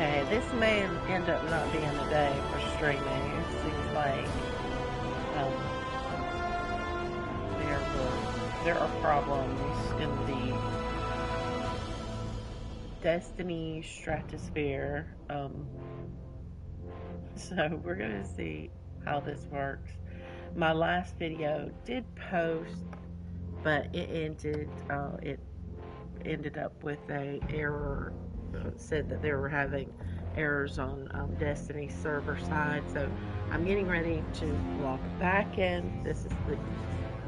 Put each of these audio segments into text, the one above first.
Okay, this may end up not being a day for streaming. It seems like um, there are problems in the Destiny stratosphere. So we're gonna see how this works. My last video did post, but it ended up with a error. Said that they were having errors on Destiny server side. So I'm getting ready to log back in. This is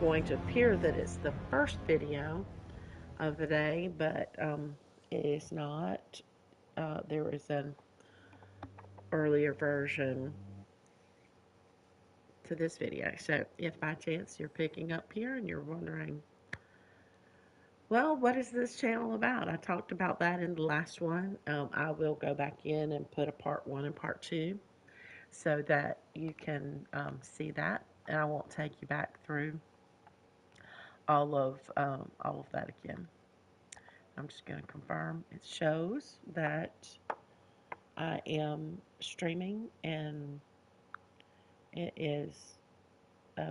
going to appear that it's the first video of the day, but it is not. There is an earlier version to this video. So if by chance you're picking up here and you're wondering, well, what is this channel about? I talked about that in the last one. I will go back in and put a part one and part two so that you can see that, and I won't take you back through all of that again. I'm just going to confirm. It shows that I am streaming, and it is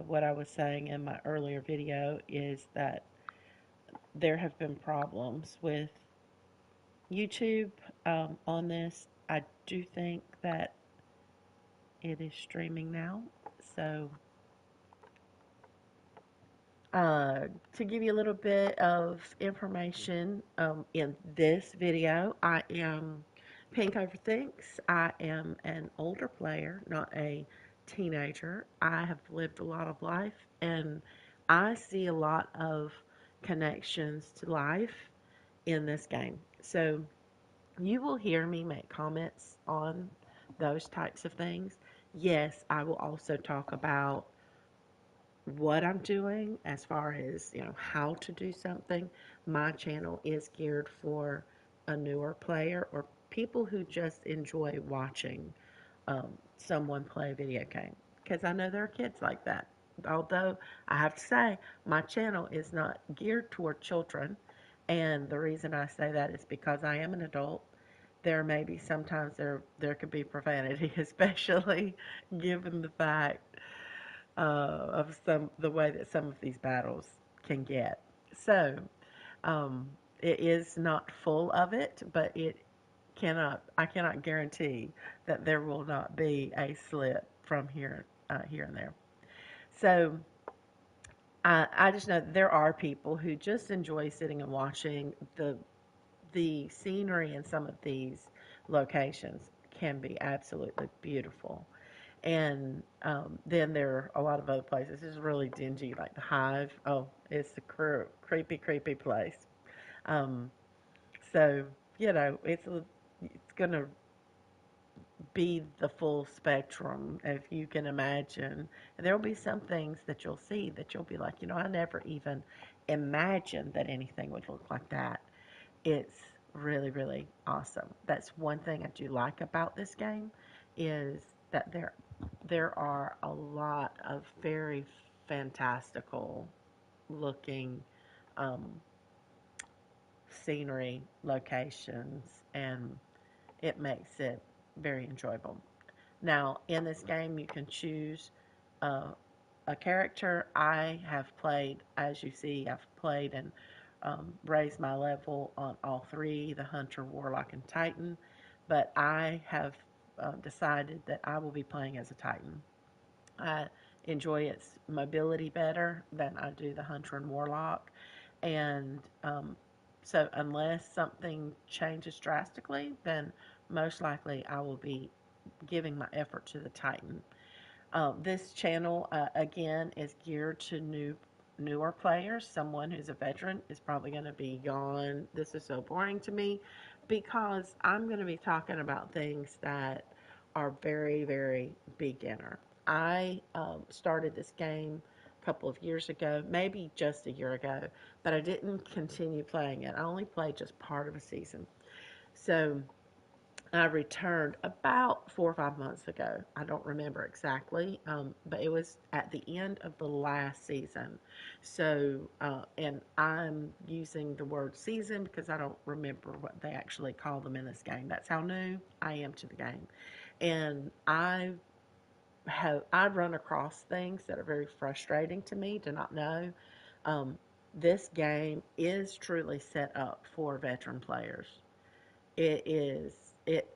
what I was saying in my earlier video is that there have been problems with YouTube on this. I do think that it is streaming now. So, to give you a little bit of information in this video, I am PinkOverthinks. I am an older player, not a teenager. I have lived a lot of life, and I see a lot of connections to life in this game. So, you will hear me make comments on those types of things. Yes, I will also talk about what I'm doing as far as, how to do something. My channel is geared for a newer player or people who just enjoy watching someone play a video game. Because I know there are kids like that. Although I have to say, my channel is not geared toward children. And the reason I say that is because I am an adult. There may be sometimes there could be profanity, especially given the fact of the way that some of these battles can get. So um, it is not full of it, but I cannot guarantee that there will not be a slip from here and there. So I just know that there are people who just enjoy sitting and watching the scenery in some of these locations can be absolutely beautiful. And then there are a lot of other places. It's really dingy, like the Hive. Oh, it's a creepy, creepy place. Um, so it's gonna be the full spectrum, if you can imagine. And there will be some things that you'll see that you'll be like, I never even imagined that anything would look like that. It's really, really awesome. That's one thing I do like about this game is that there are a lot of very fantastical looking um, scenery, locations, and it makes it very enjoyable. Now, in this game, you can choose uh, a character. I have played, as you see, I've played and raised my level on all three, the Hunter, Warlock, and Titan. But I have decided that I will be playing as a Titan. I enjoy its mobility better than I do the Hunter and Warlock. And so, unless something changes drastically, then most likely I will be giving my effort to the Titan. This channel, again, is geared to newer players. Someone who's a veteran is probably going to be gone. This is so boring to me because I'm going to be talking about things that are very, very beginner. I started this game a couple of years ago, maybe just a year ago, but I didn't continue playing it. I only played just part of a season. So I returned about 4 or 5 months ago. I don't remember exactly, but it was at the end of the last season. So, and I'm using the word season because I don't remember what they actually call them in this game. That's how new I am to the game. And I've run across things that are very frustrating to me to not know. Um, this game is truly set up for veteran players. It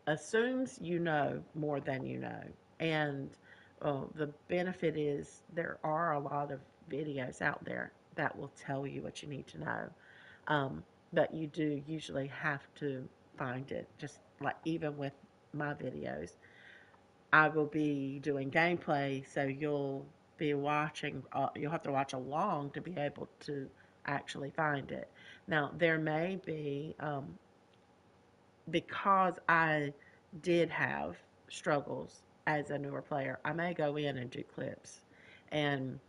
assumes you know more than you know. And the benefit is there are a lot of videos out there that will tell you what you need to know. Um, but you do usually have to find it. Just like even with my videos, I will be doing gameplay, so you'll have to watch along to be able to actually find it. Now, there may be, because I did have struggles as a newer player, I may go in and do clips and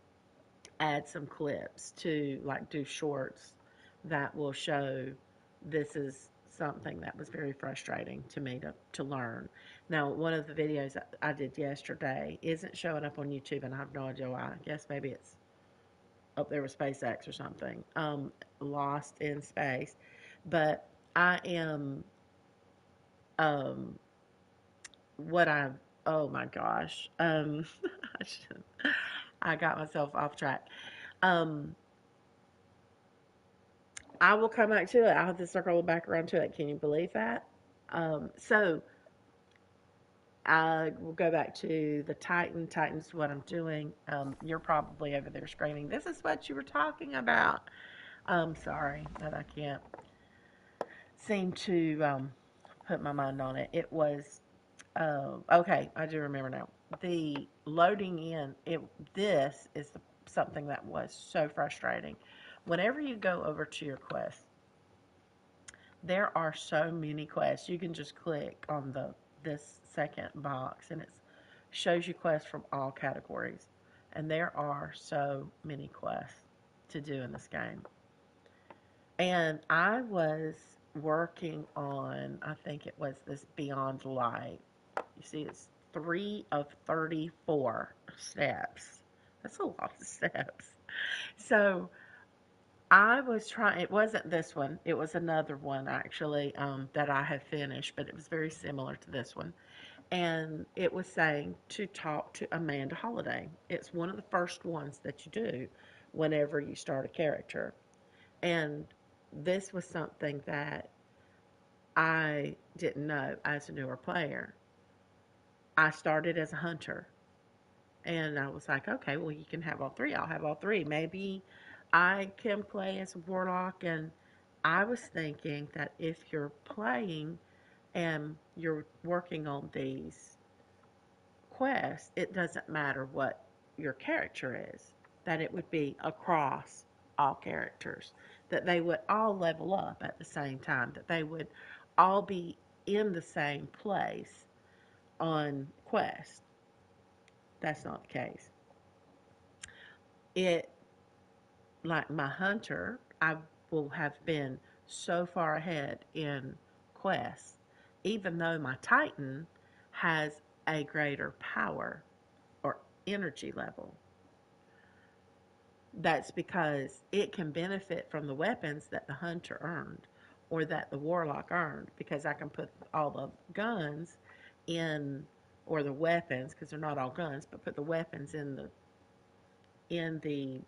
add some clips to like do shorts that will show this is something that was very frustrating to me to learn. Now, one of the videos I did yesterday isn't showing up on YouTube, and I have no idea why. I guess maybe it's up there with SpaceX or something, lost in space. But I am um, what I oh my gosh, I got myself off track. Um, I will come back to it. I'll have to circle back around to it. Can you believe that? So I will go back to the Titan. Titan's what I'm doing. You're probably over there screaming, "This is what you were talking about." Sorry that I can't seem to put my mind on it. It was okay. I do remember now. The loading in it. This is something that was so frustrating. Whenever you go over to your quest, there are so many quests. You can just click on the this second box and it shows you quests from all categories. And there are so many quests to do in this game. And I was working on, I think it was this Beyond Light. You see, it's 3 of 34 steps. That's a lot of steps. So I was trying, it wasn't this one, it was another one actually that I had finished, but it was very similar to this one. And it was saying to talk to Amanda Holiday. It's one of the first ones that you do whenever you start a character. And this was something that I didn't know as a newer player. I started as a hunter. And I was like, okay, well, you can have all three. I'll have all three. Maybe I can play as a warlock. And I was thinking that if you're playing and you're working on these quests, it doesn't matter what your character is, that it would be across all characters, that they would all level up at the same time, that they would all be in the same place on quest. That's not the case. It like my hunter, I will have been so far ahead in quests, even though my Titan has a greater power or energy level. That's because it can benefit from the weapons that the hunter earned or that the warlock earned because I can put all the guns in or the weapons because they're not all guns, but put the weapons in the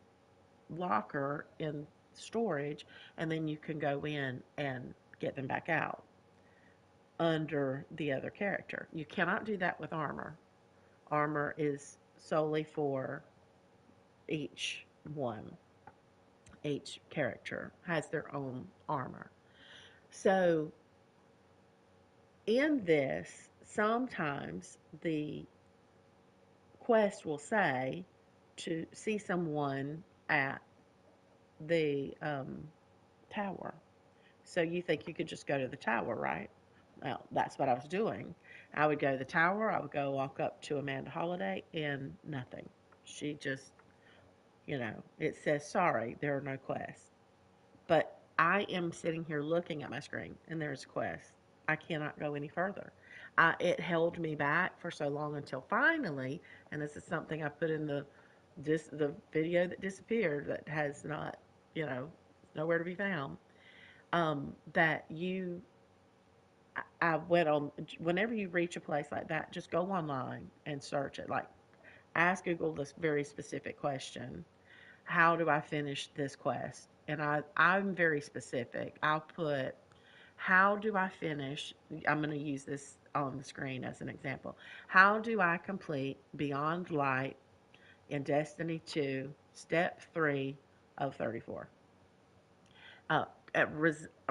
locker in storage, and then you can go in and get them back out under the other character. You cannot do that with armor. Armor is solely for each one. Each character has their own armor. So in this, sometimes the quest will say to see someone at the tower. So you think you could just go to the tower, right? Well, that's what I was doing. I would go to the tower, I would go walk up to Amanda Holiday, and nothing. She just, it says, sorry, there are no quests. But I am sitting here looking at my screen, and there's a quest. I cannot go any further. It held me back for so long until finally, and this is something I put in the video that disappeared that has not, you know, nowhere to be found. That you, I went on, whenever you reach a place like that, just go online and search it. Like, ask Google this very specific question: how do I finish this quest? And I'm very specific. I'll put, how do I finish? I'm going to use this on the screen as an example. How do I complete Beyond Light in Destiny 2, Step 3 of 34? Uh,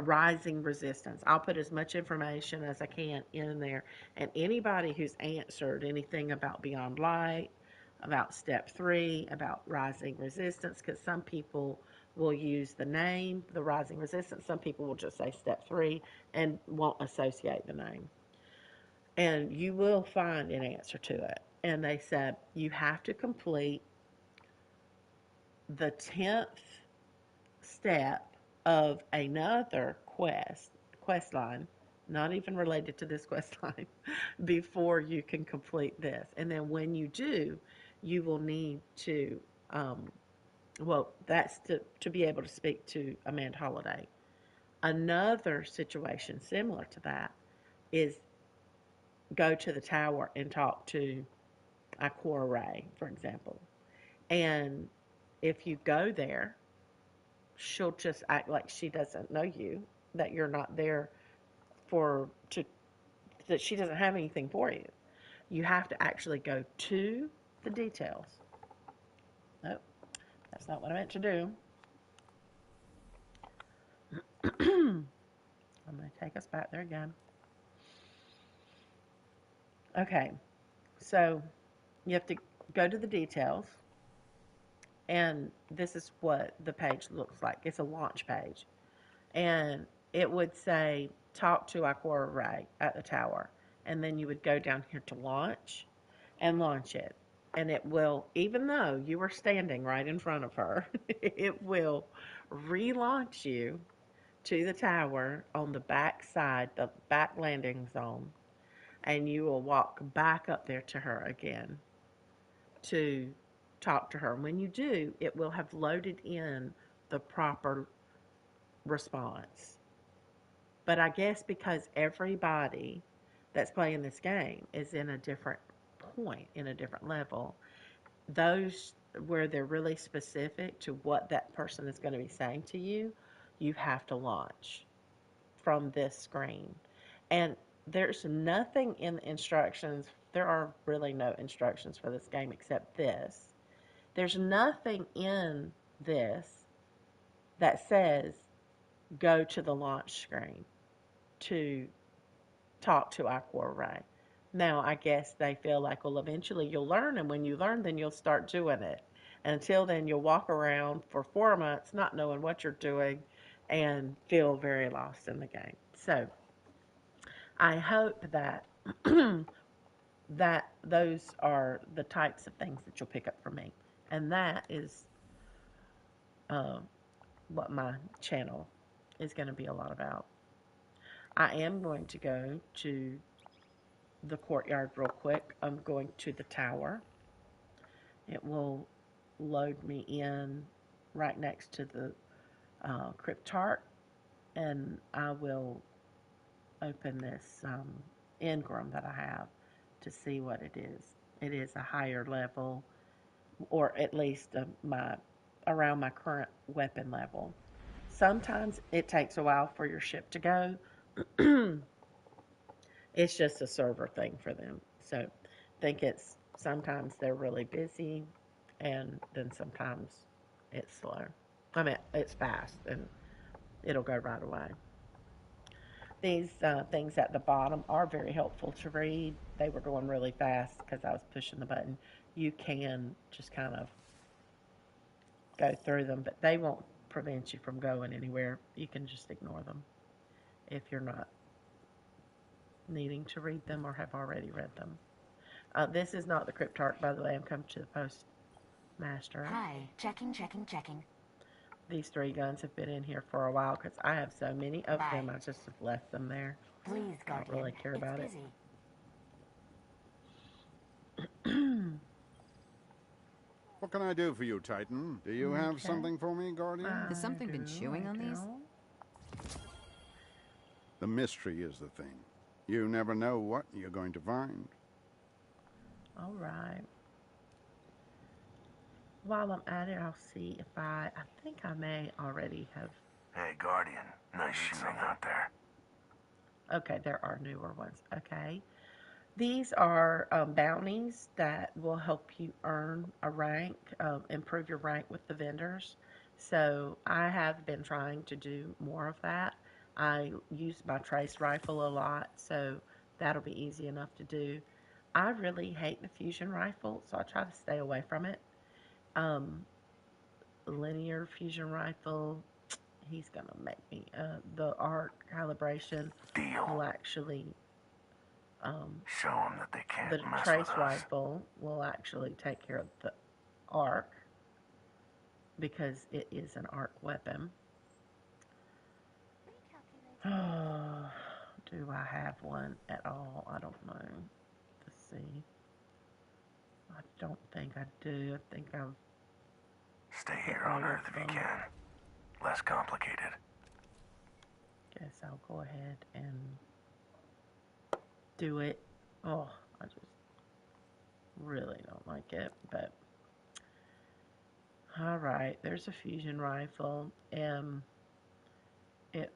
Rising Resistance. I'll put as much information as I can in there. And anybody who's answered anything about Beyond Light, about Step 3, about Rising Resistance, because some people will use the name, the Rising Resistance. Some people will just say Step 3 and won't associate the name. And you will find an answer to it. And they said you have to complete the 10th step of another quest line, not even related to this quest line, before you can complete this. And then when you do, you will need to, well, that's to be able to speak to Amanda Holiday. Another situation similar to that is go to the tower and talk to Ikora Ray, for example. And if you go there, she'll just act like she doesn't know you, that you're not there for to that she doesn't have anything for you. You have to actually go to the details. Nope, that's not what I meant to do. I'm going to take us back there again. Okay, so you have to go to the details, and this is what the page looks like. It's a launch page, and it would say, talk to Ikora Ray at the tower. And then you would go down here to launch and launch it. And it will, even though you were standing right in front of her, it will relaunch you to the tower on the back side, the back landing zone. And you will walk back up there to her again to talk to her. And when you do, it will have loaded in the proper response. But I guess because everybody that's playing this game is in a different point, in a different level, those where they're really specific to what that person is going to be saying to you, you have to launch from this screen. And there's nothing in the instructions. There are really no instructions for this game except this. There's nothing in this that says go to the launch screen to talk to Ikora Ray. Now, I guess they feel like, well, eventually you'll learn, and when you learn, then you'll start doing it. And until then, you'll walk around for 4 months not knowing what you're doing and feel very lost in the game. So, I hope that that those are the types of things that you'll pick up from me, and that is uh, what my channel is going to be a lot about. I am going to go to the courtyard real quick. I'm going to the tower. It will load me in right next to the cryptart, and I will open this engram that I have to see what it is. It is a higher level, or at least around my current weapon level. Sometimes it takes a while for your ship to go. It's just a server thing for them. So I think it's sometimes they're really busy, and then sometimes it's slow. I mean, it's fast and it'll go right away. These things at the bottom are very helpful to read. They were going really fast because I was pushing the button. You can just kind of go through them, but they won't prevent you from going anywhere. You can just ignore them if you're not needing to read them or have already read them. This is not the cryptarch, by the way. I'm coming to the postmaster. Hi, checking. These 3 guns have been in here for a while because I have so many of them. I just have left them there. Please don't really care about it. Busy. What can I do for you, Titan? Do you have Okay. something for me, Guardian? Has something been chewing on these? The mystery is the thing. You never know what you're going to find. All right. While I'm at it, I'll see if I think I may already have. Hey, Guardian. Nice shooting out there. Okay, there are newer ones. Okay. These are bounties that will help you earn a rank, improve your rank with the vendors. So I have been trying to do more of that. I use my trace rifle a lot, so that'll be easy enough to do. I really hate the fusion rifle, so I try to stay away from it. Um, Linear fusion rifle, he's gonna make me. The arc calibration Deal. will actually Show them that they can't the mess trace with us. rifle will actually take care of the arc because it is an arc weapon. Do I have one at all? I don't know. Let's see. I don't think I do. I think I've Stay here on Earth if you can. Less complicated. guess I'll go ahead and do it. Oh, I just really don't like it, but all right. There's a fusion rifle, and it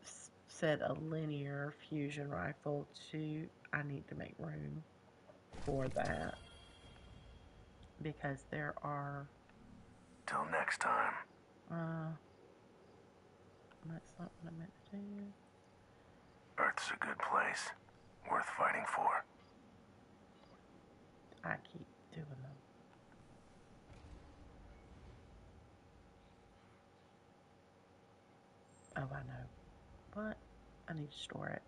said a linear fusion rifle too. I need to make room for that because there are. Till next time. That's not what I meant to do. Earth's a good place. Worth fighting for. I keep doing them. Oh, I know. But I need to store it.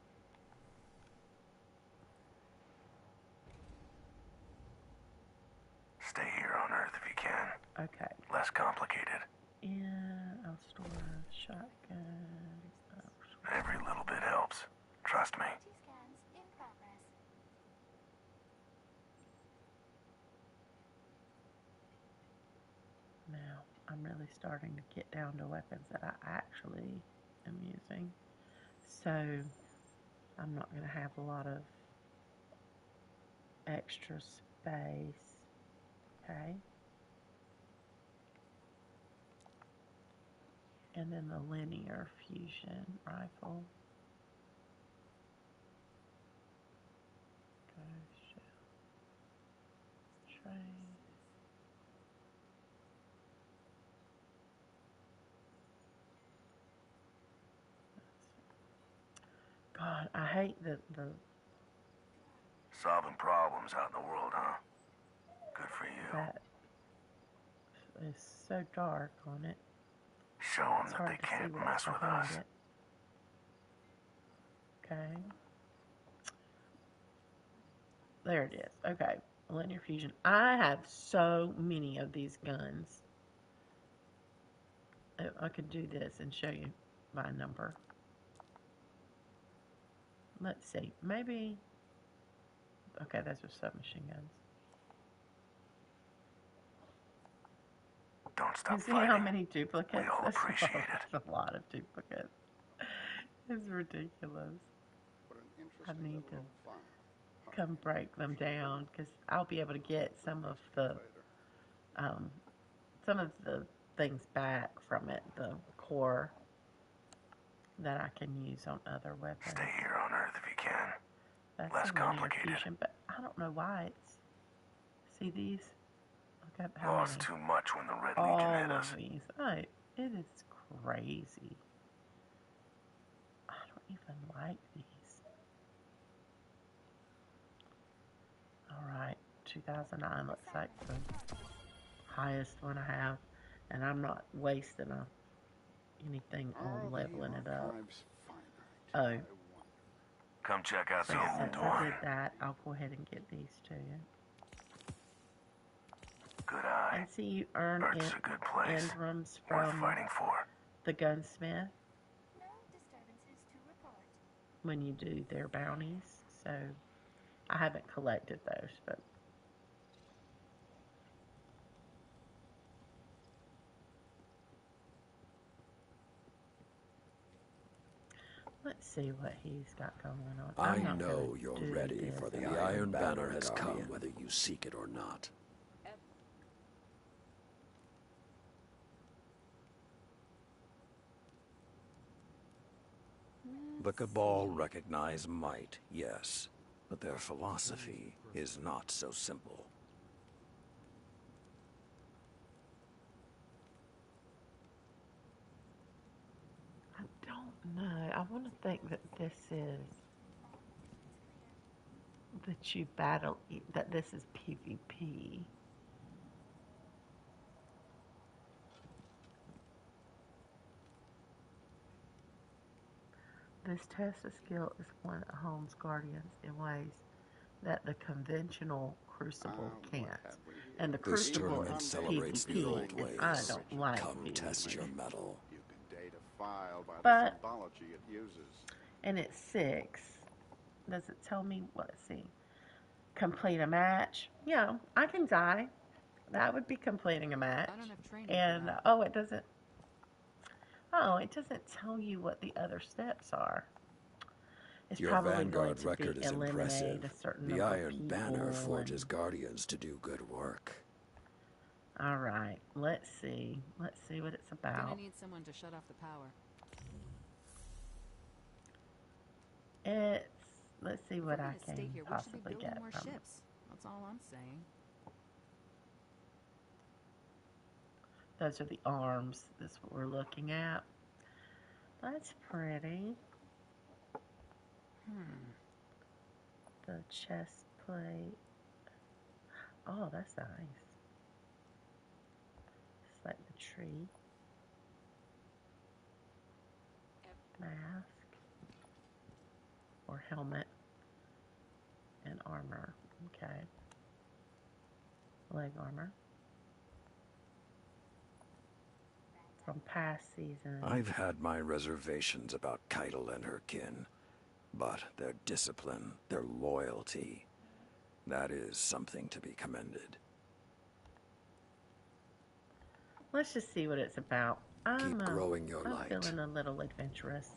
Stay here on Earth if you can. Okay. Less complicated. Yeah, I'll store shotguns. Every little bit helps. Trust me. Scans in progress. Now, I'm really starting to get down to weapons that I actually am using. So, I'm not going to have a lot of extra space. Okay. And then the linear fusion rifle. Gosh. Trace. God, I hate the Solving problems out in the world, huh? Good for you. that is so dark on it. Show them It's that hard they to see can't what's mess with behind us. it. Okay. There it is. Okay. Linear fusion. I have so many of these guns. I could do this and show you by number. Let's see. Maybe. Okay, those are submachine guns. Don't stop You see fighting. how many duplicates? We all appreciate it. That's a lot of duplicates. It's ridiculous. What an I interesting need little to fun. come break them down because I'll be able to get some of the things back from it, the core that I can use on other weapons. Stay here on Earth if you can. That's Less a linear complicated. fusion, but I don't know why it's. See these? Look at how Lost many. too much when the Red All Legion hit us. of these. It is crazy. I don't even like these. All right, 2009 looks like the highest one I have, and I'm not wasting anything on leveling it up. Oh, Come check out the so old since I door. did that, I'll go ahead and get these to you. Good eye. And see, you earn Earth's a good place. interims Worth from fighting for. the gunsmith No disturbances to report. when you do their bounties. so I haven't collected those, but let's see what he's got going on. I I'm not know gonna you're do ready this. for the Iron Banner has come, whether you seek it or not. The Cabal recognize might, yes, but their philosophy is not so simple. I don't know. I want to think that this is that you battle that this is PvP. This test of skill is one that homes guardians in ways that the conventional Crucible can't. And the This Crucible tournament is celebrates the PvP, old and I ways. don't like Come test your PvP. mettle. You can date a file by But- the symbology it uses. And it's 6. Does it tell me, let's see, complete a match? Yeah, I can die. That would be completing a match. I don't have training And, for that. it doesn't tell you what the other steps are. It's Your probably Vanguard going to record be is eliminate impressive. a certain The number Iron of Banner people. forges guardians to do good work. All right, let's see. Let's see what it's Gonna about. need someone to shut off the power. Let's see what I can Stay here. We should be possibly building get more from it. ships. That's all I'm saying. Those are the arms. That's what we're looking at. That's pretty. The chest plate. Oh, that's nice. It's like the tree. Mask. Or helmet. And armor. Okay. Leg armor. From past seasons. I've had my reservations about Keitel and her kin, but their discipline, their loyalty, that is something to be commended. Let's just see what it's about. Keep growing your I'm light. feeling a little adventurous.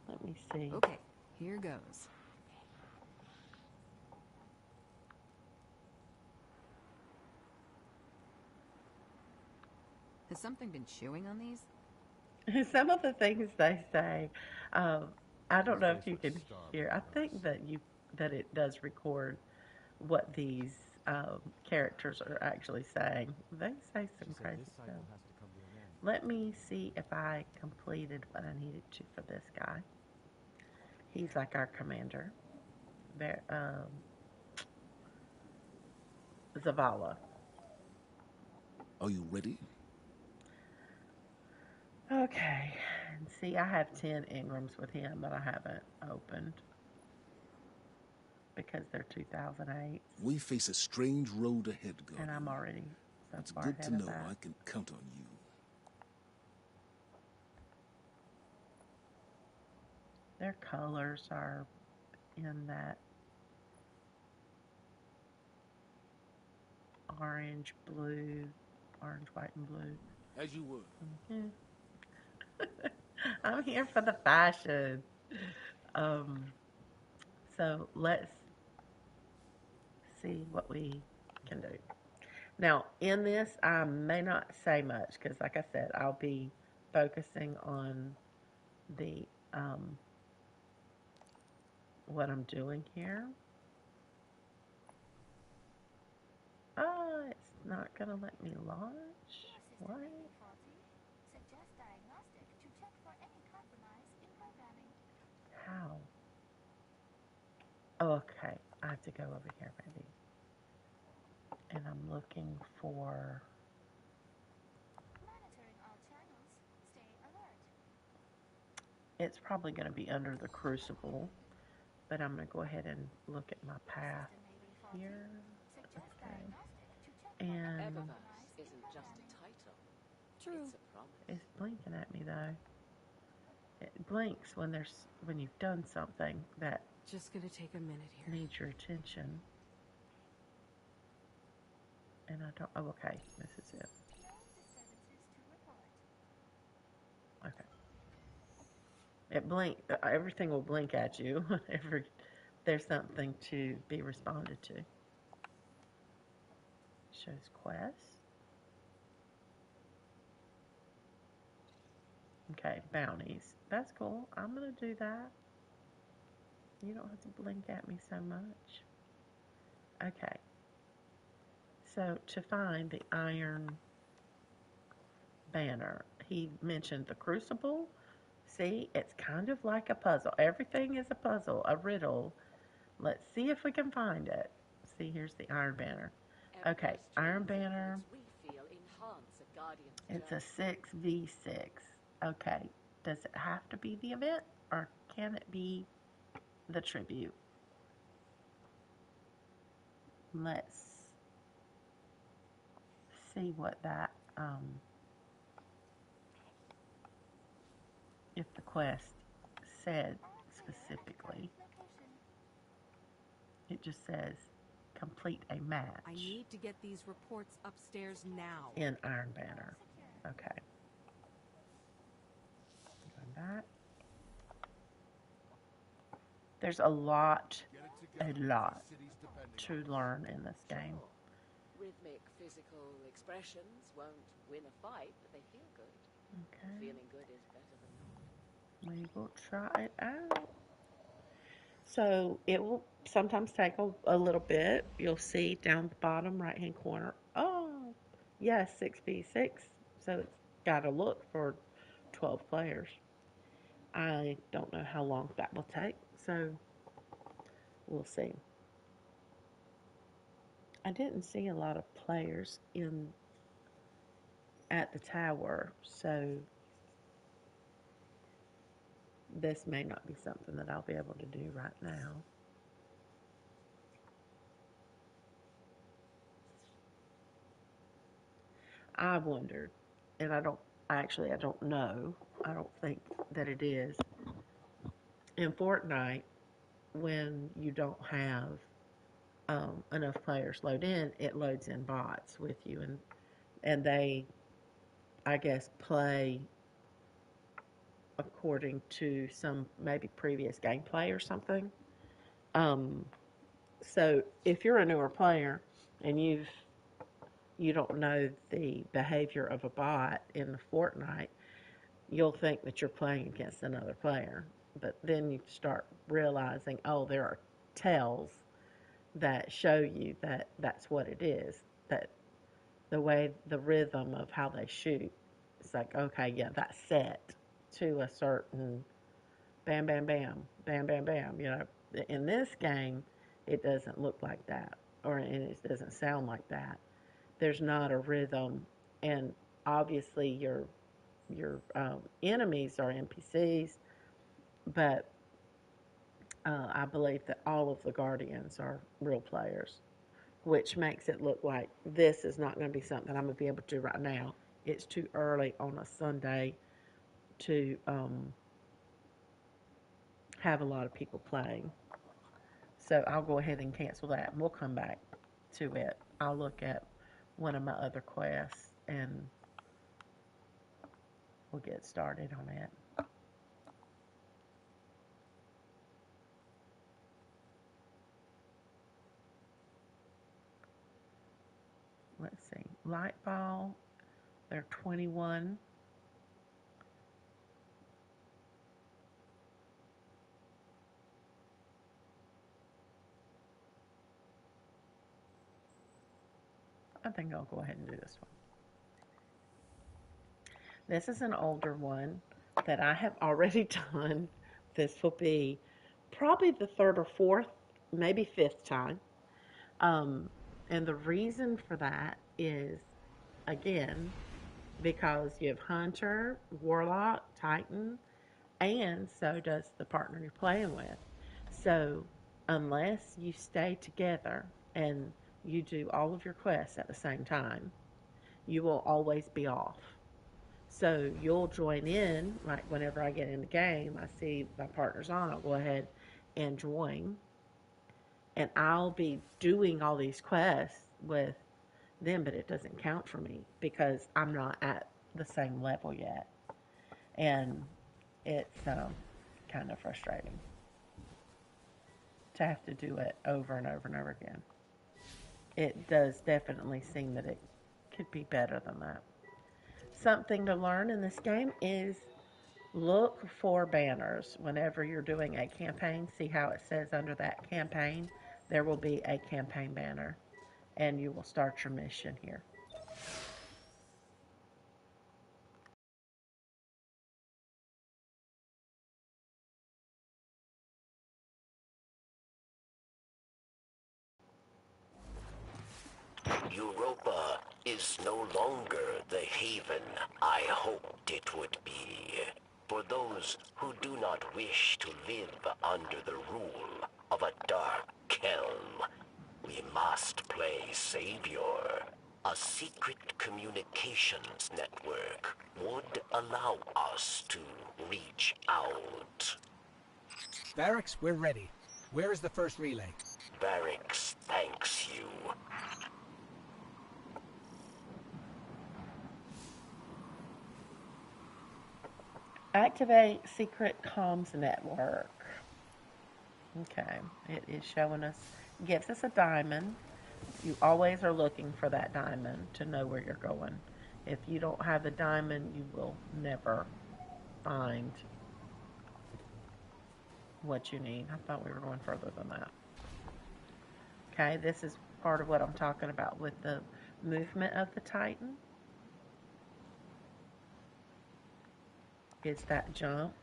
Let me see. Okay, here goes. Has something been chewing on these? Some of the things they say, I don't know if you can hear. I think that it does record what these characters are actually saying. They say some crazy stuff. Let me see if I completed what I needed to for this guy. He's like our commander, Zavala. Are you ready? Okay, and see, I have 10 Ingrams with him that I haven't opened because they're 2008, We face a strange road ahead, and Guardian. I'm already so It's far good ahead to of know that. I can count on you. Their colors are in that orange, blue, orange, white, and blue. As you were. I'm here for the fashion. So let's see what we can do. Now, in this, I may not say much because, like I said, I'll be focusing on the what I'm doing here. Oh, it's not gonna let me launch. What? faulty. Suggest diagnostic to check for any compromise in programming. How? Oh, okay, I have to go over here maybe. And I'm looking for. Monitoring all channels. Stay alert. It's probably going to be under the Crucible, but I'm going to go ahead and look at my path System may be faulty. here. Suggest Okay. diagnostic to check for And any compromise in isn't just a programming. title. True. It's a promise. it's blinking at me though. It blinks when you've done something that Just gonna take a minute here. need your attention. And I don't, oh, okay, this is it. No disturbances to report. Okay. It blink, everything will blink at you whenever there's something to be responded to. Shows quests. Okay, bounties. That's cool. I'm going to do that. You don't have to blink at me so much. Okay. So, to find the iron banner, he mentioned the crucible. See, it's kind of like a puzzle. Everything is a puzzle, a riddle. Let's see if we can find it. See, here's the iron banner. Okay, iron banner. It's a 6v6. Okay, does it have to be the event, or can it be the tribute? Let's see what that, if the quest said specifically. It just says complete a match. I need to get these reports upstairs now. In Iron Banner. Okay. Going back. There's a lot to learn in this game. Rhythmic physical expressions won't win a fight, but they feel good. Okay. Feeling good is better than not. We will try it out. So it will sometimes take a little bit. You'll see down the bottom right hand corner. Oh, yes, 6v6. So it's got to look for 12 players. I don't know how long that will take, so we'll see. I didn't see a lot of players at the tower, so this may not be something that I'll be able to do right now. I wondered, and I don't know. I don't think that it is. In Fortnite, when you don't have enough players load in, it loads in bots with you, and they, I guess, play according to some maybe previous gameplay or something. So if you're a newer player and you don't know the behavior of a bot in the Fortnite, you'll think that you're playing against another player. But then you start realizing, oh, there are tells that show you that that's what it is. That the way, the rhythm of how they shoot, it's like, okay, yeah, that's set to a certain bam, bam, bam, bam, bam, bam. You know, in this game, it doesn't look like that, and it doesn't sound like that. There's not a rhythm, and obviously your enemies are NPCs, but I believe that all of the Guardians are real players, which makes it look like this is not going to be something I'm going to be able to do right now. It's too early on a Sunday to have a lot of people playing. So I'll go ahead and cancel that, and we'll come back to it. I'll look at one of my other quests, and we'll get started on it. Let's see. Light ball, they're 21. I think I'll go ahead and do this one. This is an older one that I have already done. This will be probably the third or fourth, maybe fifth time. And the reason for that is, again, because you have Hunter, Warlock, Titan, and so does the partner you're playing with. So unless you stay together and you do all of your quests at the same time, you will always be off. So you'll join in, like whenever I get in the game, I see my partner's on, I'll go ahead and join, and I'll be doing all these quests with them, but it doesn't count for me because I'm not at the same level yet. And it's kind of frustrating to have to do it over and over and over again. It does definitely seem that it could be better than that. Something to learn in this game is look for banners whenever you're doing a campaign. See how it says under that campaign? There will be a campaign banner, and you will start your mission here. Europa is no longer the haven I hoped it would be. For those who do not wish to live under the rule of a dark Kelm, we must play Savior. A secret communications network would allow us to reach out. Barracks, we're ready. Where is the first relay? Barracks thanks you. Activate secret comms network. Okay, it is showing us, gives us a diamond. You always are looking for that diamond to know where you're going. If you don't have the diamond, you will never find what you need. I thought we were going further than that. Okay, this is part of what I'm talking about with the movement of the Titan. Is that jump.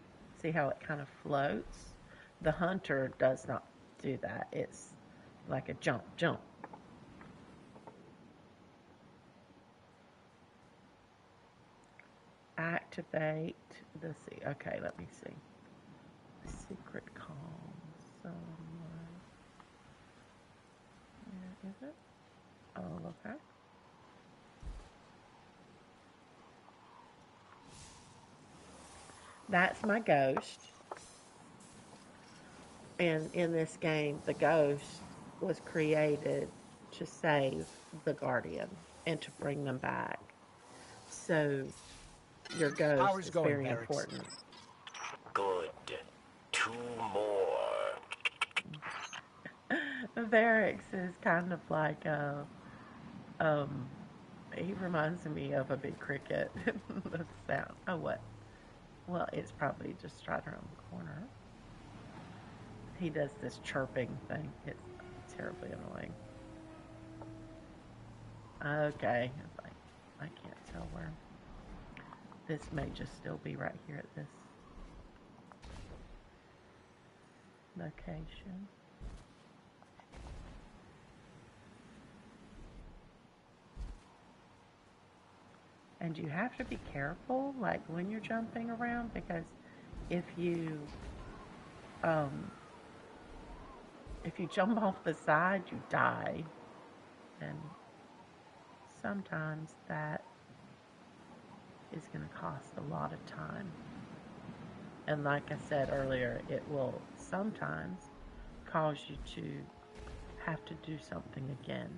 See how it kind of floats? The hunter does not do that. It's like a jump, jump. Activate the okay, let me see. Secret comms somewhere. Where is it? Oh, okay. That's my ghost. And in this game, the ghost was created to save the guardian and to bring them back. So your ghost is very important. Good. 2 more. Varix is kind of like he reminds me of a big cricket. The sound. Oh, what? Well, it's probably just right around the corner. He does this chirping thing. It's terribly annoying. Okay. I can't tell where. This may just still be right here at this location. And you have to be careful, like when you're jumping around, because if you jump off the side, you die. And sometimes that is going to cost a lot of time. And like I said earlier, it will sometimes cause you to have to do something again,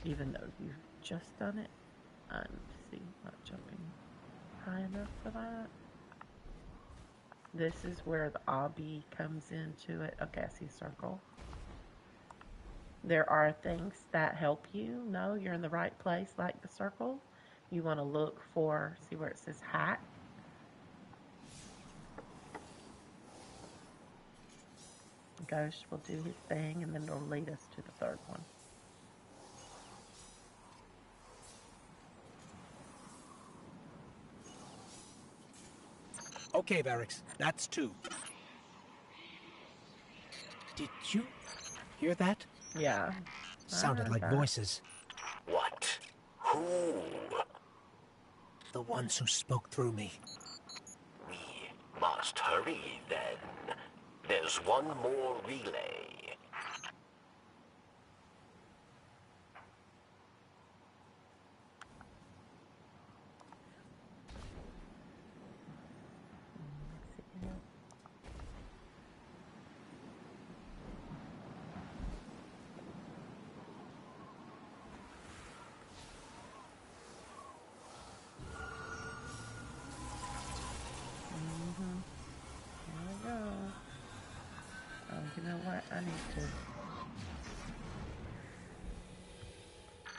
even though you've just done it. See, not jumping high enough for that. This is where the obby comes into it. Okay, I see a circle. There are things that help you know you're in the right place, like the circle. You want to look for, see where it says hat. Ghost will do his thing, and then it'll lead us to the third one. Okay, Barracks, that's 2. Did you hear that? Yeah. Sounded like voices. What? Who? The ones who spoke through me. We must hurry then. There's one more relay. You know what? I need to.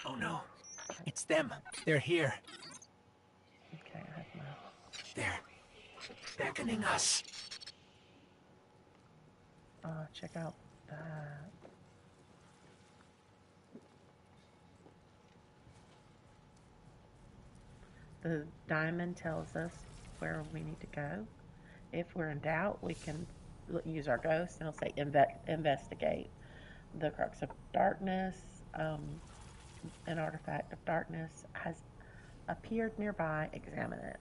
Oh no. It's them. They're here. Okay, I have my. They're beckoning us. Check out that. The diamond tells us where we need to go. If we're in doubt, we can use our ghost, and it'll say investigate. The crux of darkness, an artifact of darkness, has appeared nearby. Examine it.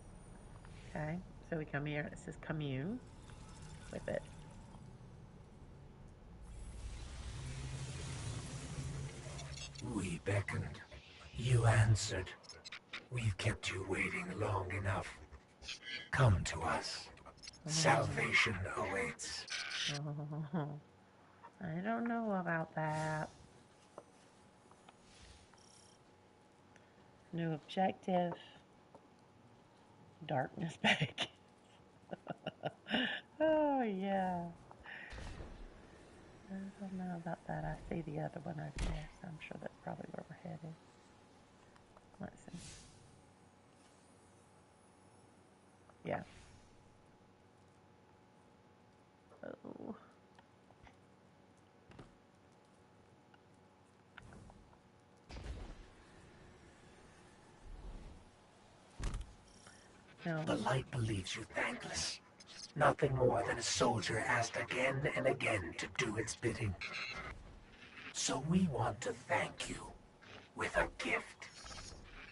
Okay, so we come here. It says commune with it. We beckoned. You answered. We've kept you waiting long enough. Come to us. Salvation awaits. Oh, I don't know about that. New objective. Darkness back. Oh, yeah. I don't know about that. I see the other one over there, so I'm sure that's probably where we're headed. Let's see. Yeah. Oh. No. The light believes you thankless. Nothing more than a soldier asked again and again to do its bidding. So we want to thank you with a gift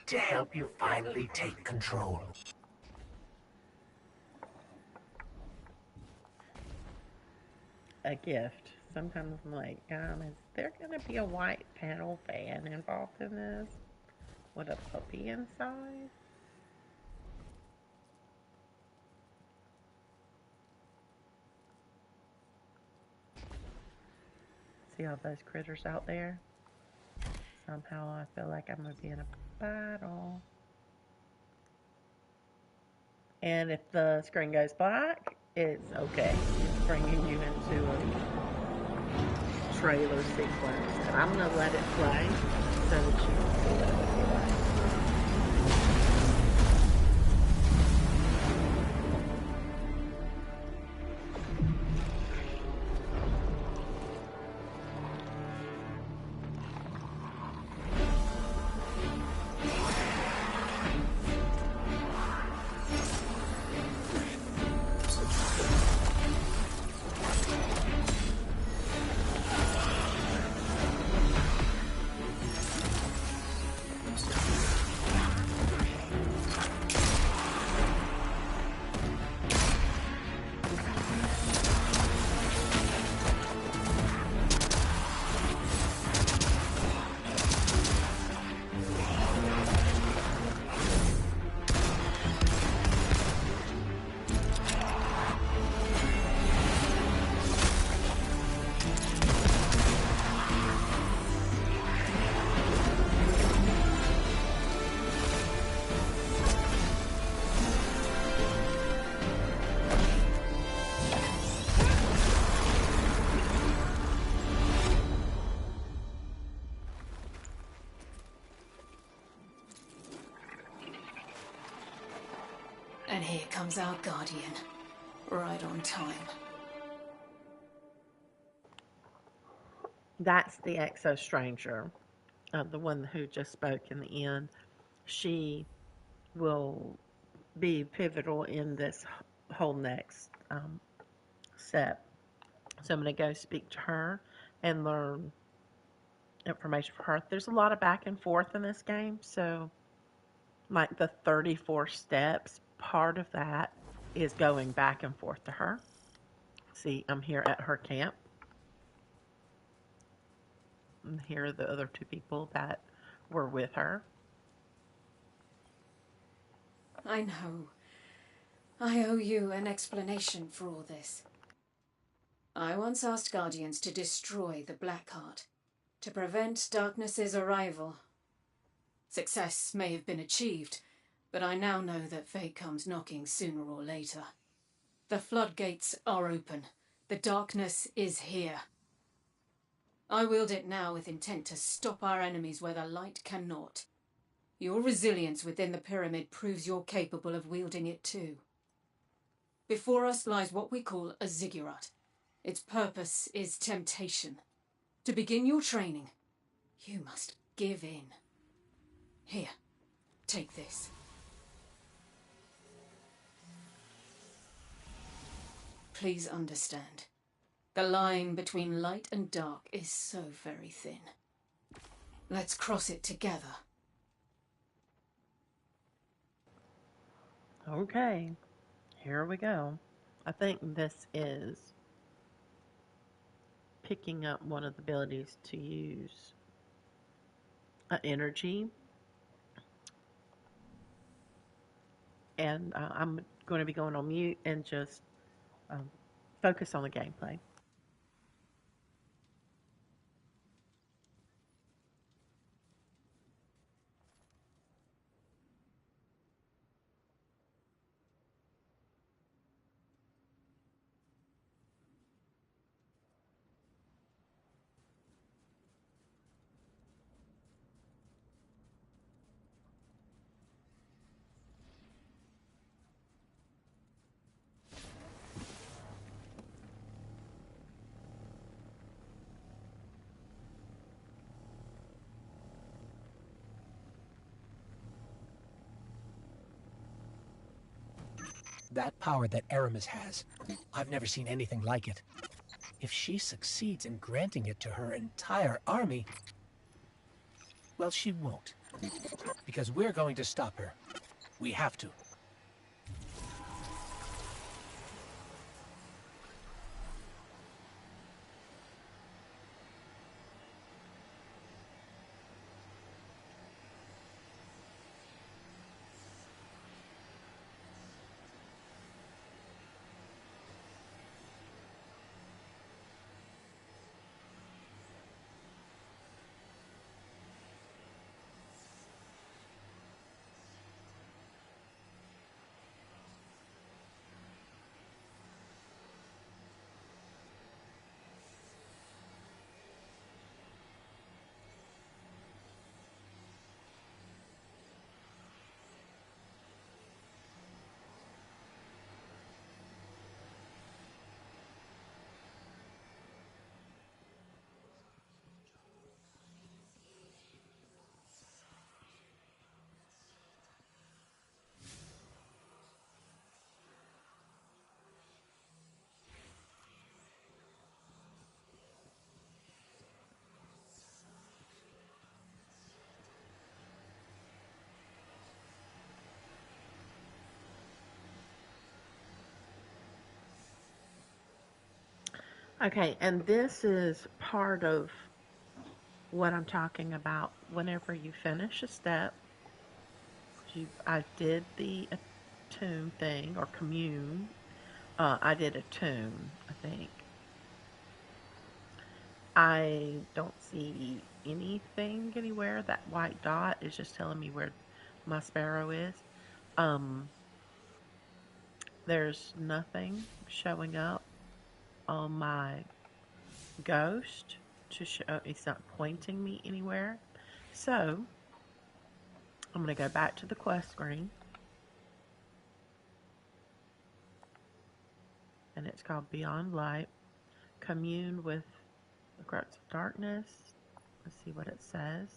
to help you finally take control. A gift. Sometimes I'm like, is there going to be a white panel fan involved in this? With a puppy inside? See all those critters out there? Somehow I feel like I'm going to be in a battle. And if the screen goes black, it's okay. It's bringing you into a trailer sequence. And I'm going to let it play so that you can see what it would be like. And here comes our guardian. Right on time. That's the Exo Stranger, the one who just spoke in the end. She will be pivotal in this whole next step. So I'm going to go speak to her and learn information from her. There's a lot of back and forth in this game, so like the 34 steps, part of that is going back and forth to her. See, I'm here at her camp. And here are the other two people that were with her. I know. I owe you an explanation for all this. I once asked Guardians to destroy the Blackheart, to prevent Darkness's arrival. Success may have been achieved, but I now know that fate comes knocking sooner or later. The floodgates are open. The darkness is here. I wield it now with intent to stop our enemies where the light cannot. Your resilience within the pyramid proves you're capable of wielding it too. Before us lies what we call a ziggurat. Its purpose is temptation. To begin your training, you must give in. Here, take this. Please understand. The line between light and dark is so very thin. Let's cross it together. Okay, here we go. I think this is picking up one of the abilities to use energy. And I'm going to be going on mute and just focus on the gameplay. That power that Aramis has, I've never seen anything like it. If she succeeds in granting it to her entire army, well, she won't. Because we're going to stop her. We have to. Okay, and this is part of what I'm talking about. Whenever you finish a step, I did the attune thing, or commune. I did attune, I think. I don't see anything anywhere. That white dot is just telling me where my sparrow is. There's nothing showing up on my ghost to show. It's not pointing me anywhere. So I'm going to go back to the quest screen, and it's called Beyond Light. Commune with the Growths of Darkness. Let's see what it says.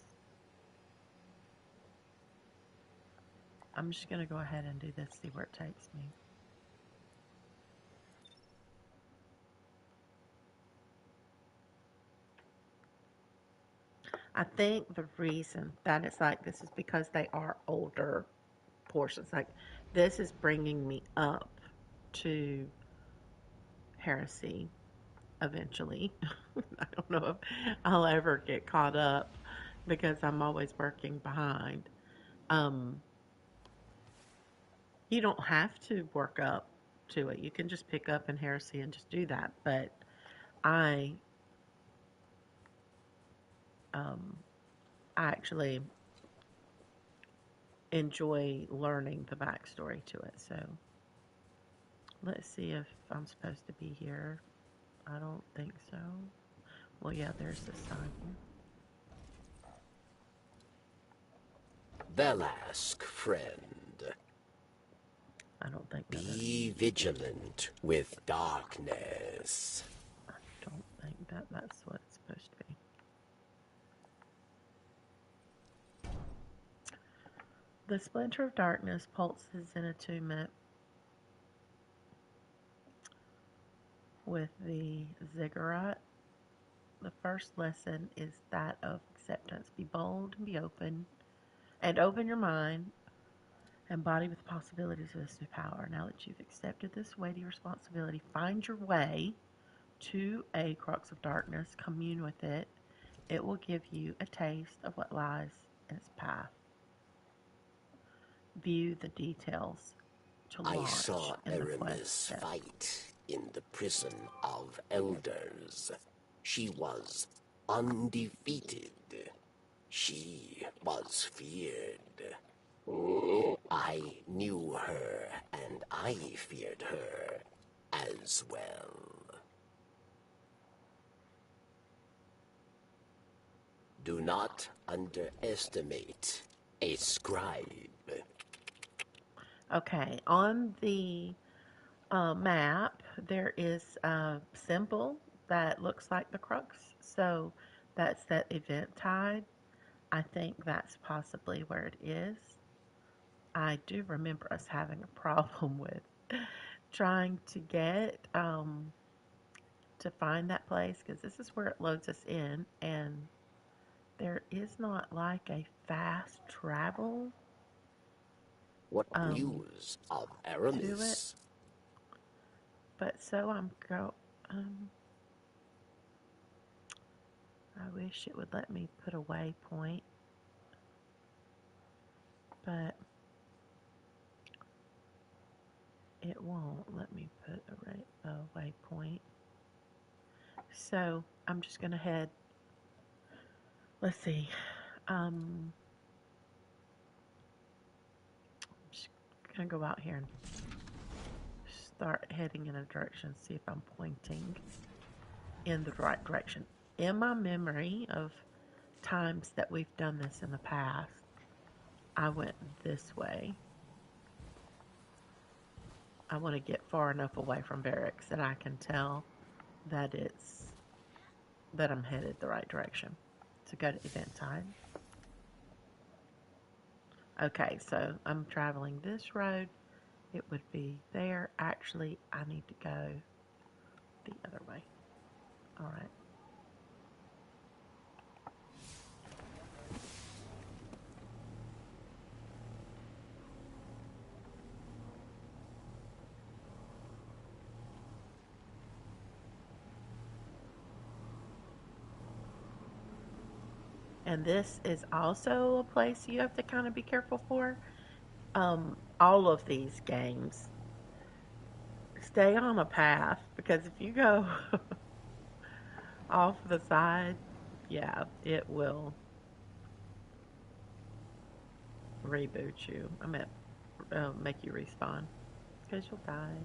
I'm just going to go ahead and do this, see where it takes me. I think the reason that it's like this is because they are older portions. Like, this is bringing me up to heresy eventually. I don't know if I'll ever get caught up because I'm always working behind. You don't have to work up to it. You can just pick up in heresy and just do that. But I actually enjoy learning the backstory to it. So let's see if I'm supposed to be here. I don't think so. Well, yeah, there's the sign. Velask, friend. I don't think that is. Be vigilant with darkness. I don't think that that's what it's supposed to be. The splinter of darkness pulses in attunement with the ziggurat. The first lesson is that of acceptance. Be bold and be open, and open your mind and body with the possibilities of this new power. Now that you've accepted this weighty responsibility, find your way to a crux of darkness, commune with it. It will give you a taste of what lies in its path. View the details to I launch saw in the quest Aramis steps. fight in the prison of elders. She was undefeated. She was feared. I knew her, and I feared her as well. Do not underestimate a scribe. Okay, on the map, there is a symbol that looks like the crux. So that's that event tide. I think that's possibly where it is. I do remember us having a problem with trying to get to find that place, because this is where it loads us in, and there is not like a fast travel What news of to it. Aramis? But so I wish it would let me put a waypoint, but it won't let me put a waypoint. So I'm just gonna head. Let's see. I'm just gonna go out here and start heading in a direction. See if I'm pointing in the right direction. In my memory of times that we've done this in the past, I went this way. I want to get far enough away from barracks that I can tell that I'm headed the right direction. So go to event time. Okay, so I'm traveling this road. It would be there. Actually, I need to go the other way. All right. And this is also a place you have to kind of be careful for. All of these games, stay on a path, because if you go off the side, yeah, it will reboot you. I meant make you respawn, because you'll die.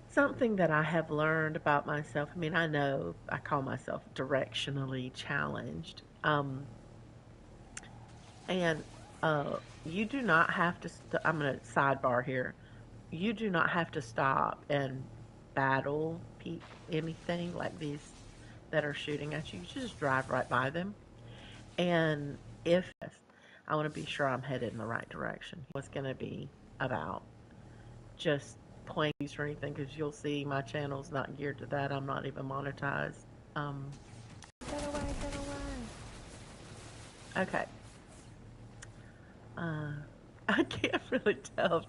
Something that I have learned about myself, I mean, I know I call myself directionally challenged. And you do not have to, I'm going to sidebar here. You do not have to stop and battle anything like these that are shooting at you. You just drive right by them. And if I want to be sure I'm headed in the right direction, what's going to be about just points or anything, because you'll see my channel's not geared to that. I'm not even monetized. Get away, get away. Okay. I can't really tell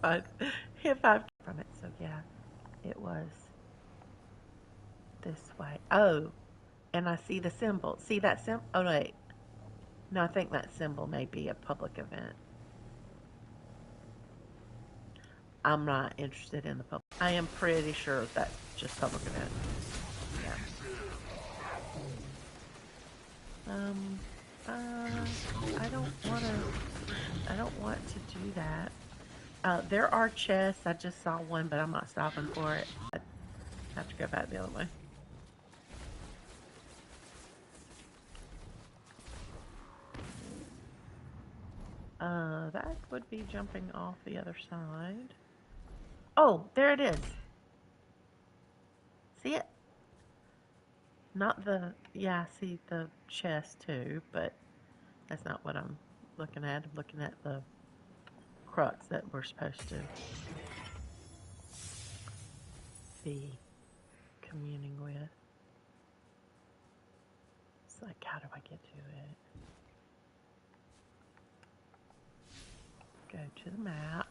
if I've from it. So yeah, it was this way. Oh, and I see the symbol. See that symbol? Oh wait, no, I think that symbol may be a public event. I'm not interested in the public. I am pretty sure that's just public event. Yeah. I don't want to I don't want to do that. There are chests. I just saw one, but I'm not stopping for it. I have to go back the other way. That would be jumping off the other side. Oh, there it is. See it? Not the, yeah, I see the chest too, but that's not what I'm looking at. I'm looking at the crux that we're supposed to be communing with. It's like, how do I get to it? Go to the map.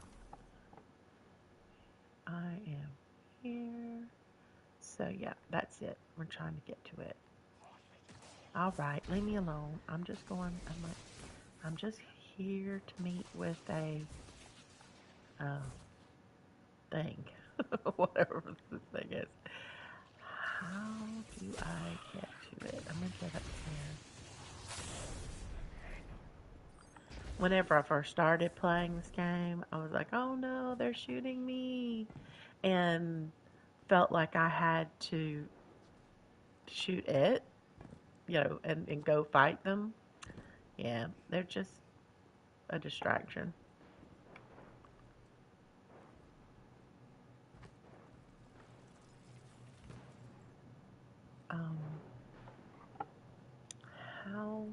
I am here. So yeah, that's it. We're trying to get to it. All right, leave me alone. I'm just going. I'm just here to meet with a thing, whatever this thing is. How do I get to it? I'm gonna get up there. Whenever I first started playing this game, I was like, oh no, they're shooting me. And felt like I had to shoot it, and go fight them. Yeah, they're just a distraction. Um, how...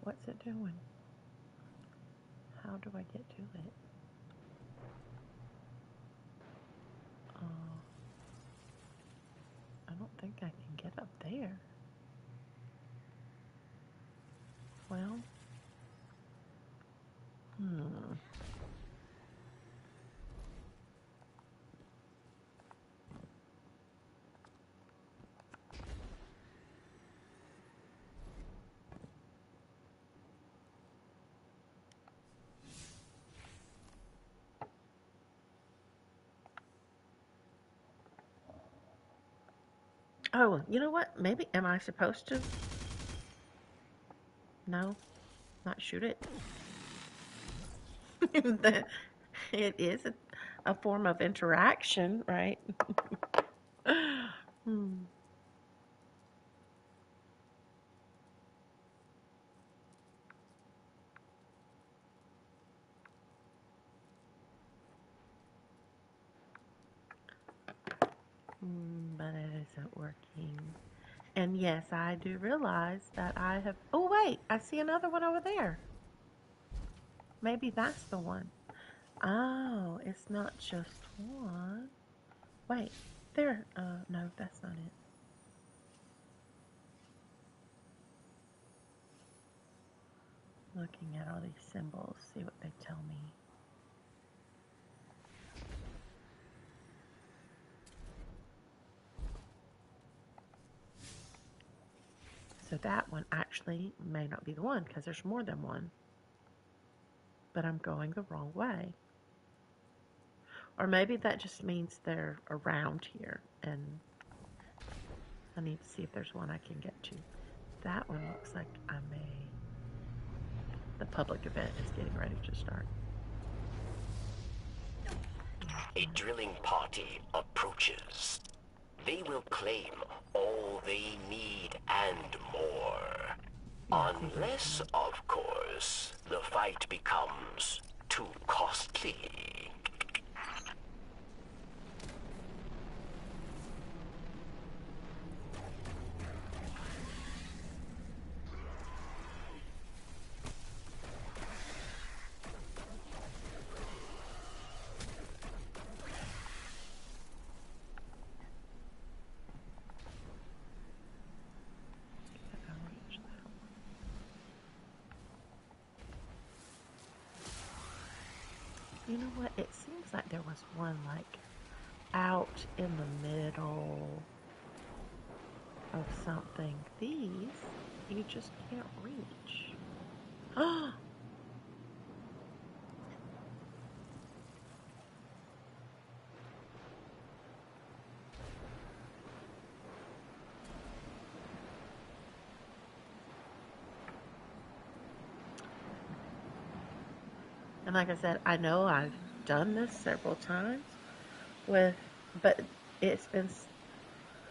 what's it doing? How do I get to it? I don't think I can get up there. Well, oh, you know what? Maybe, am I supposed to? No, not shoot it. It is a form of interaction, right? But it isn't working. And yes, I do realize that I have... Oh, wait, I see another one over there. Maybe that's the one. Oh, it's not just one. Wait, there. No, that's not it. Looking at all these symbols, see what they tell me. So that one actually may not be the one because there's more than one. But I'm going the wrong way. Or maybe that just means they're around here and I need to see if there's one I can get to. That one looks like I may... The public event is getting ready to start. A drilling party approaches. They will claim all they need and more. Unless, of course, the fight becomes too costly. You know what? It seems like there was one, like, out in the middle of something. These, you just can't reach. Ah! And like I said, I know I've done this several times with, but it's been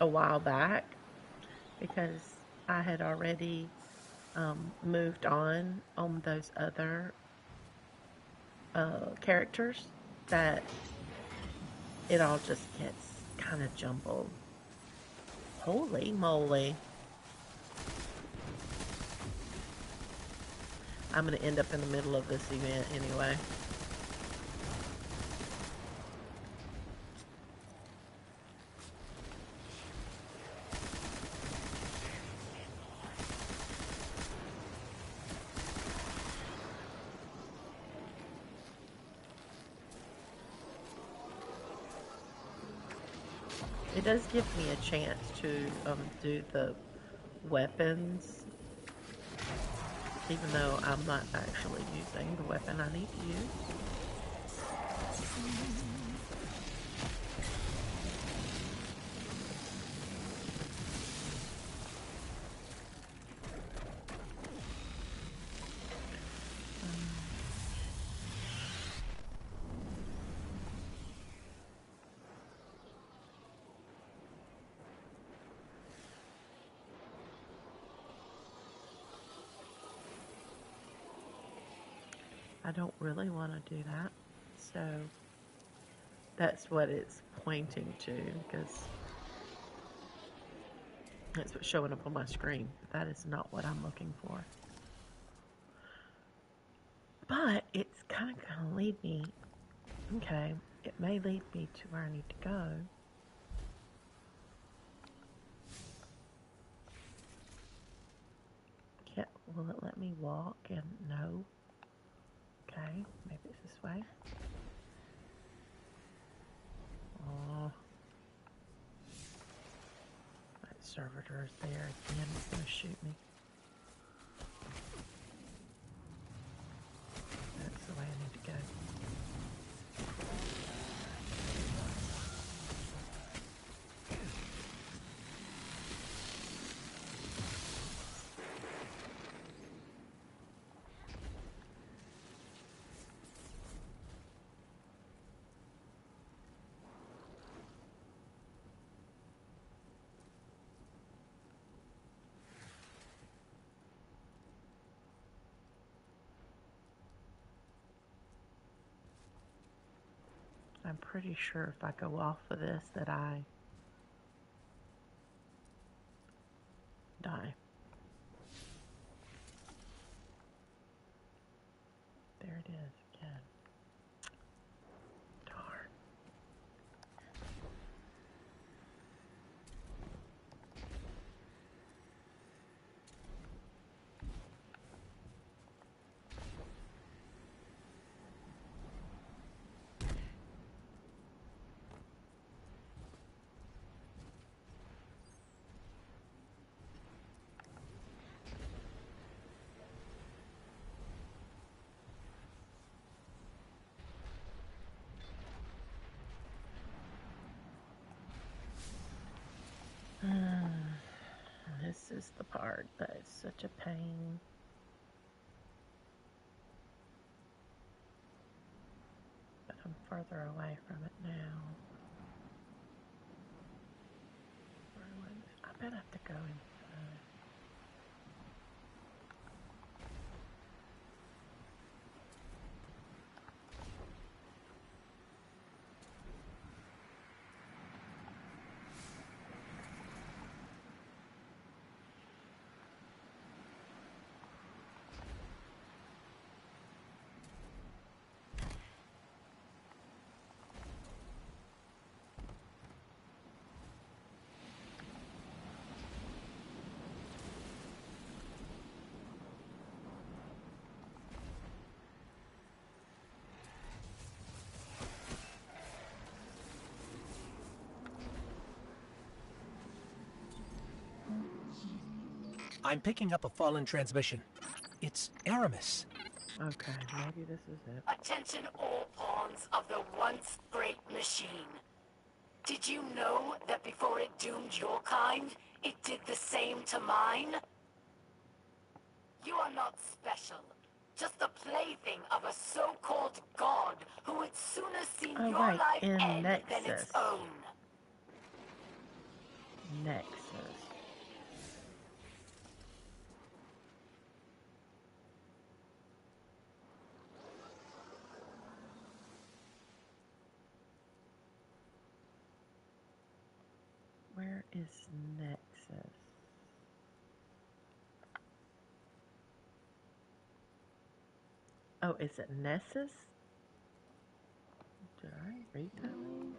a while back because I had already moved on those other characters that it all just gets kind of jumbled. Holy moly. I'm going to end up in the middle of this event anyway. It does give me a chance to do the weapons, even though I'm not actually using the weapon I need to use. I don't really want to do that, so that's what it's pointing to, because that's what's showing up on my screen. But that is not what I'm looking for. But it's kind of going to lead me, okay, it may lead me to where I need to go. Will it let me walk? And no. Okay, maybe it's this way. Oh, that servitor is there again. It's going to shoot me. That's the way I need to go. I'm pretty sure if I go off of this that I die. There it is again. Darn. This is the part that is such a pain. But I'm further away from it now. I bet I have to go inside. I'm picking up a fallen transmission. It's Aramis. Okay, maybe this is it. Attention all pawns of the once great machine. Did you know that before it doomed your kind, it did the same to mine? You are not special. Just the plaything of a so-called god who would sooner see Oh, your right, life in end than its Nexus. own. Nexus. Where is Nexus? Oh, is it Nessus? Did I read that wrong?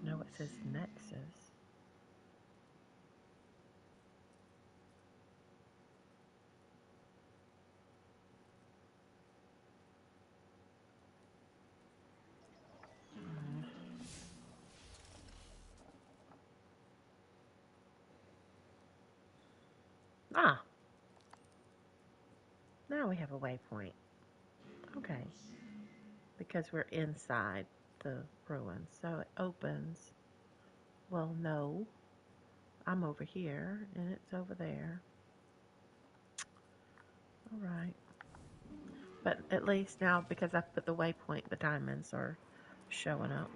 No, it says Nexus. Ah, now we have a waypoint. Okay, because we're inside the ruins, so it opens. Well, no, I'm over here, and it's over there. All right. But at least now, because I put the waypoint, the diamonds are showing up.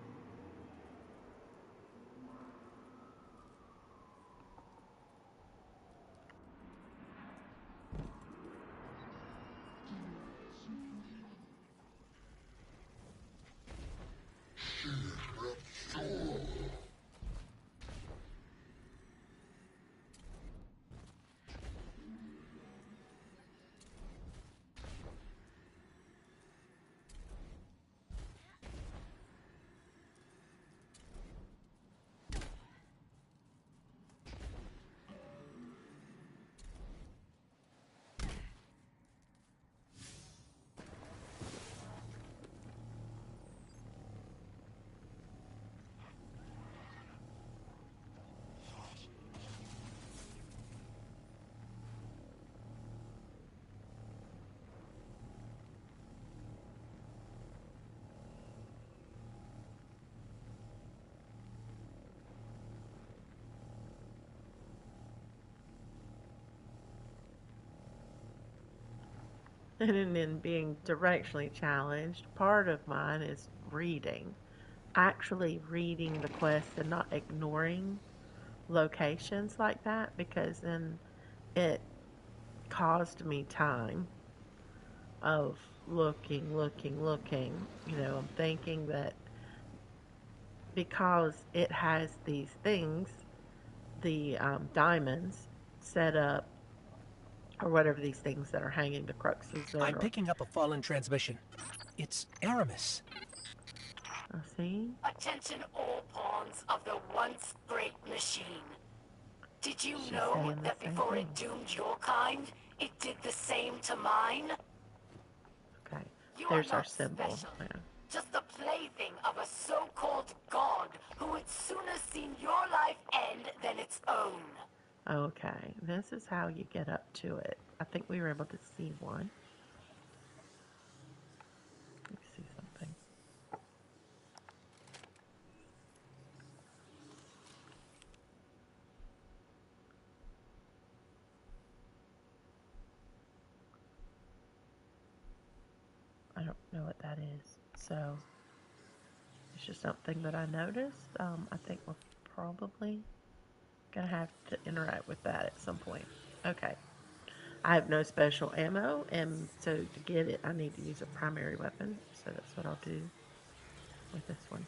And then being directionally challenged, part of mine is reading. Actually reading the quest and not ignoring locations like that, because then it caused me time of looking. You know, I'm thinking that because it has these things, the diamonds set up, or whatever these things that are hanging, the cruxes I'm or picking up a fallen transmission. It's Aramis. see? Attention all pawns of the once great machine. Did you She's know saying the that same before thing. it doomed your kind, it did the same to mine? Okay, You there's are our not symbol. special. Yeah. Just the plaything of a so-called god who would sooner see your life end than its own. Okay, this is how you get up to it. I think we were able to see one. Let me see something. I don't know what that is. So it's just something that I noticed. I think we're probably gonna have to interact with that at some point. Okay. I have no special ammo, and so to get it, I need to use a primary weapon. So that's what I'll do with this one.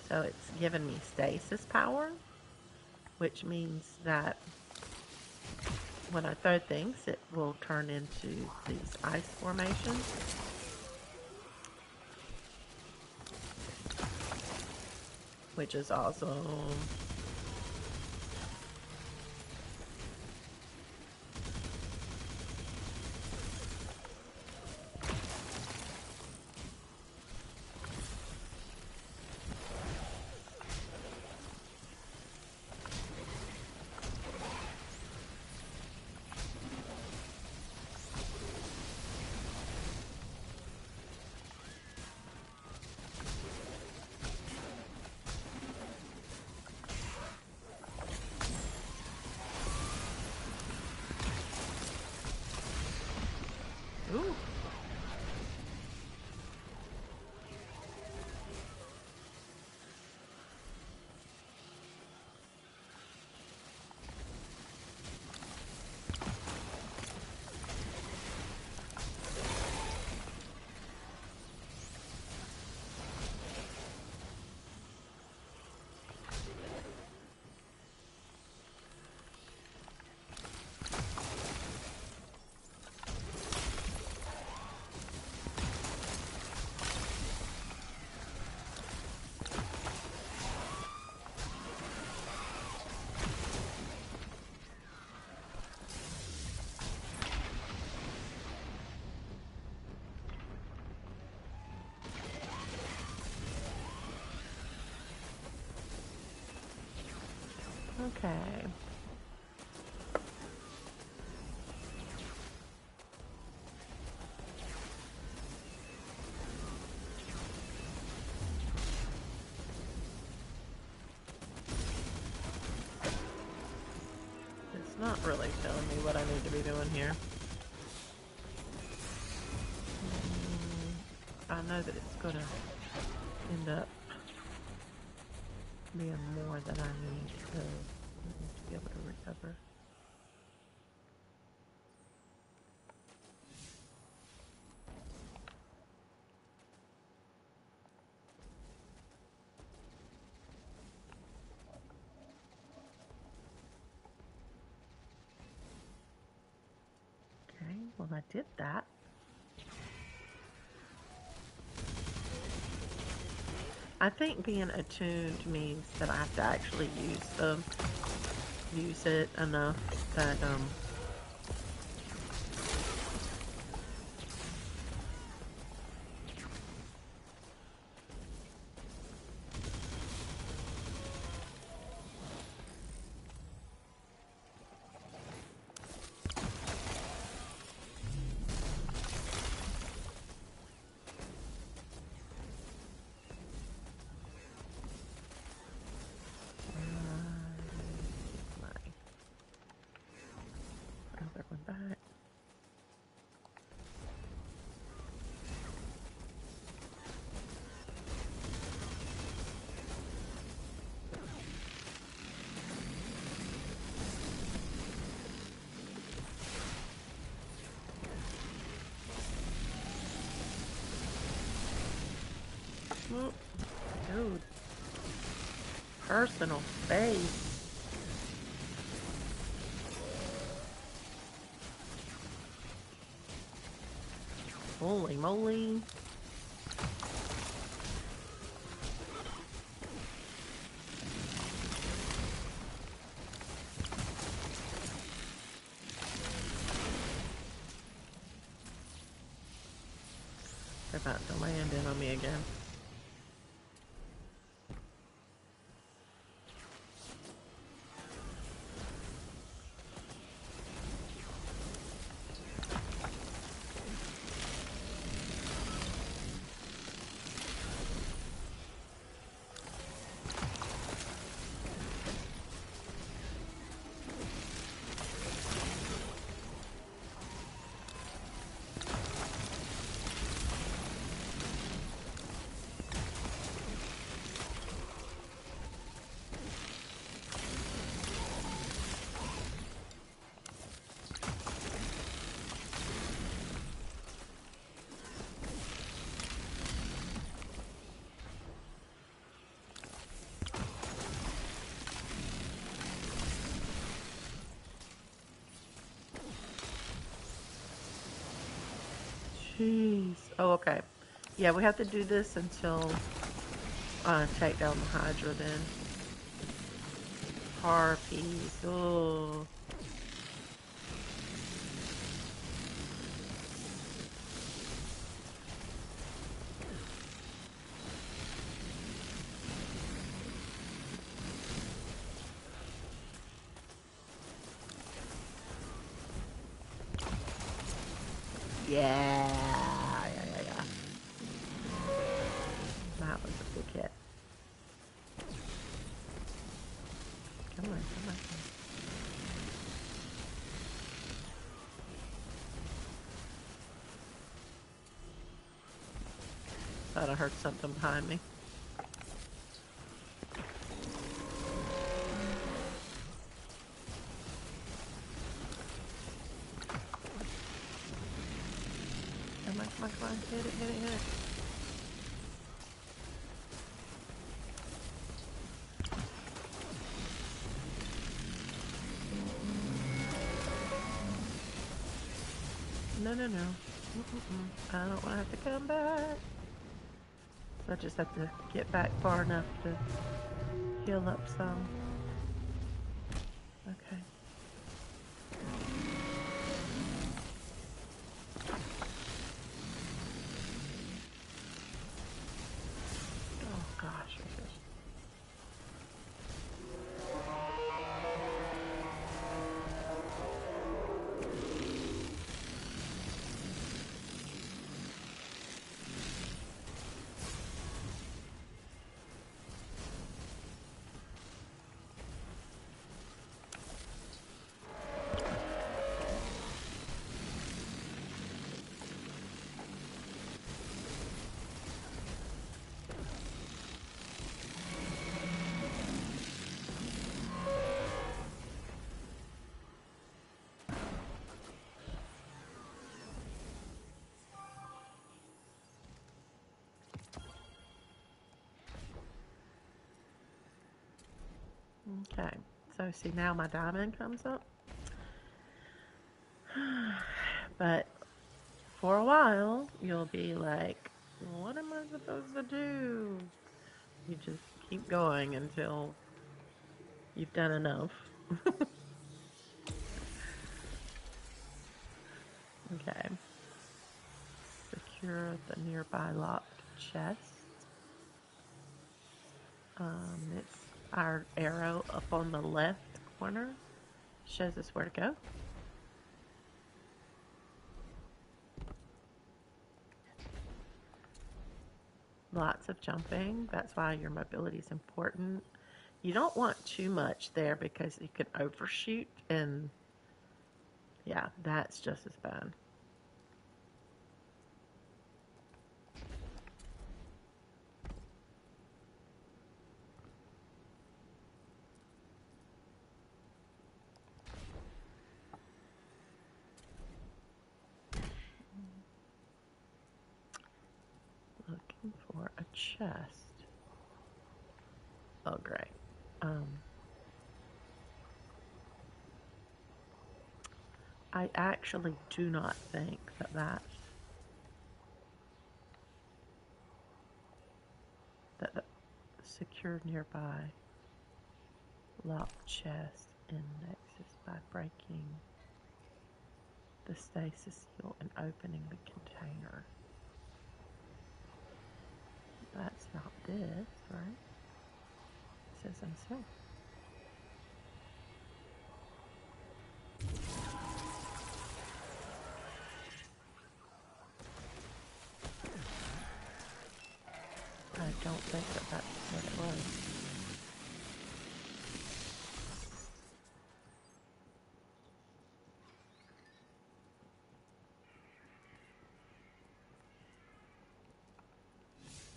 So it's given me stasis power, which means that when I throw things, it will turn into these ice formations. Which is awesome. Ooh. Okay. It's not really telling me what I need to be doing here. I know that it's gonna end up being more than I need to be able to recover. Okay, well I did that. I think being attuned means that I have to actually use it enough that other one back. Oh, dude. Personal space. Holy moly. They're about to land in on me again. Jeez. Oh, okay. Yeah, we have to do this until take down the Hydra then. Harpies. Oh. Yeah. Yeah. That was a big hit. Come on. Thought I heard something behind me. Come on. Hit it. No. I don't want to have to come back. So I just have to get back far enough to heal up some. Okay. Oh gosh. Okay, so see now my diamond comes up. But for a while, you'll be like, what am I supposed to do? You just keep going until you've done enough. Okay. Secure the nearby locked chest. It's our arrow up on the left corner. Shows us where to go. Lots of jumping. That's why your mobility is important. You don't want too much there because you could overshoot, and yeah, that's just as bad. Looking for a chest. Oh, great. I actually do not think that that's the secure nearby locked chest indexes by breaking the stasis seal and opening the container. That's not this, right? It says unsafe. I don't think that that's what it was.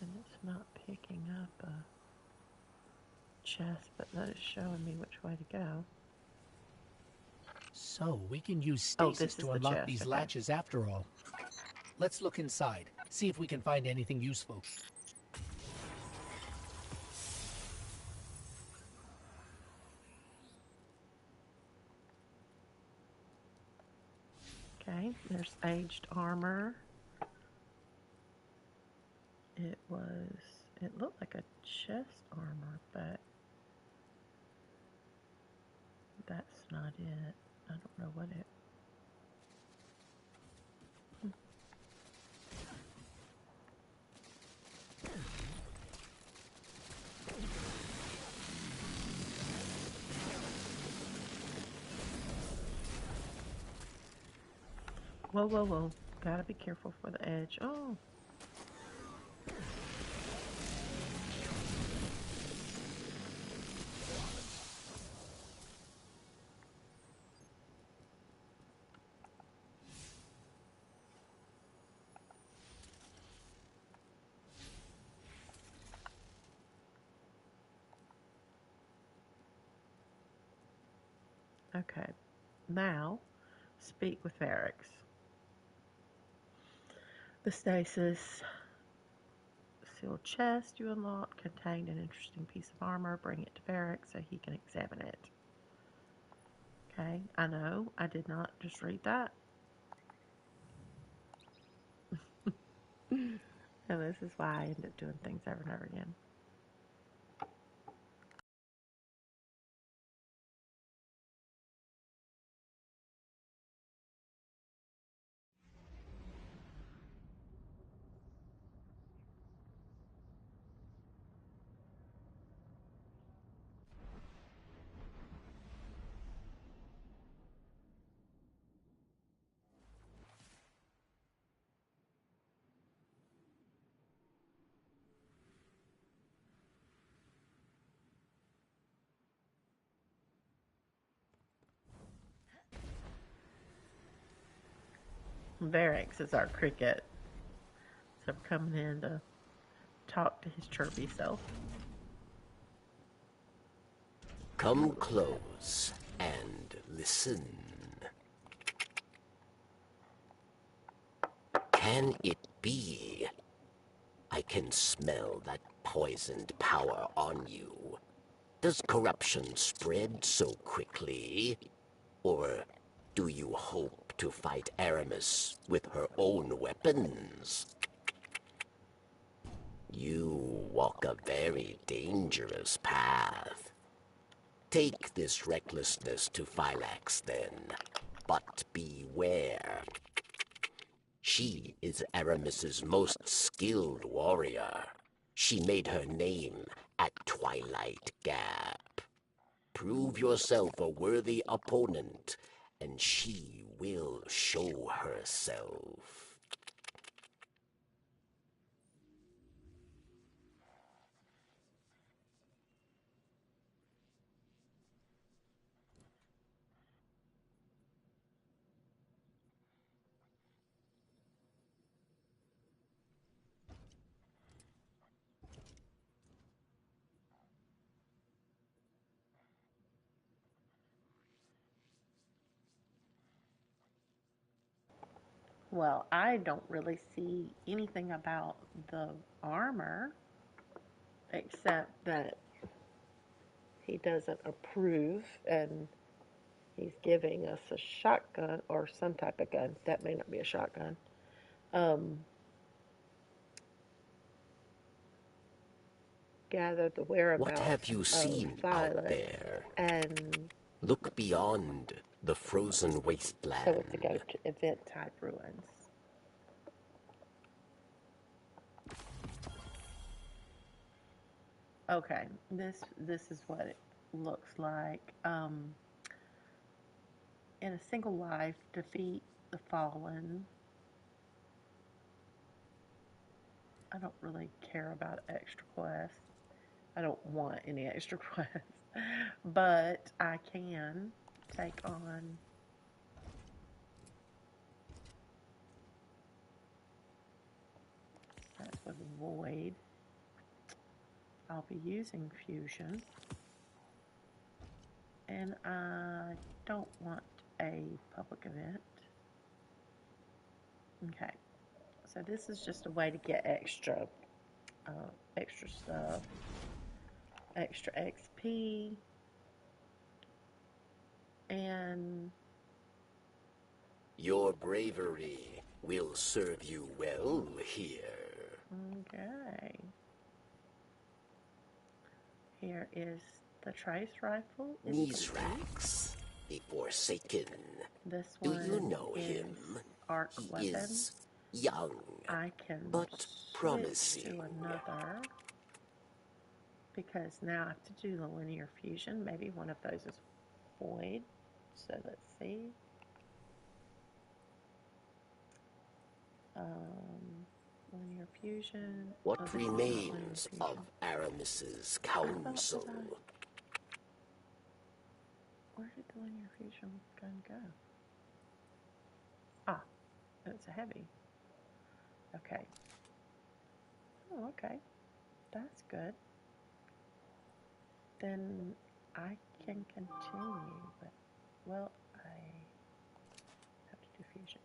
And it's not picking up a chest, but that is showing me which way to go. So, we can use stasis to unlock chest, these okay. latches after all. Let's look inside, see if we can find anything useful. Okay, there's aged armor. it looked like a chest armor, but that's not it. I don't know what it. Whoa, whoa, whoa. Gotta be careful for the edge. Oh. Okay. Now, speak with Varix. The stasis sealed chest you unlocked contained an interesting piece of armor. Bring it to Varric so he can examine it. Okay, I know. I did not just read that. And this is why I end up doing things over and over again. Varix is our cricket. So we're coming in to talk to his chirpy self. Come close and listen. Can it be? I can smell that poisoned power on you. Does corruption spread so quickly? Or do you hope to fight Aramis with her own weapons? You walk a very dangerous path. Take this recklessness to Phylax, then. But beware. She is Aramis's most skilled warrior. She made her name at Twilight Gap. Prove yourself a worthy opponent, and she will show herself. Well, I don't really see anything about the armor except that he doesn't approve and he's giving us a shotgun or some type of gun. That may not be a shotgun. Gather the What have whereabouts you of seen out Phylax, there? and Look beyond the frozen wasteland. so it's a go to event type ruins. Okay, this is what it looks like. In a single life, defeat the fallen. I don't really care about extra quests. I don't want any extra quests, but I can take on that's with Void. I'll be using Fusion, and I don't want a public event. Okay, so this is just a way to get extra stuff, extra XP, and your bravery will serve you well here. Okay. Here is the trace rifle. Mizrax, the Forsaken. This Do one you know is him? arc He weapon. is young, I can but switch promising. to another because now I have to do the linear fusion. Maybe one of those is void. So let's see. Linear fusion. What this is not linear remains fusion. of Aramis's I thought council? Where did the linear fusion gun go? Ah, it's a heavy. Okay. Oh, okay. That's good. Then I can continue, but, well, I have to do fusion.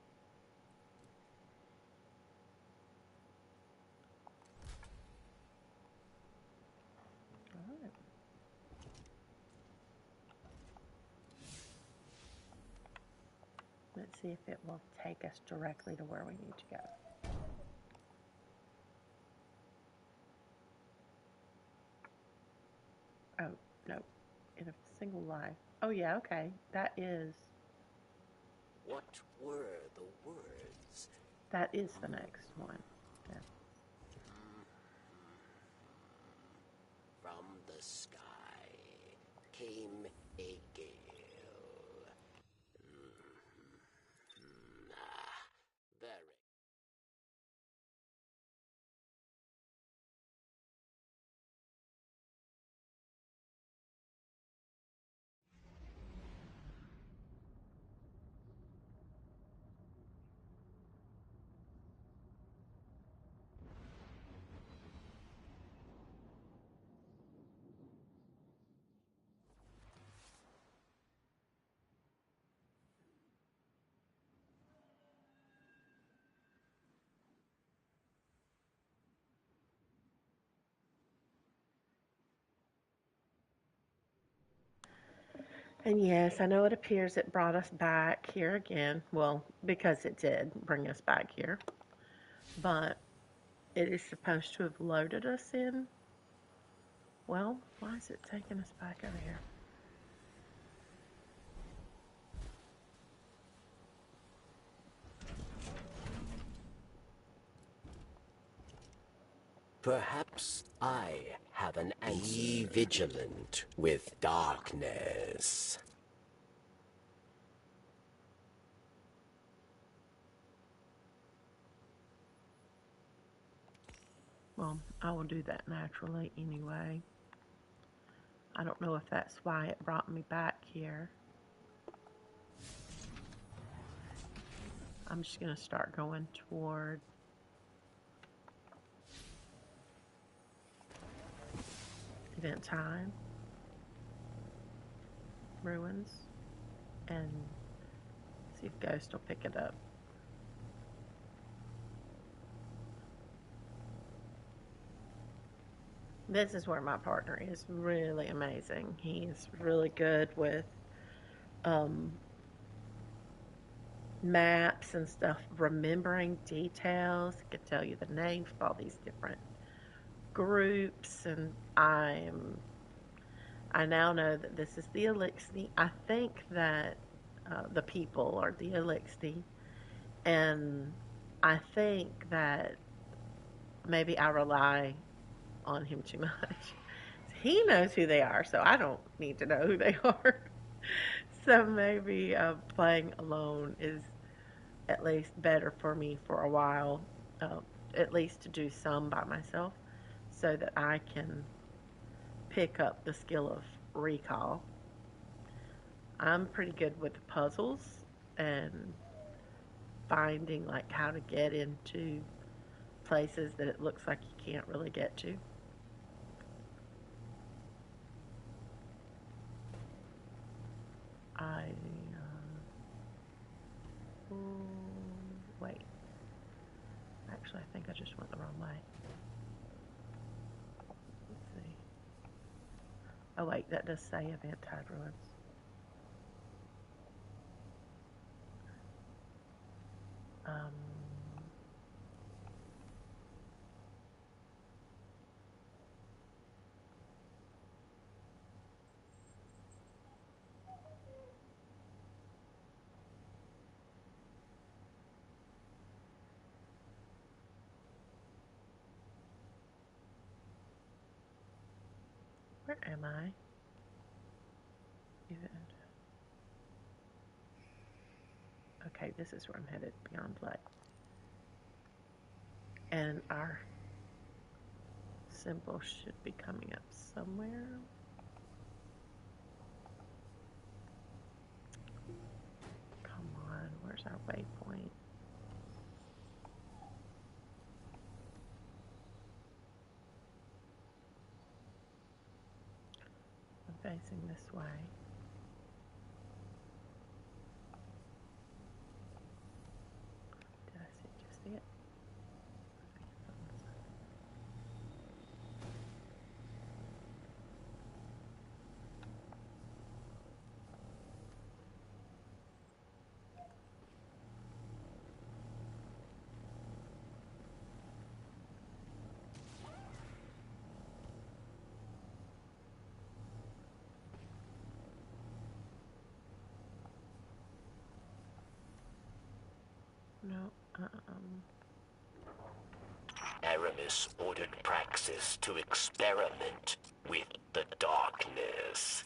All right. Let's see if it will take us directly to where we need to go. Oh, no. In a single life. Oh, yeah, okay. That is What were the words? That is the next one. Yeah. From the sky came a gale. Very. And yes, I know it appears it brought us back here again. Well, because it did bring us back here. But it is supposed to have loaded us in. Well, why is it taking us back over here? Perhaps I have an answer. Be vigilant with darkness. Well, I will do that naturally anyway. I don't know if that's why it brought me back here. I'm just going to start going toward event time, ruins, and see if Ghost will pick it up. This is where my partner is really amazing. He's really good with maps and stuff, remembering details. He could tell you the names of all these different groups, and I now know that this is the Elixir. I think that the people are the Elixir, and I think that maybe I rely on him too much. He knows who they are, so I don't need to know who they are. So maybe playing alone is at least better for me for a while, at least to do some by myself, so that I can pick up the skill of recall. I'm pretty good with puzzles and finding like how to get into places that it looks like you can't really get to. Wait. Actually, I think I just went the wrong way. Let's see. Oh, wait, that does say Event Tide Ruins. Where am I? Even. Okay, this is where I'm headed, Beyond Light. And our symbol should be coming up somewhere. Come on, where's our waypoint? I'm facing this way. Did I just see it? No, Aramis ordered Praxis to experiment with the darkness.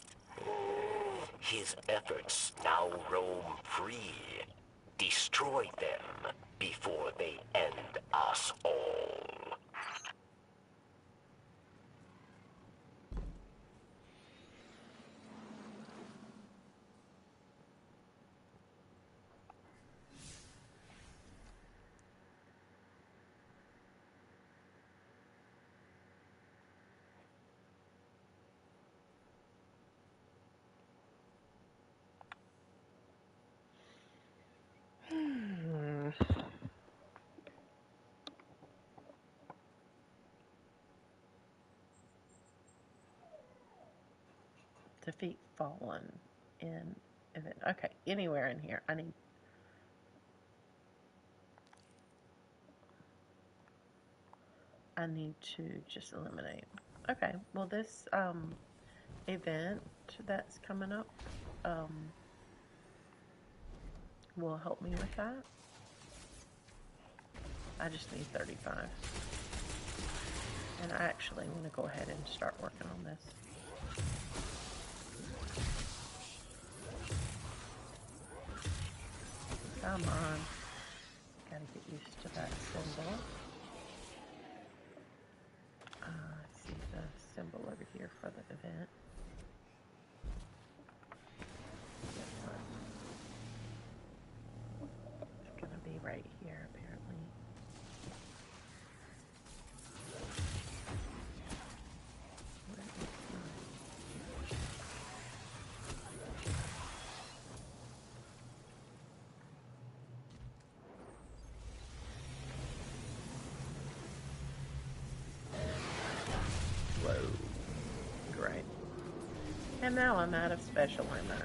His efforts now roam free. Destroy them before they end us all. Defeat fallen in event. Okay, anywhere in here. I need to just eliminate. Okay, well this event that's coming up will help me with that. I just need 35. And I actually want to go ahead and start working on this. Come on. Gotta get used to that symbol. I see the symbol over here for the event. It's gonna be right here, apparently. Great. And now I'm out of special ammo.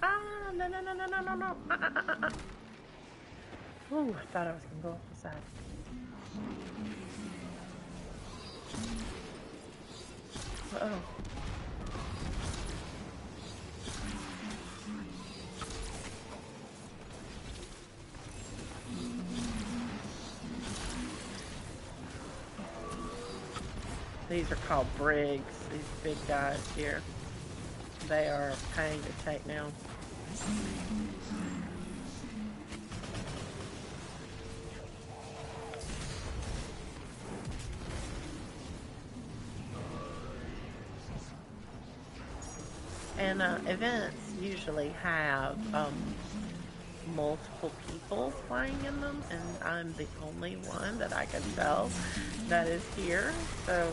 Ah, no, no, no, no, no, no, no. Ooh, I thought I was going to go off the side. Uh-oh. These are called brigs, these big guys here. They are a pain to take down. And events usually have multiple people playing in them, and I'm the only one that I can tell that is here, so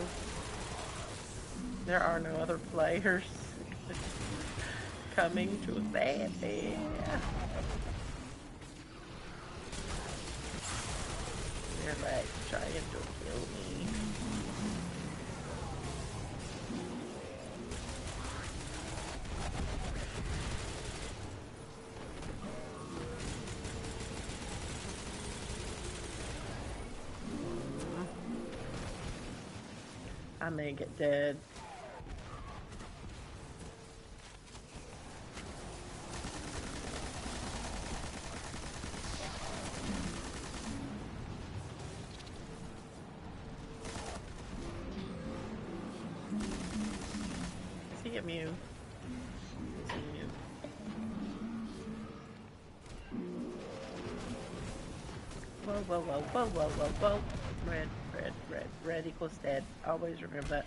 there are no other players coming to that. Yeah. They're like trying to kill me. I may get dead. Mew. Mew. Whoa, whoa, whoa, whoa, whoa, whoa, whoa. Red, red, red. Red equals dead. Always remember that.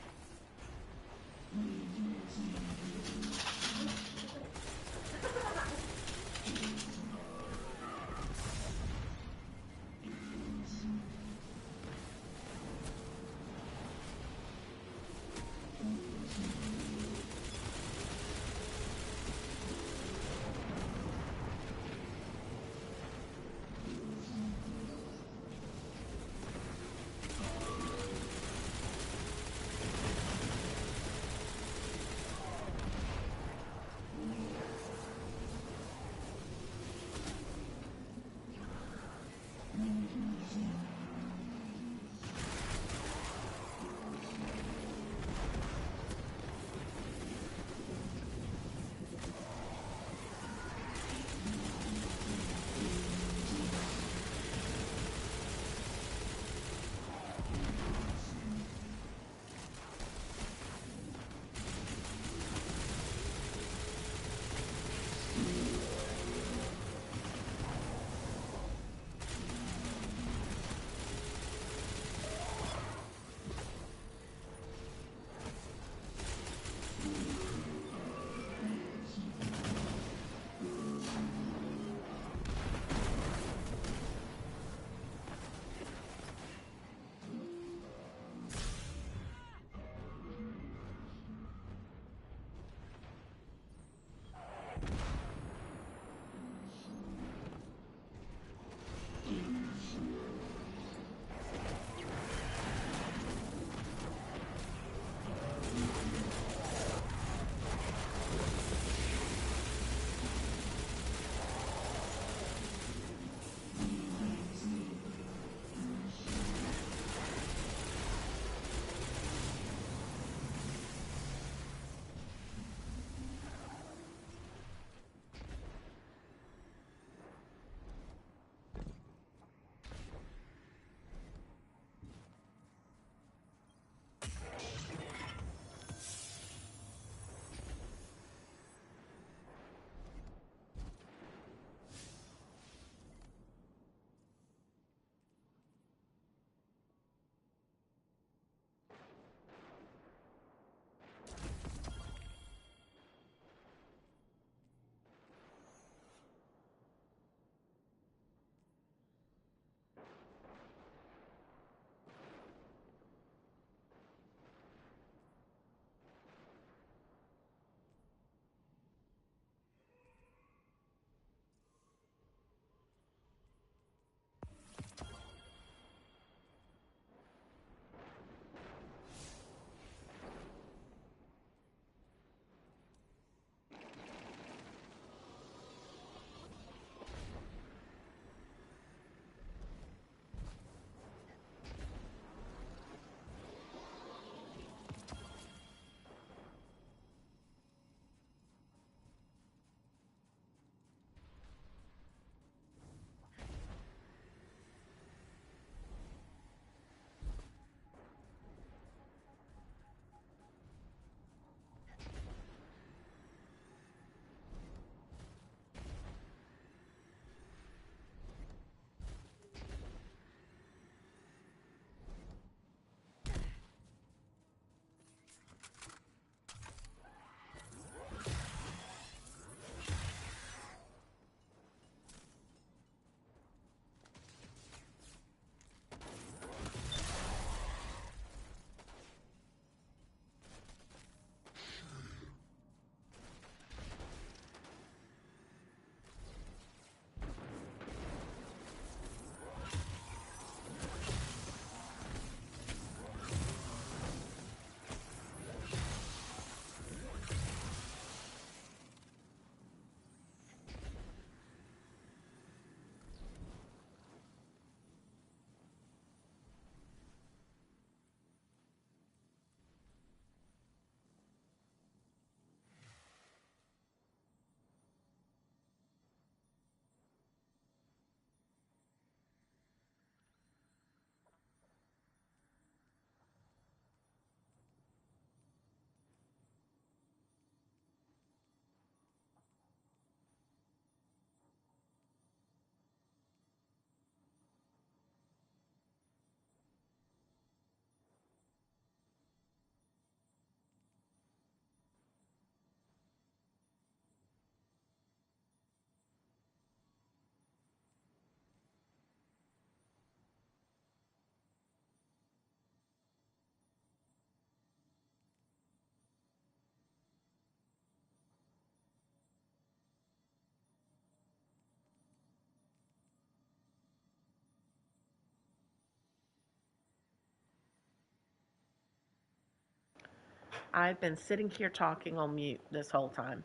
I've been sitting here talking on mute this whole time.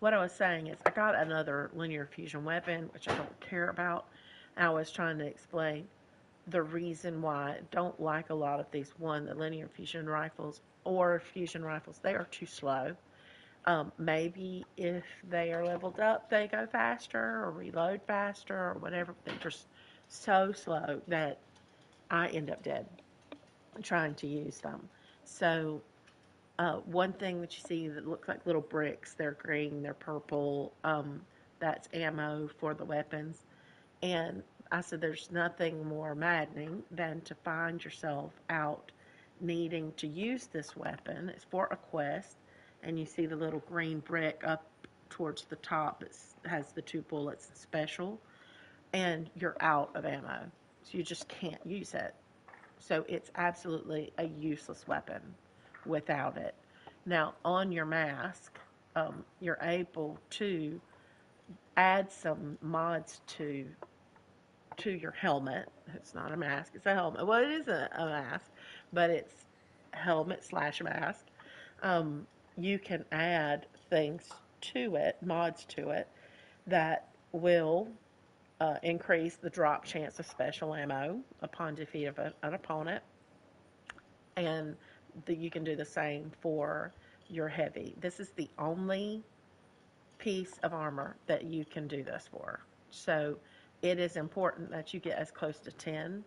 What I was saying is, I got another linear fusion weapon, which I don't care about. And I was trying to explain the reason why I don't like a lot of these. One, the linear fusion rifles or fusion rifles, they are too slow. Maybe if they are leveled up, they go faster or reload faster or whatever. They're just so slow that I end up dead trying to use them. So, one thing that you see that looks like little bricks, they're green, they're purple, that's ammo for the weapons. And I said, there's nothing more maddening than to find yourself out needing to use this weapon. It's for a quest, and you see the little green brick up towards the top that has the 2 bullets special, and you're out of ammo. So you just can't use it. So it's absolutely a useless weapon without it. Now, on your mask, you're able to add some mods to your helmet. It's not a mask, it's a helmet. Well, it is a mask, but it's helmet slash mask. You can add things to it, mods to it, that will increase the drop chance of special ammo upon defeat of an opponent. And you can do the same for your heavy. This is the only piece of armor that you can do this for. So it is important that you get as close to 10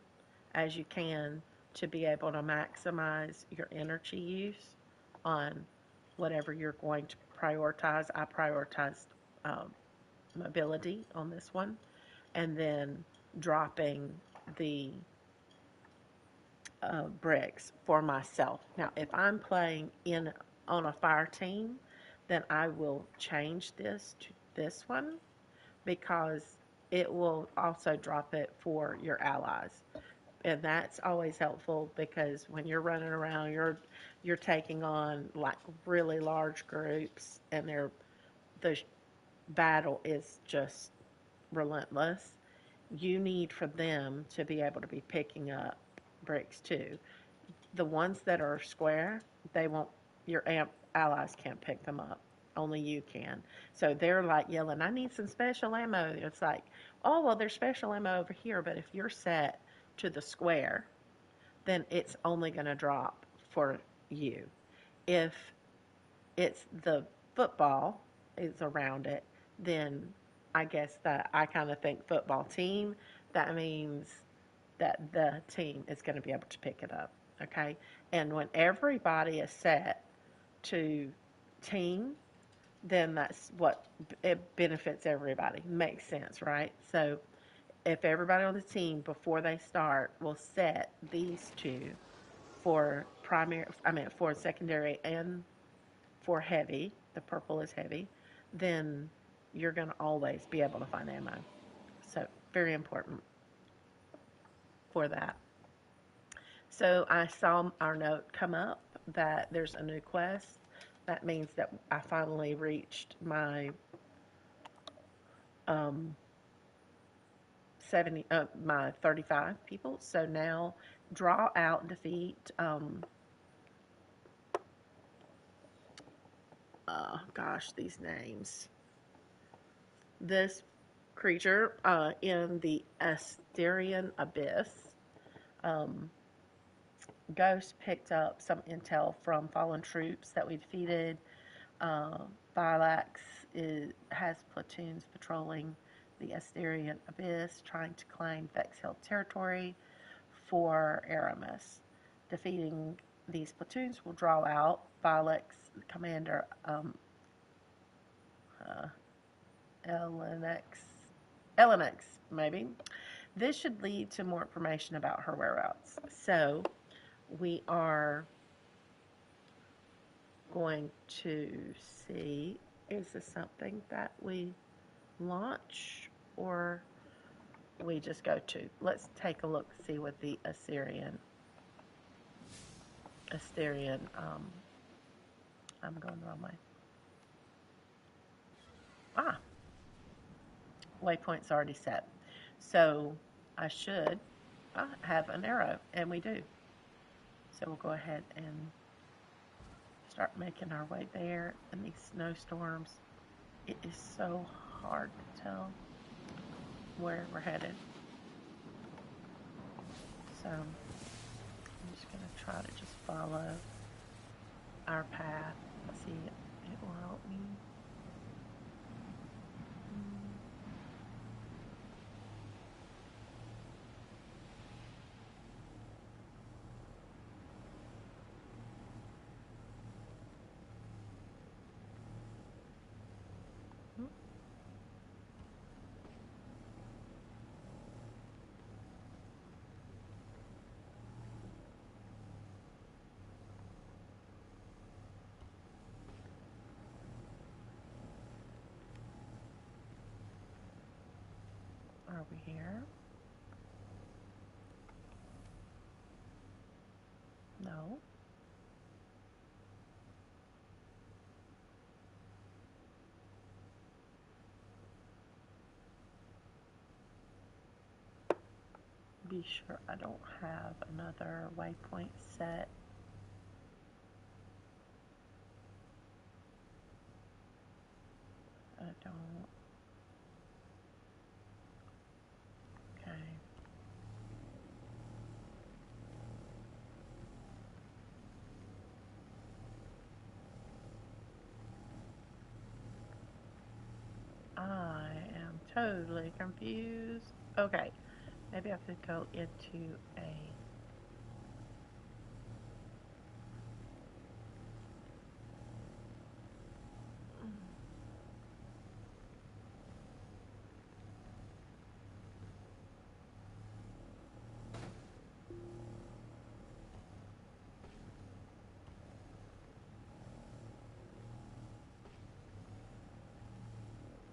as you can to be able to maximize your energy use on whatever you're going to prioritize. I prioritized mobility on this one, and then dropping the bricks for myself. Now, if I'm playing on a fire team, then I will change this to this one, because it will also drop it for your allies. And that's always helpful, because when you're running around, you're taking on like really large groups, and the battle is just relentless. You need for them to be able to be picking up bricks too. The ones that are square, they won't. Your allies can't pick them up. Only you can. So they're like yelling, "I need some special ammo." It's like, oh well, there's special ammo over here. But if you're set to the square, then it's only going to drop for you. If it's the football is around it, then I guess that I kind of think football team. That means that the team is going to be able to pick it up. Okay, and when everybody is set to team, then that's what it benefits everybody. Makes sense, right? So if everybody on the team before they start will set these two for for secondary and for heavy, the purple is heavy, then you're going to always be able to find ammo. So very important for that. So I saw our note come up that there's a new quest. That means that I finally reached my 35 people. So now draw out, defeat. These names. This creature in the Asterian Abyss. Ghost picked up some intel from fallen troops that we defeated. Vilax has platoons patrolling the Asterian Abyss, trying to claim Vexhill territory for Aramis. Defeating these platoons will draw out Vilax commander Elenex, maybe. This should lead to more information about her whereabouts. So we are going to see, is this something that we launch or we just go to? Let's take a look, see what the Asterian, I'm going the wrong way. Waypoint's already set. So I should have an arrow, and we do. So we'll go ahead and start making our way there in these snowstorms, it is so hard to tell where we're headed. So I'm just going to try to just follow our path. See, it will help me. Are we here? No. Be sure I don't have another waypoint set. I don't. Okay. I am totally confused. Okay. Maybe I have to go into a...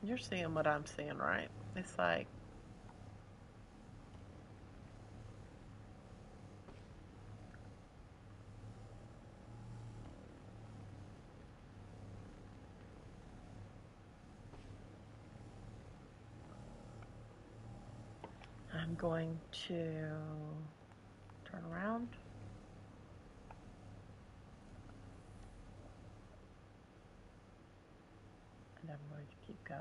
You're seeing what I'm seeing, right? It's like... I'm going to turn around. And I'm going to keep going.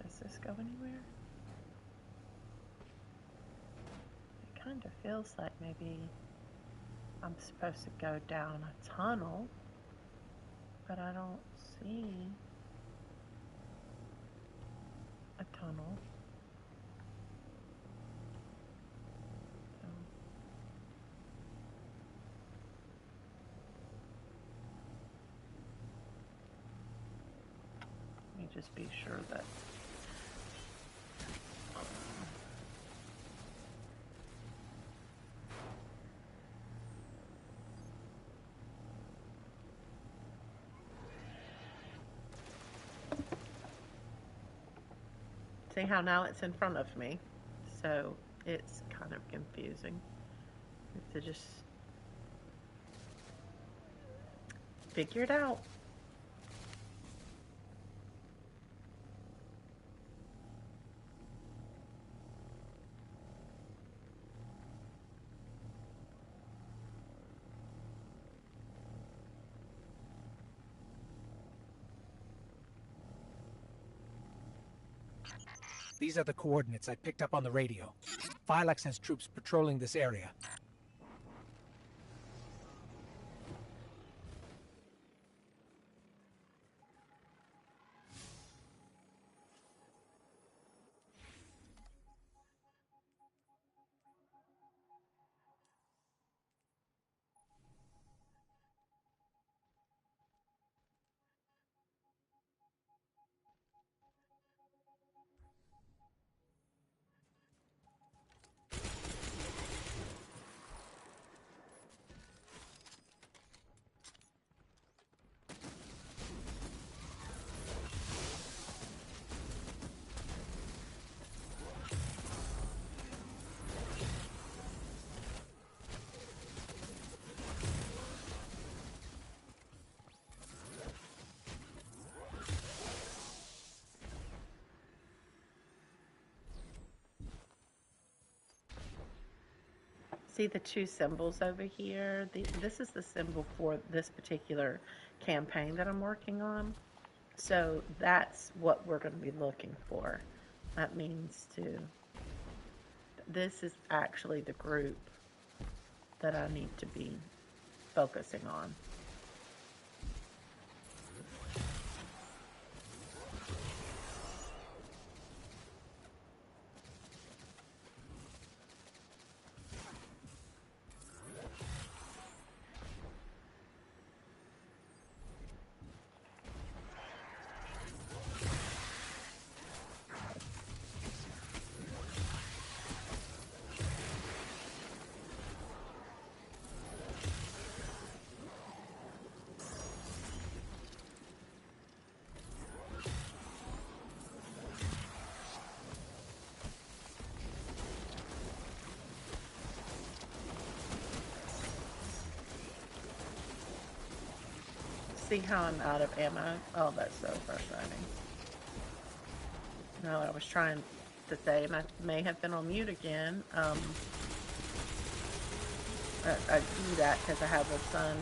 Does this go anywhere? It kind of feels like maybe I'm supposed to go down a tunnel, but I don't see a tunnel. So let me just be sure that see how now it's in front of me, so it's kind of confusing. I have to just figure it out. These are the coordinates I picked up on the radio. Phylax has troops patrolling this area. See the two symbols over here? This is the symbol for this particular campaign that I'm working on. So that's what we're going to be looking for. That means this is actually the group that I need to be focusing on. See how I'm out of ammo? Oh, that's so frustrating. No, I was trying to say, and I may have been on mute again. I do that because I have a son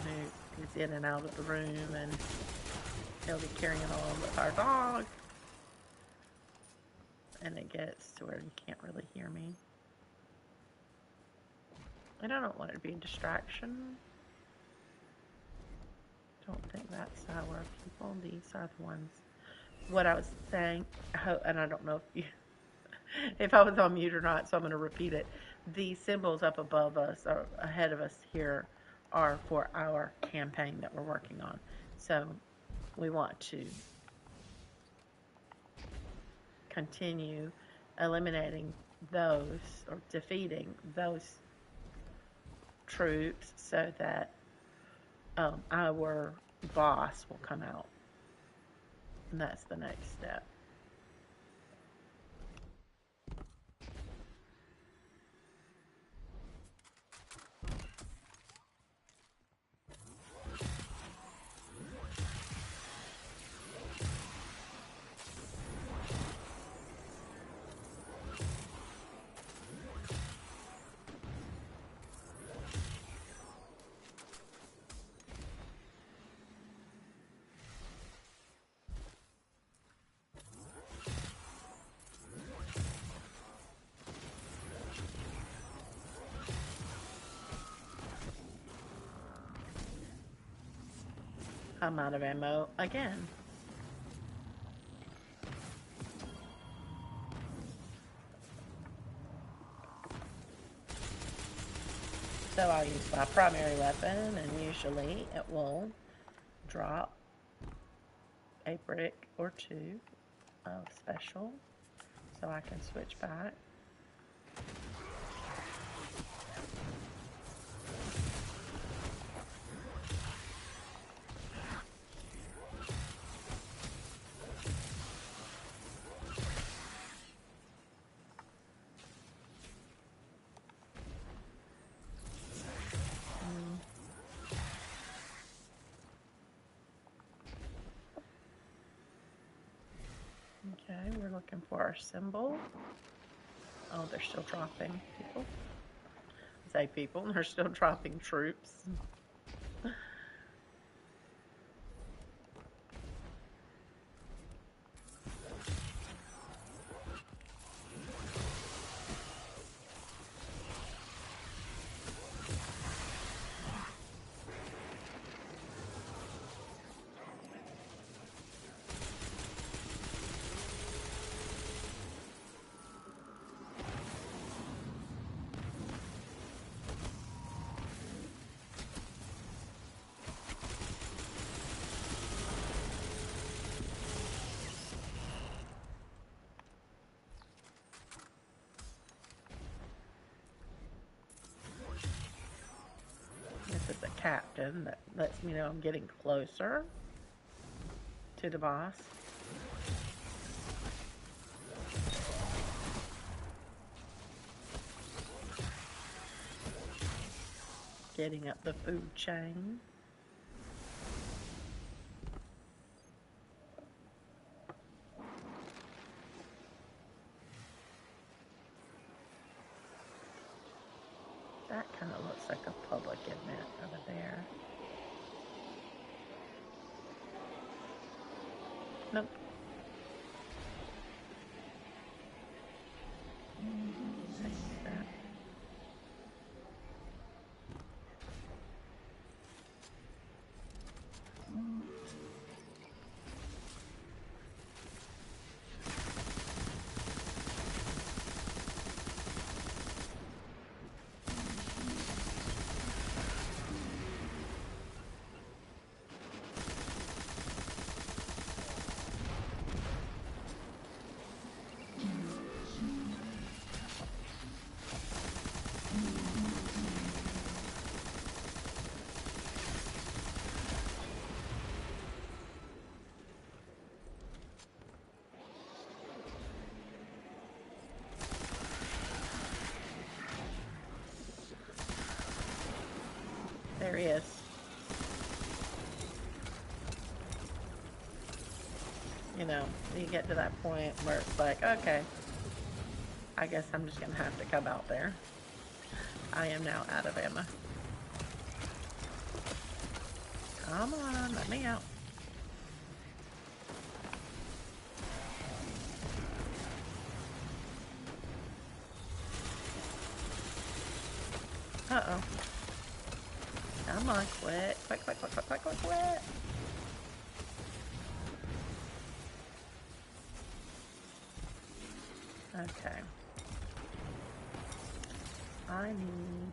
who is in and out of the room, and he'll be carrying on with our dog. And it gets to where you can't really hear me. And I don't want it to be a distraction. Don't think that's our people. These are the ones. What I was saying, and I don't know if I was on mute or not, so I'm going to repeat it. The symbols up above us, or ahead of us here, are for our campaign that we're working on. So we want to continue eliminating those, or defeating those troops, so that our boss will come out. And that's the next step. I'm out of ammo again. So I'll use my primary weapon, and usually it will drop a brick or two of special, so I can switch back. Okay, we're looking for our symbol. Oh, they're still dropping people. I say people, they're still dropping troops. This is a captain that lets me know I'm getting closer to the boss. Getting up the food chain. That kind looks like a public event over there. Nope. Save that. There he is. You know, you get to that point where it's like, okay, I guess I'm just going to have to come out there. I am now out of ammo. Come on, let me out. Uh-oh. Come on, quit. Quit, quit, quit, quit, quit, quit, quit. Okay. I need...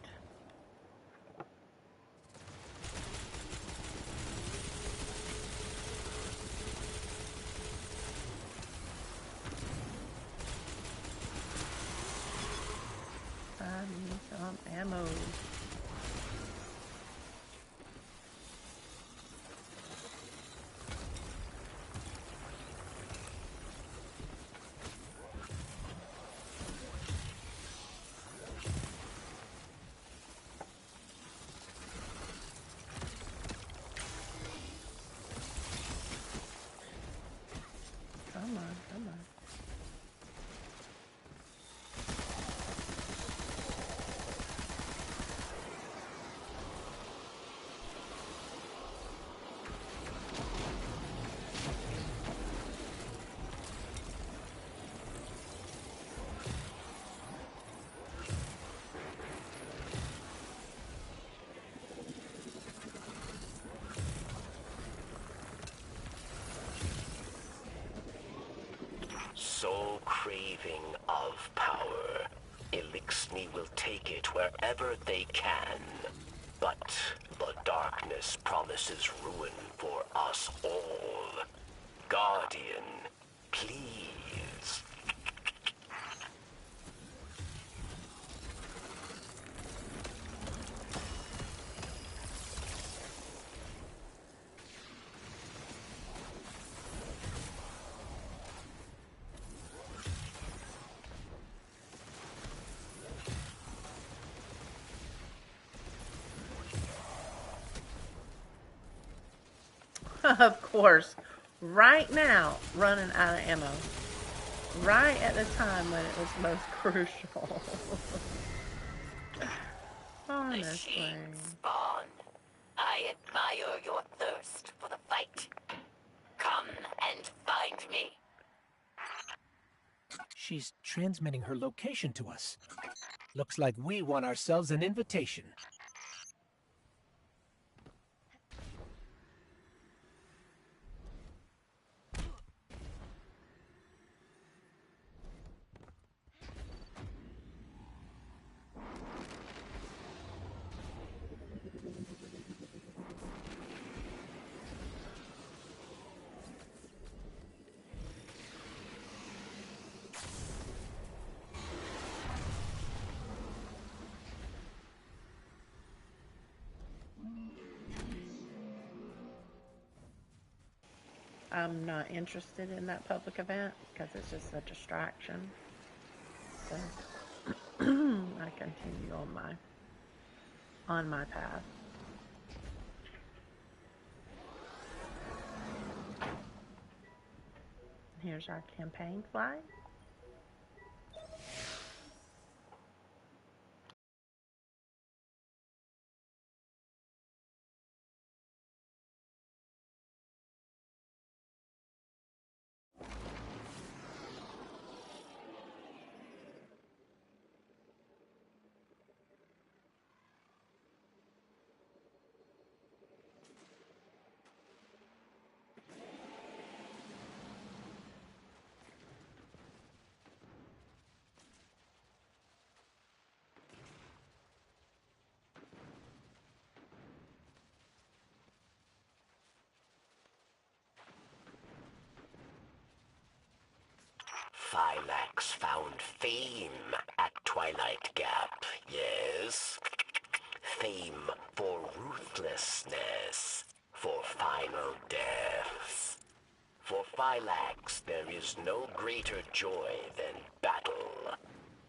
some ammo. Come on, come on. So craving of power, Elixni will take it wherever they can. But the darkness promises ruin for us all. Guardian, please. Of course, right now, running out of ammo. Right at the time when it was most crucial. Honestly. Machine spawn. I admire your thirst for the fight. Come and find me. She's transmitting her location to us. Looks like we won ourselves an invitation. I'm not interested in that public event because it's just a distraction. So I continue on my path. Here's our campaign flag. fame at Twilight Gap, yes? Fame for ruthlessness, for final deaths. For Phylax, there is no greater joy than battle.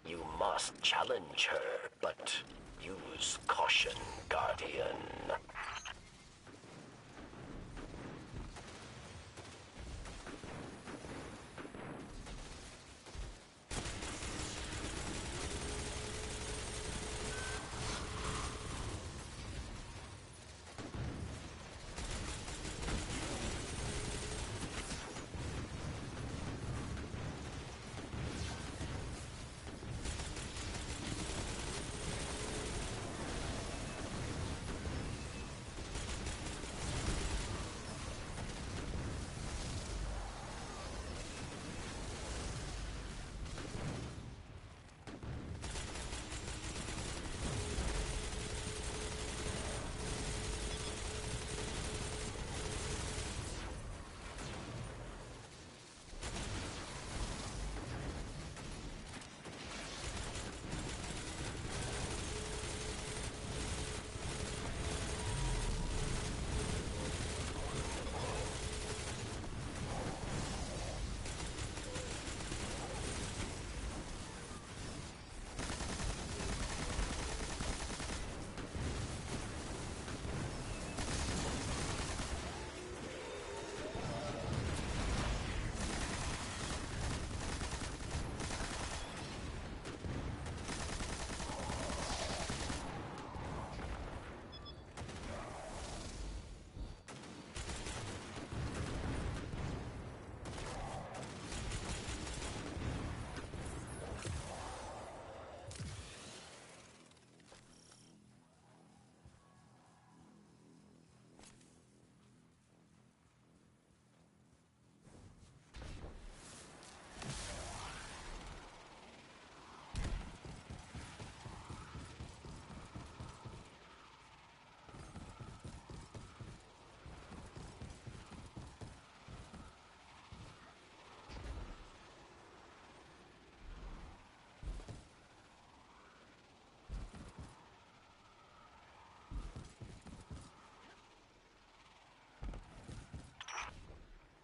You must challenge her, but use caution, Guardian.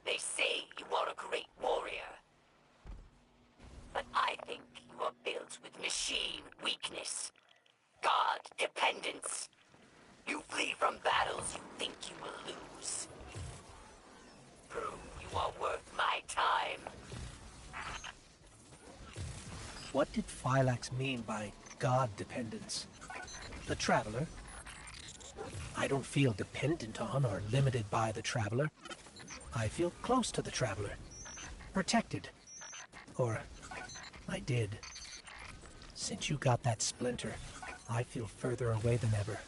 They say you are a great warrior. But I think you are built with machine weakness, god dependence. You flee from battles you think you will lose. Prove you are worth my time. What did Phylax mean by god dependence? The Traveler? I don't feel dependent on or limited by the Traveler. I feel close to the Traveler. Protected. Or, I did. Since you got that splinter, I feel further away than ever.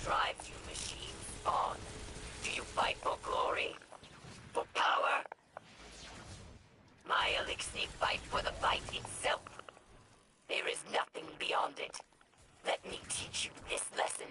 drives you, machine spawn? Do you fight for glory? For power? My elixir fight for the fight itself. There is nothing beyond it. Let me teach you this lesson.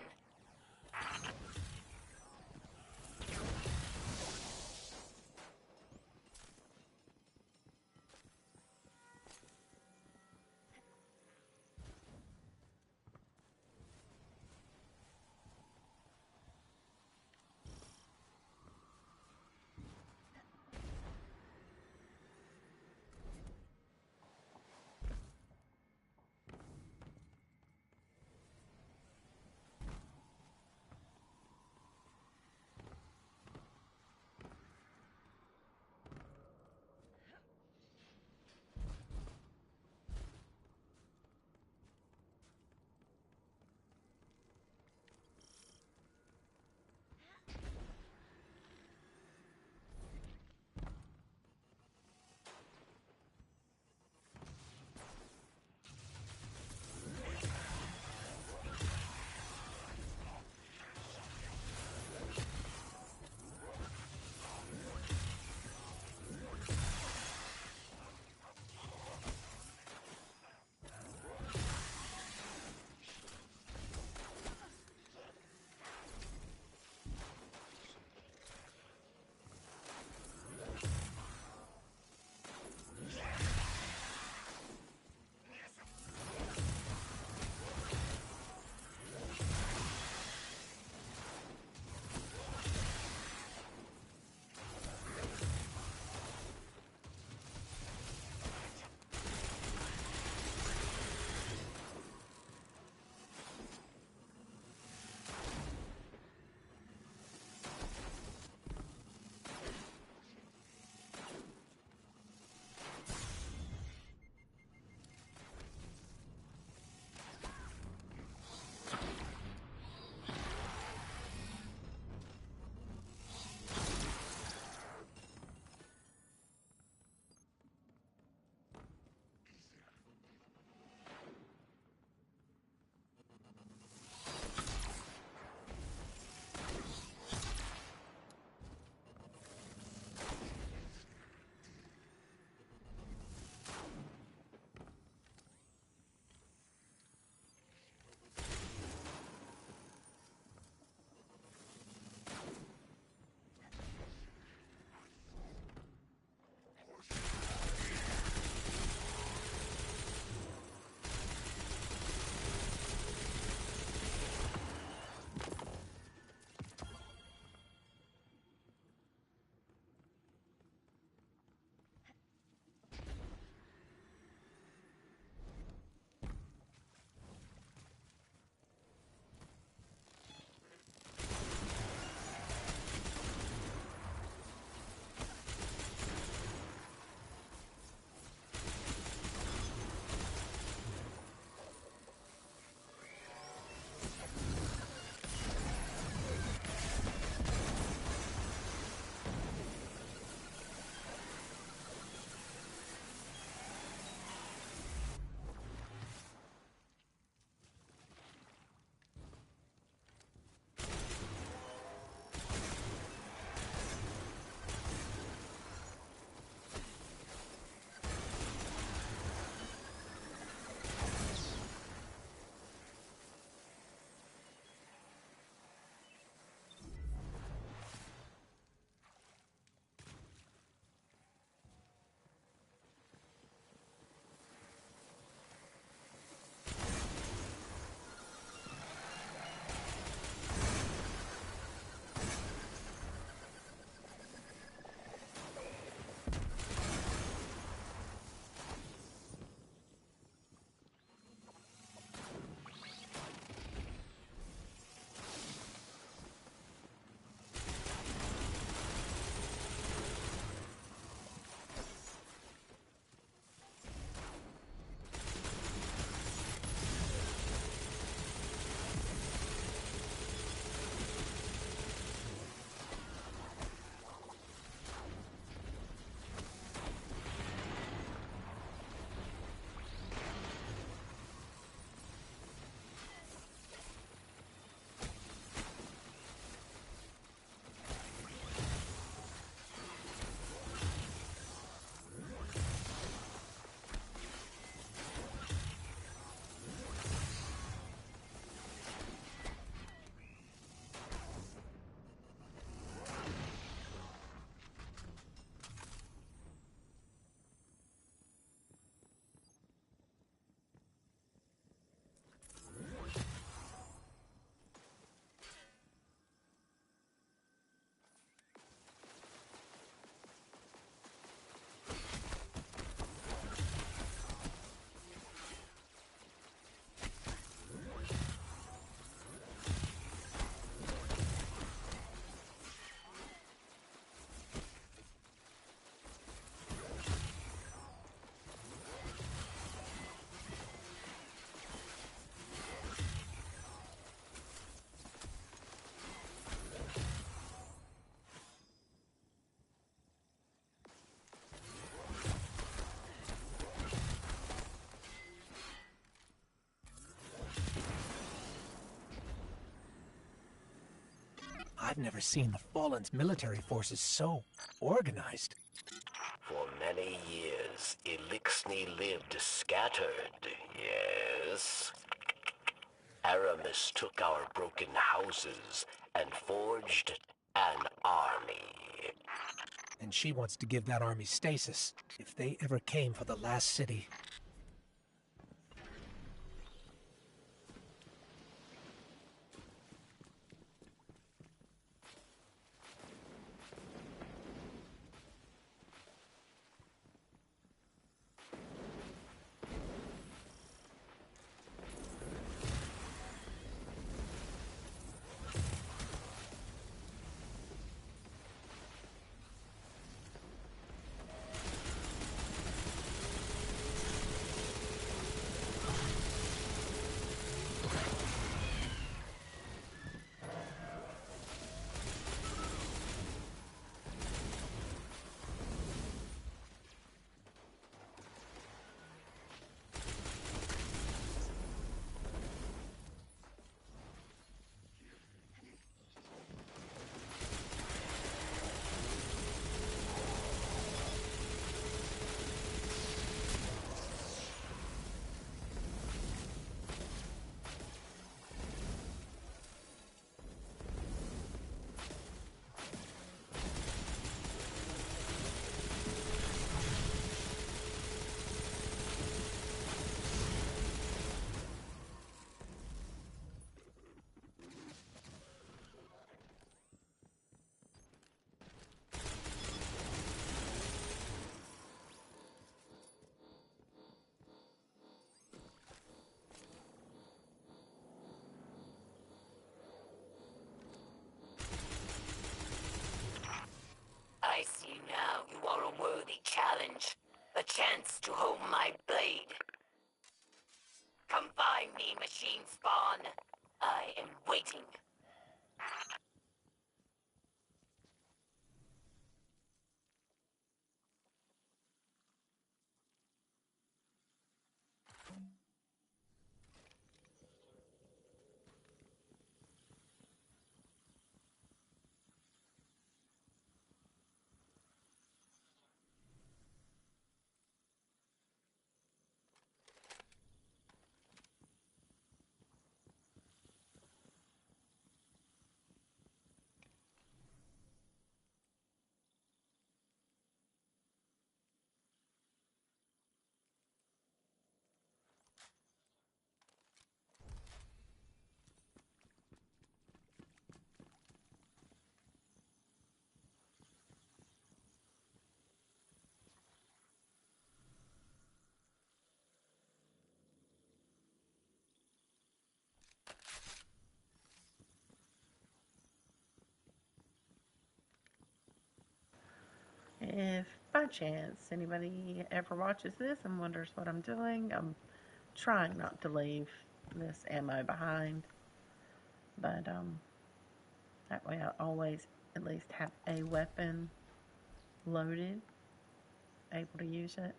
I've never seen the Fallen's military forces so organized. For many years, Elixni lived scattered, yes. Aramis took our broken houses and forged an army. And she wants to give that army stasis, if they ever came for the last city. I see now you are a worthy challenge. A chance to hold my blade. Come find me, machine spawn. I am waiting. If by chance anybody ever watches this and wonders what I'm doing, I'm trying not to leave this ammo behind. But that way I always at least have a weapon loaded, able to use it.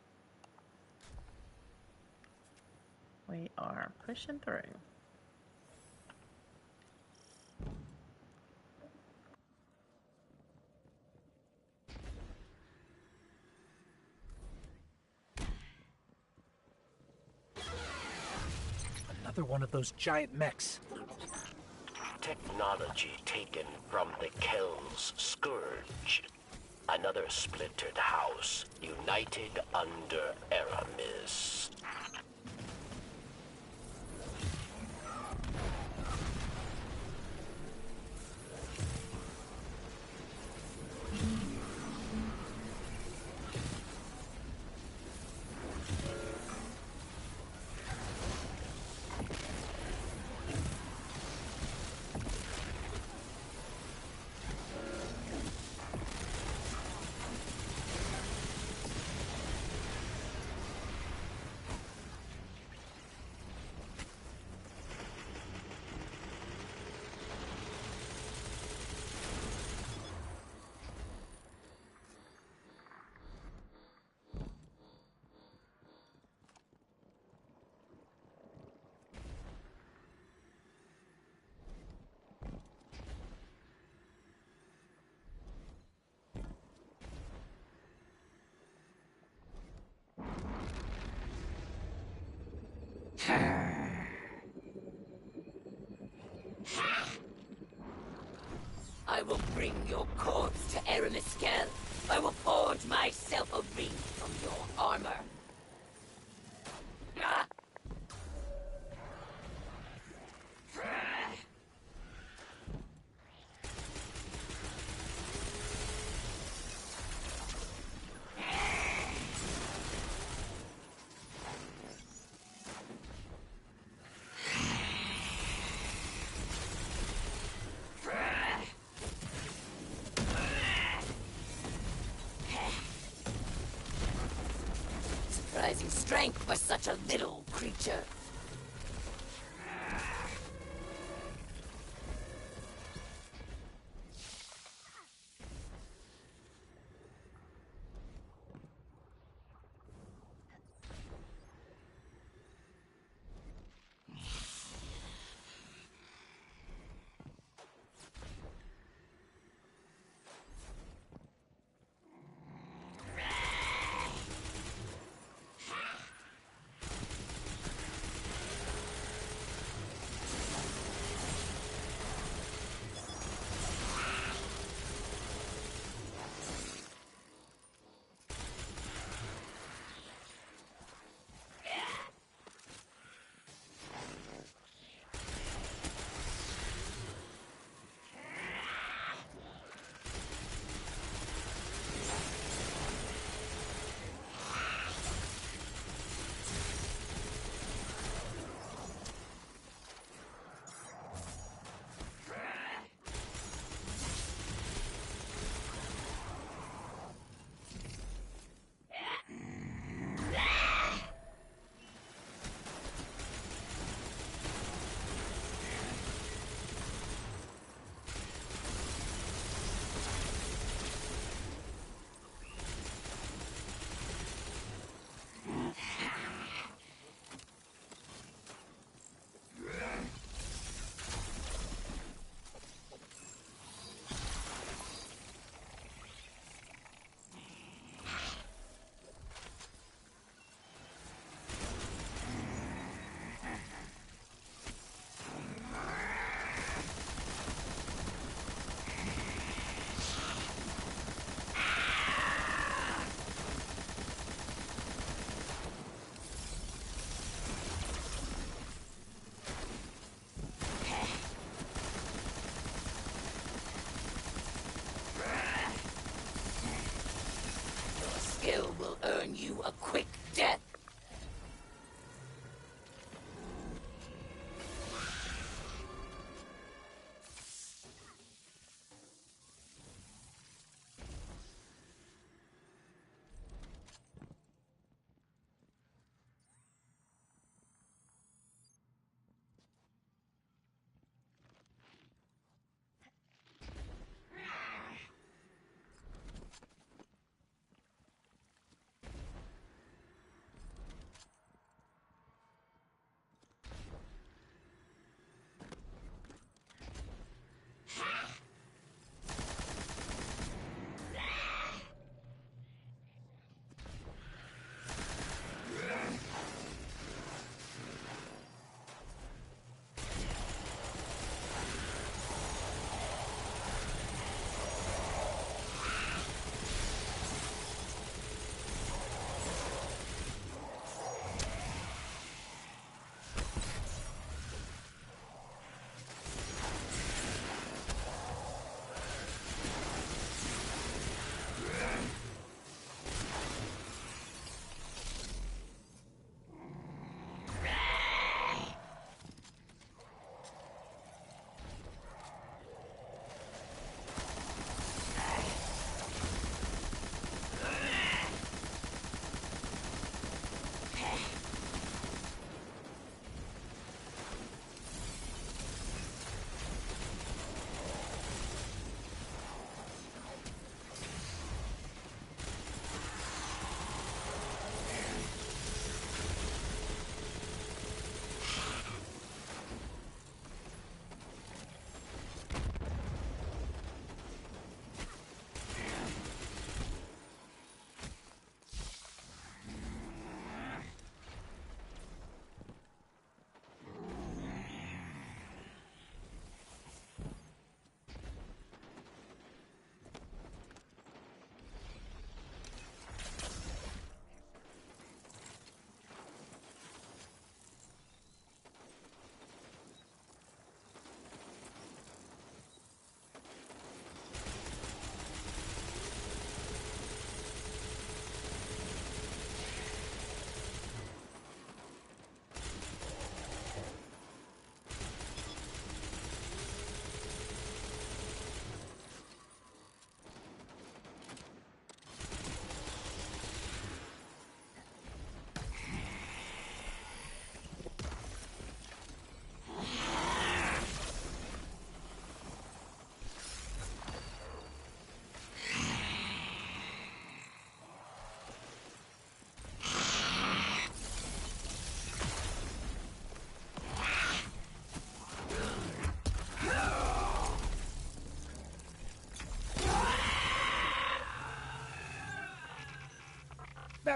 We are pushing through. Another one of those giant mechs. Technology taken from the Kel's scourge. Another splintered house, united under Aramis. I will bring your corpse to Eremiskell. I will forge myself a ring from your armor. Ah! Surprising strength for such a little creature.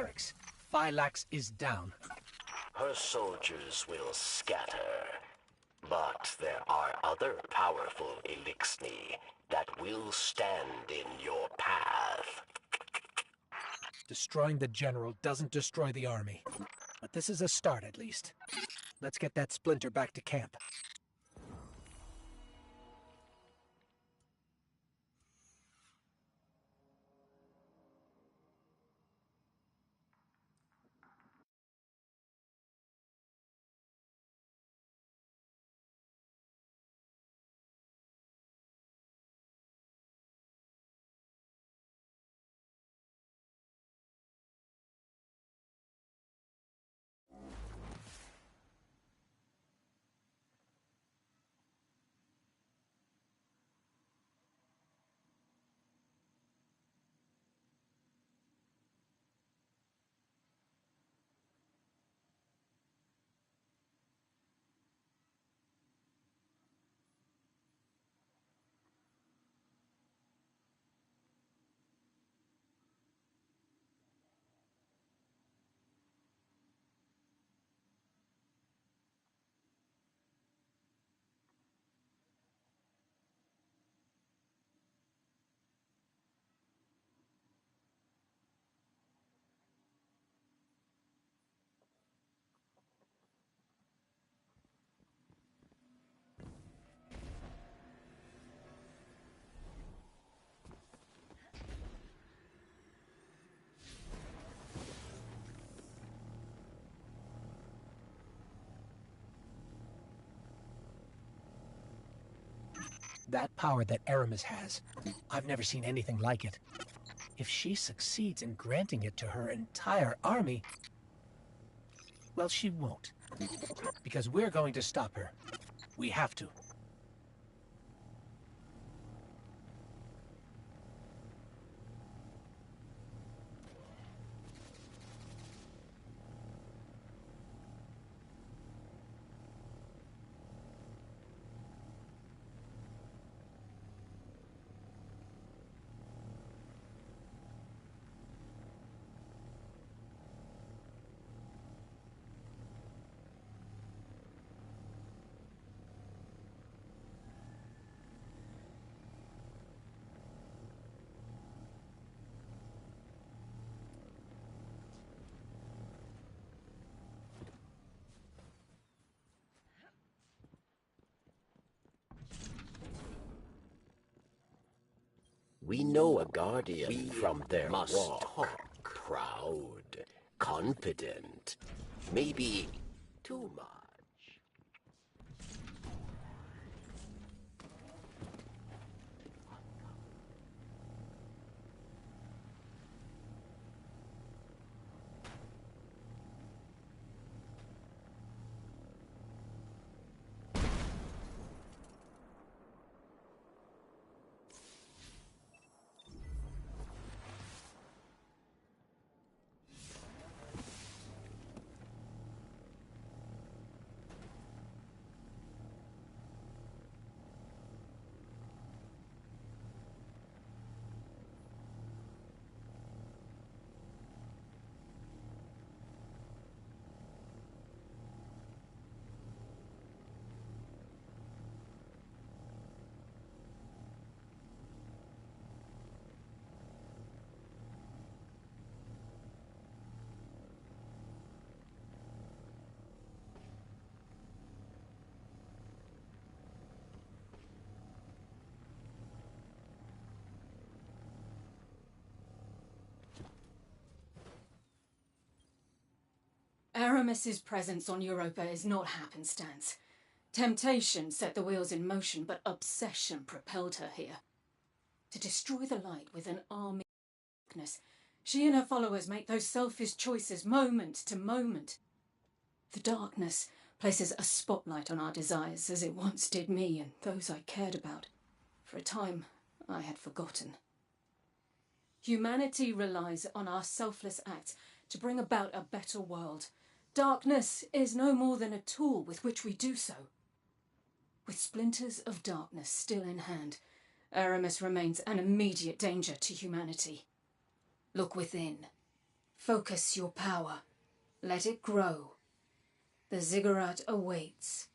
barracks. Phylax is down. Her soldiers will scatter. But there are other powerful Elixni that will stand in your path. Destroying the general doesn't destroy the army. But this is a start, at least. Let's get that splinter back to camp. That power that Aramis has, I've never seen anything like it. If she succeeds in granting it to her entire army, well, she won't. Because we're going to stop her. We have to. We know a guardian from their walk. Proud, confident, maybe too much. Aramis's presence on Europa is not happenstance. Temptation set the wheels in motion, but obsession propelled her here. To destroy the light with an army of darkness, she and her followers make those selfish choices moment to moment. The darkness places a spotlight on our desires, as it once did me and those I cared about. For a time, I had forgotten. Humanity relies on our selfless acts to bring about a better world. Darkness is no more than a tool with which we do so. With splinters of darkness still in hand, Aramis remains an immediate danger to humanity. Look within. Focus your power. Let it grow. The ziggurat awaits.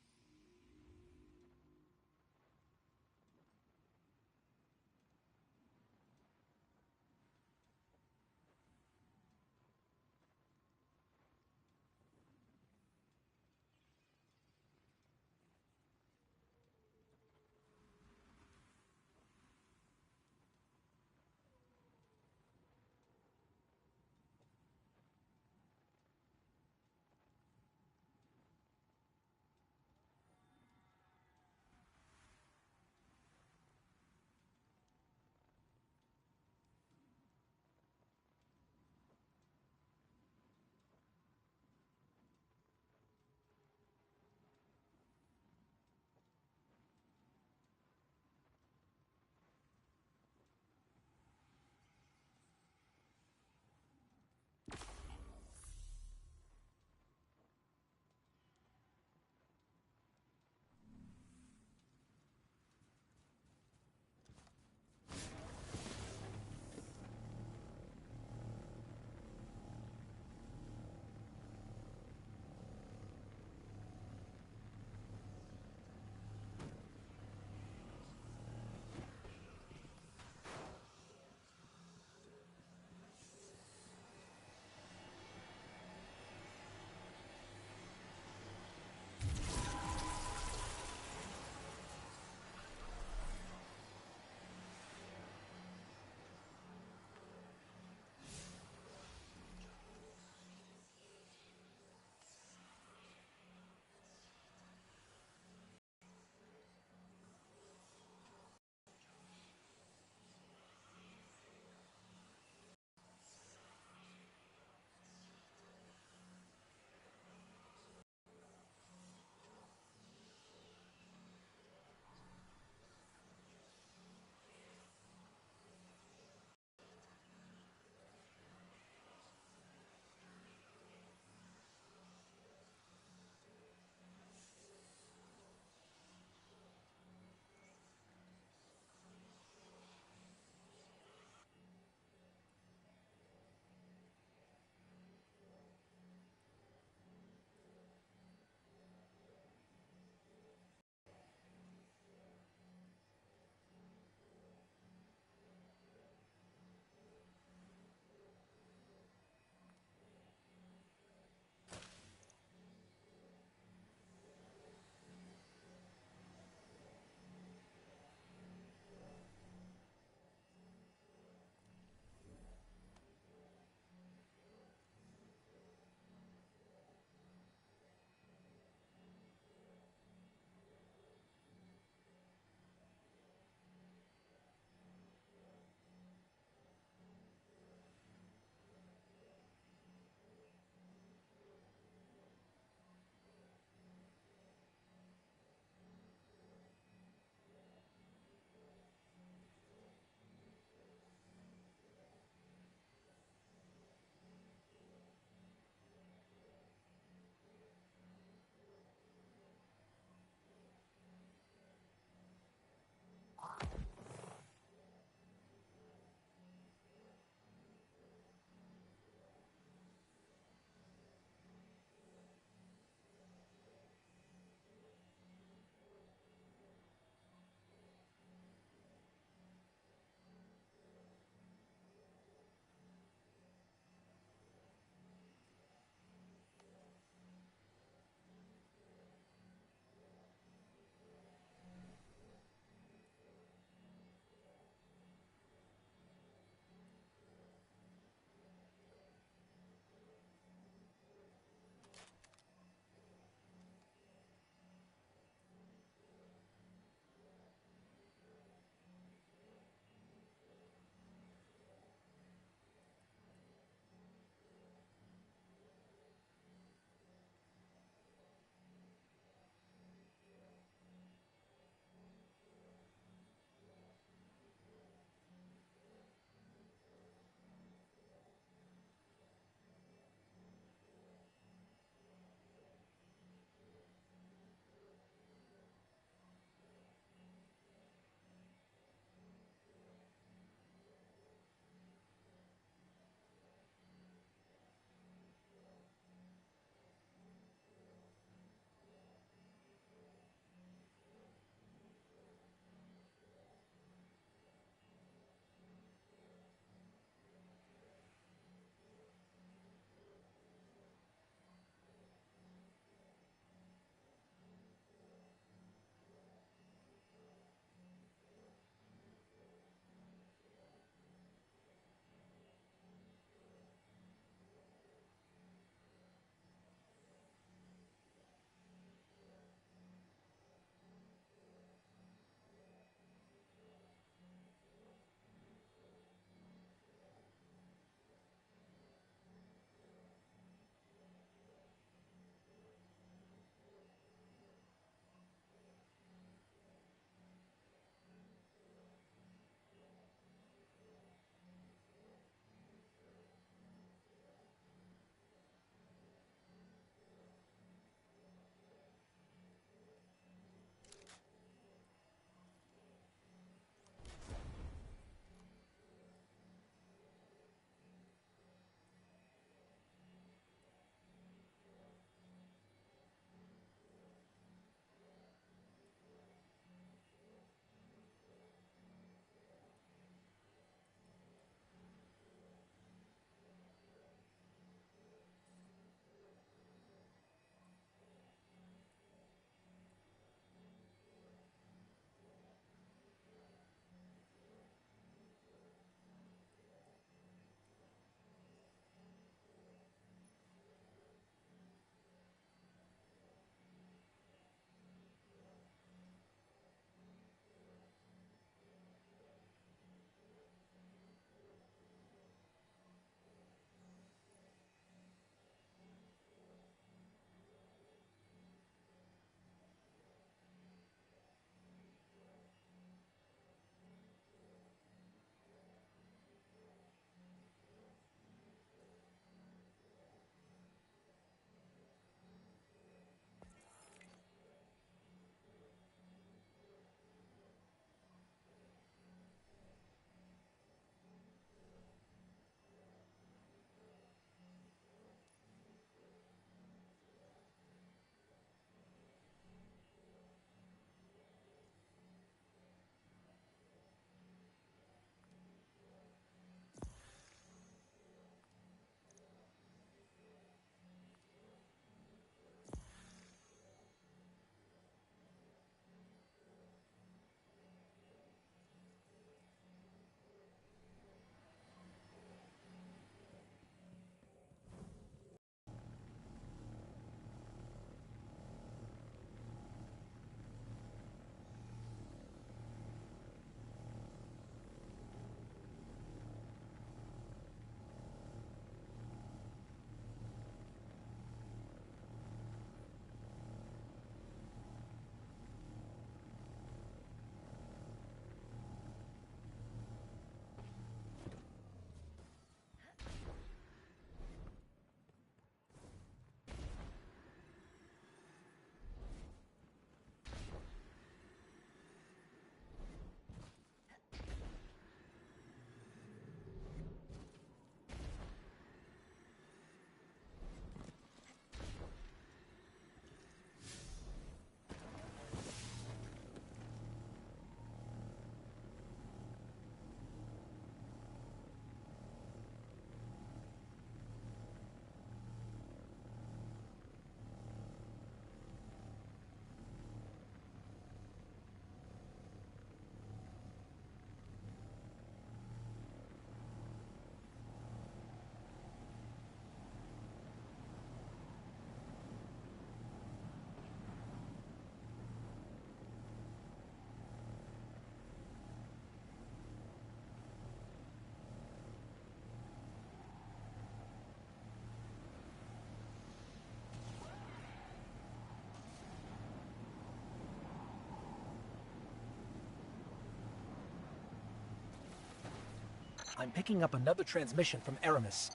I'm picking up another transmission from Aramis.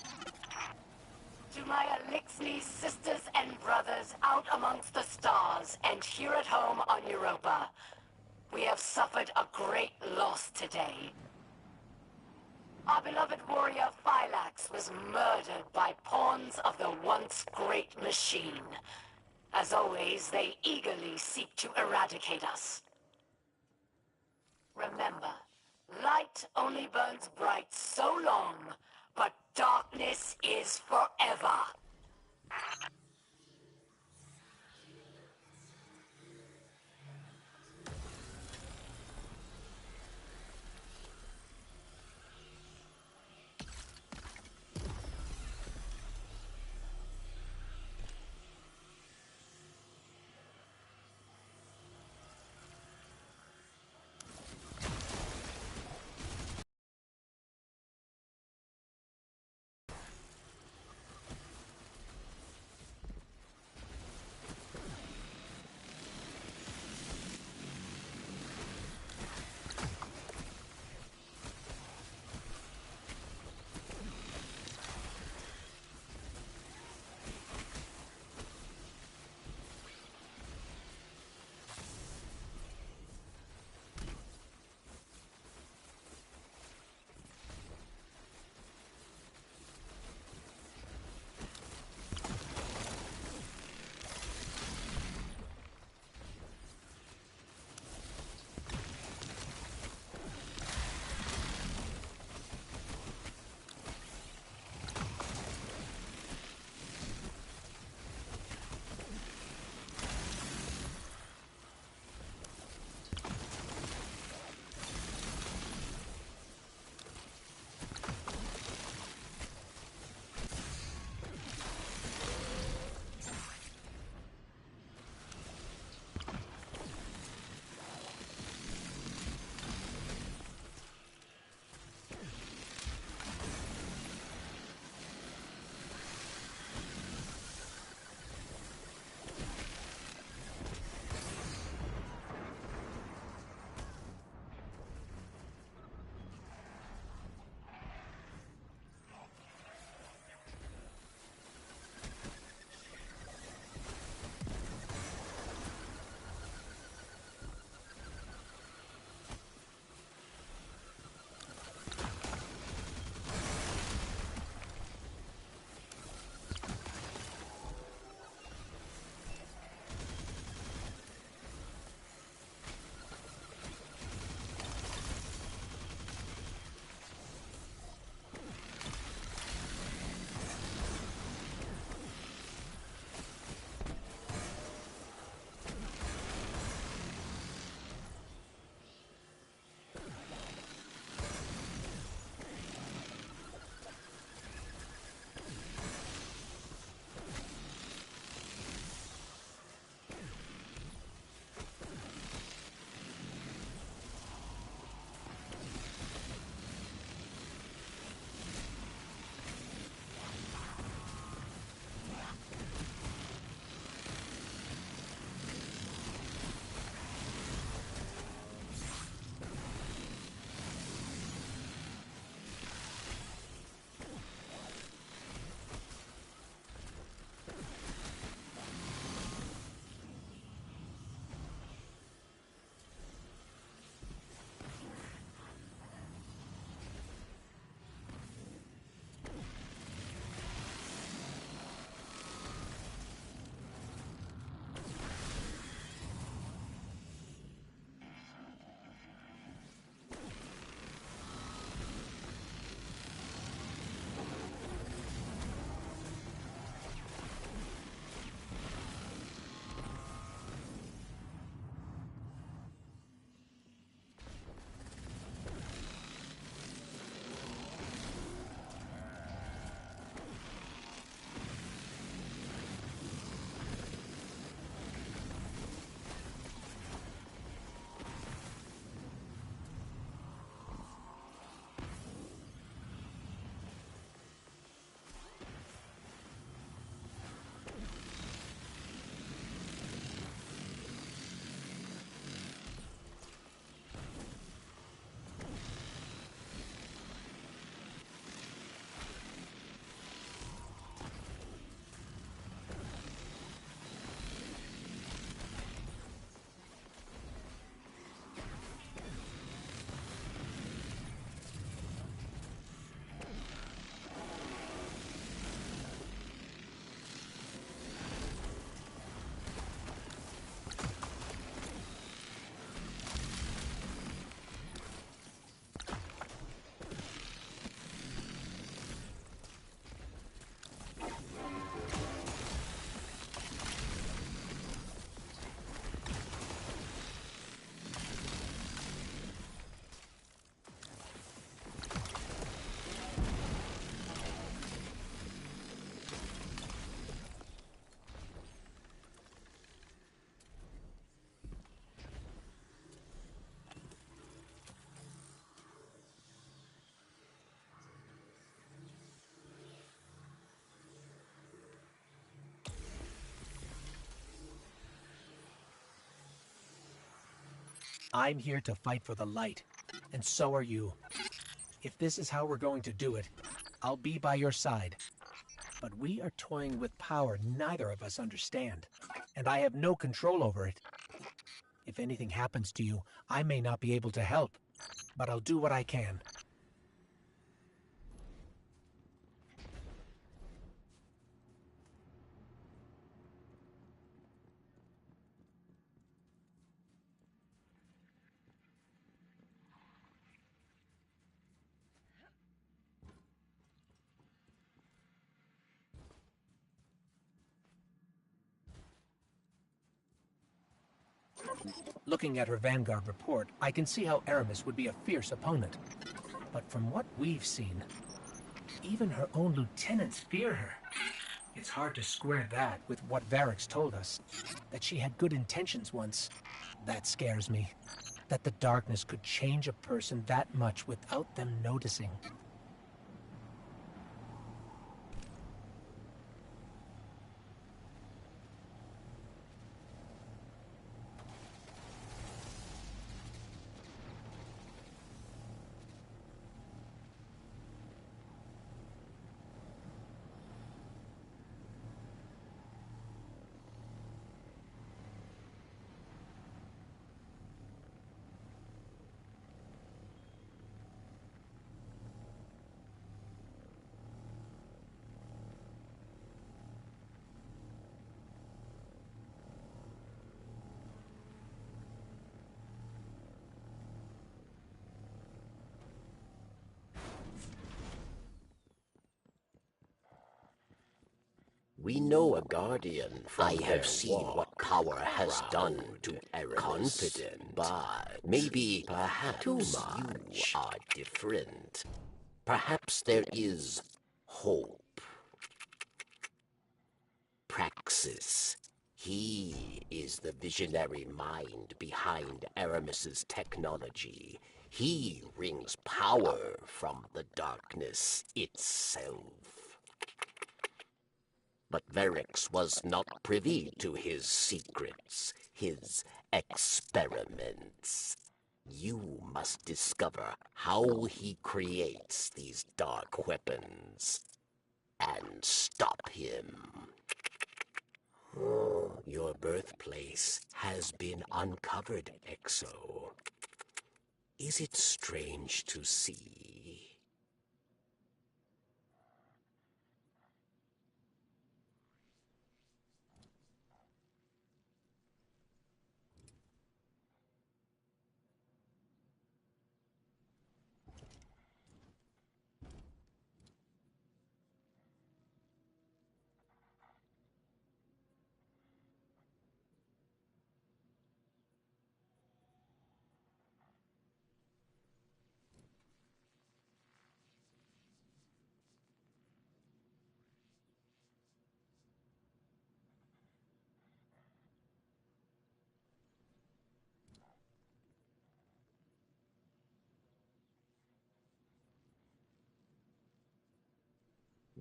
To my Elixni sisters and brothers out amongst the stars and here at home on Europa, we have suffered a great loss today. Our beloved warrior Phylax was murdered by pawns of the once great machine. As always, they eagerly seek to eradicate us. Remember, light only burns bright so long, but darkness is forever. I'm here to fight for the light, and so are you. If this is how we're going to do it, I'll be by your side. But we are toying with power neither of us understand, and I have no control over it. If anything happens to you, I may not be able to help, but I'll do what I can. Looking at her Vanguard report, I can see how Aramis would be a fierce opponent. But from what we've seen, even her own lieutenants fear her. It's hard to square that with what Varrix told us, that she had good intentions once. That scares me. That the darkness could change a person that much without them noticing. We know a guardian from I have seen what power has done to Aramis. Confident, but maybe perhaps too much. You are different. Perhaps there is hope. Praxis. He is the visionary mind behind Aramis's technology. He wrings power from the darkness itself. But Varrix was not privy to his secrets, his experiments. You must discover how he creates these dark weapons and stop him. Oh, your birthplace has been uncovered, Exo. Is it strange to see?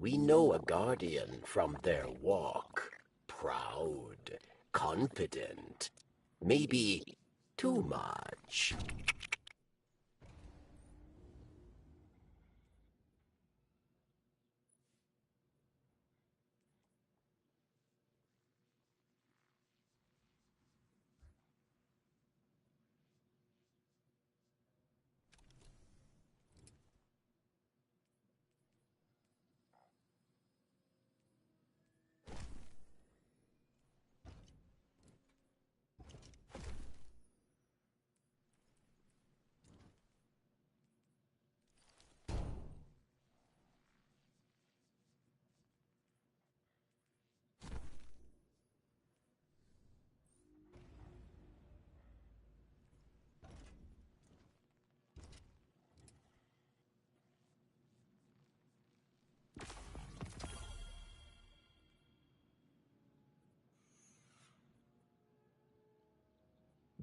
We know a guardian from their walk. Proud, confident, maybe too much.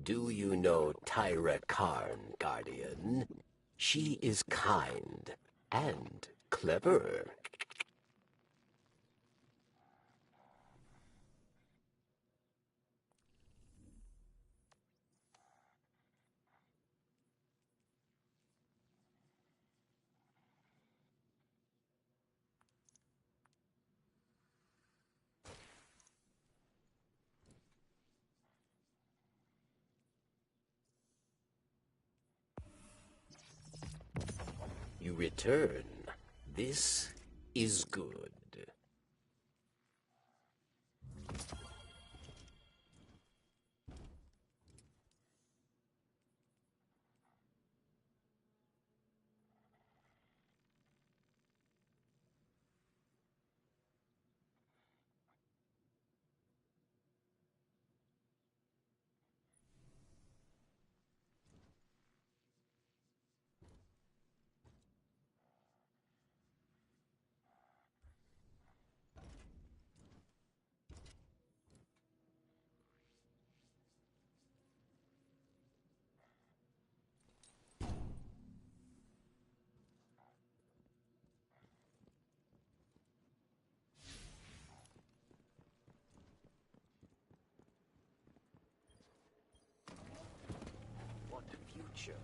Do you know Tyra Karn, Guardian? She is kind and clever. You return. This is good. What future?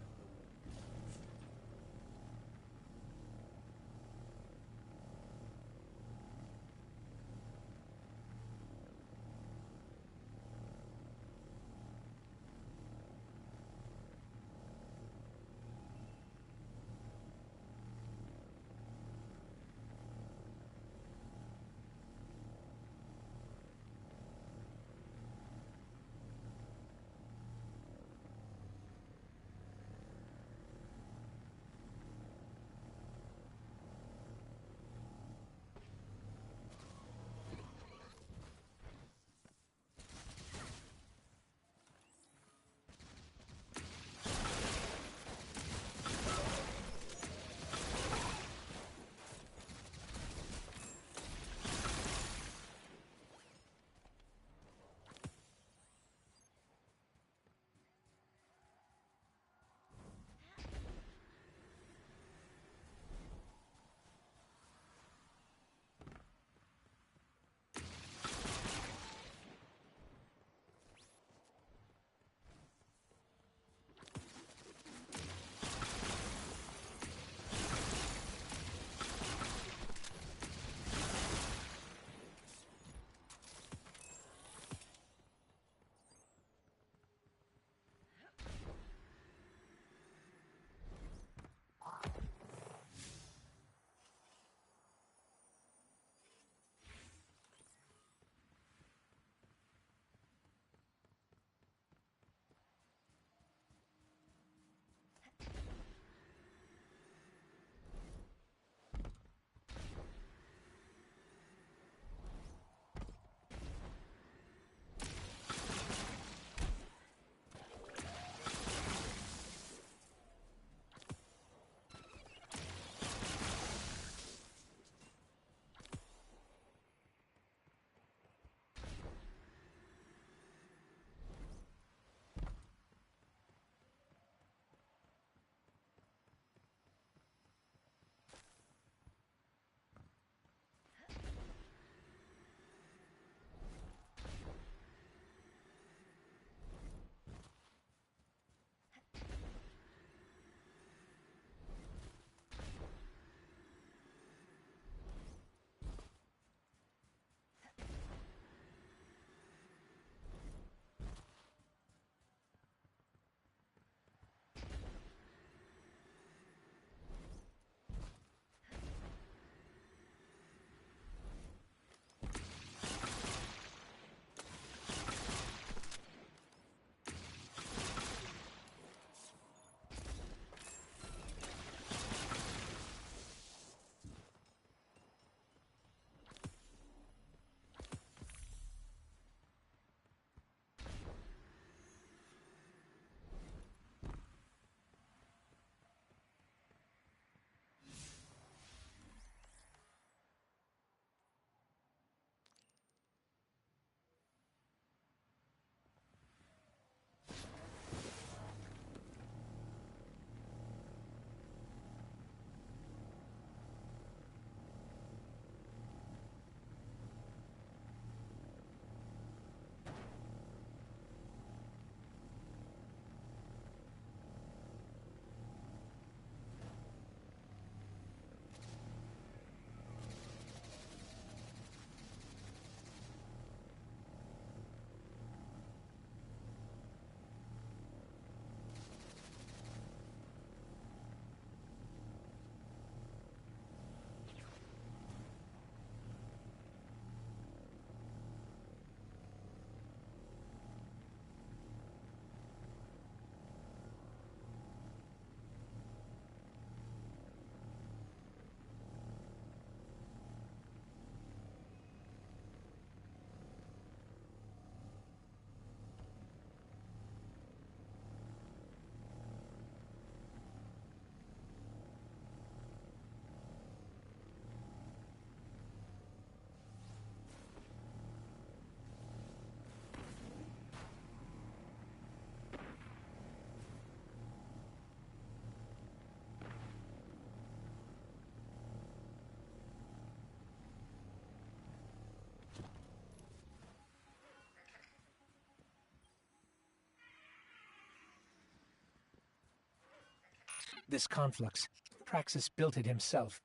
This conflux. Praxis built it himself.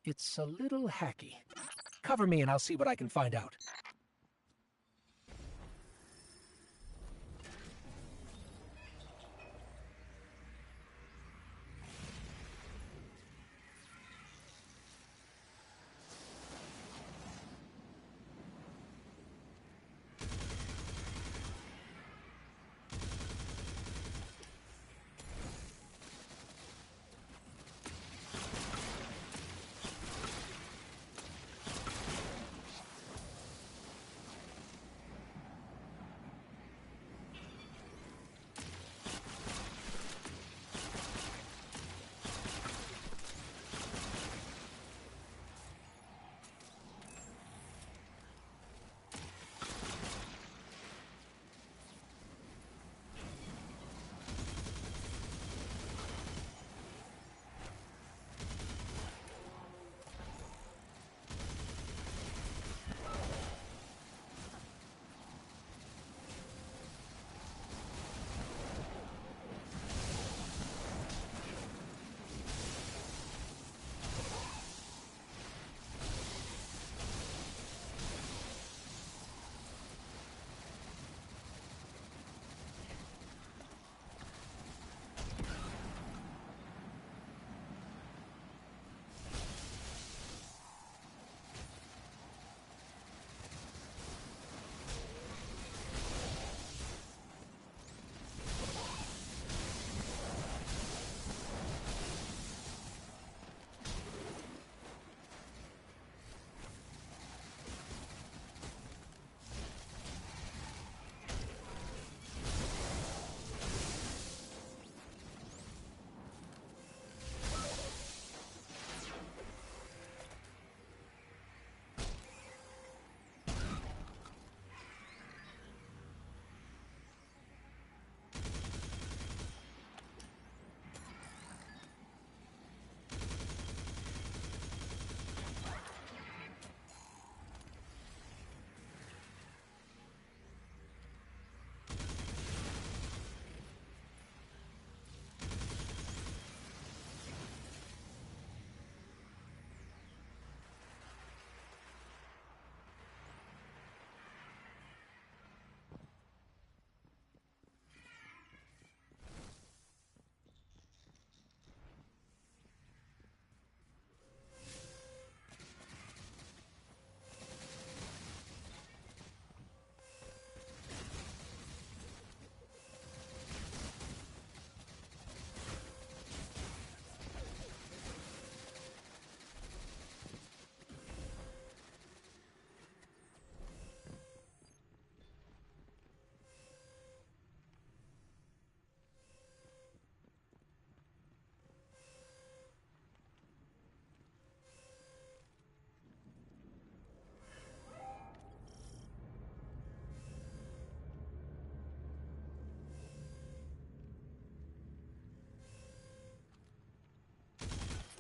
It's a little hacky. Cover me and I'll see what I can find out.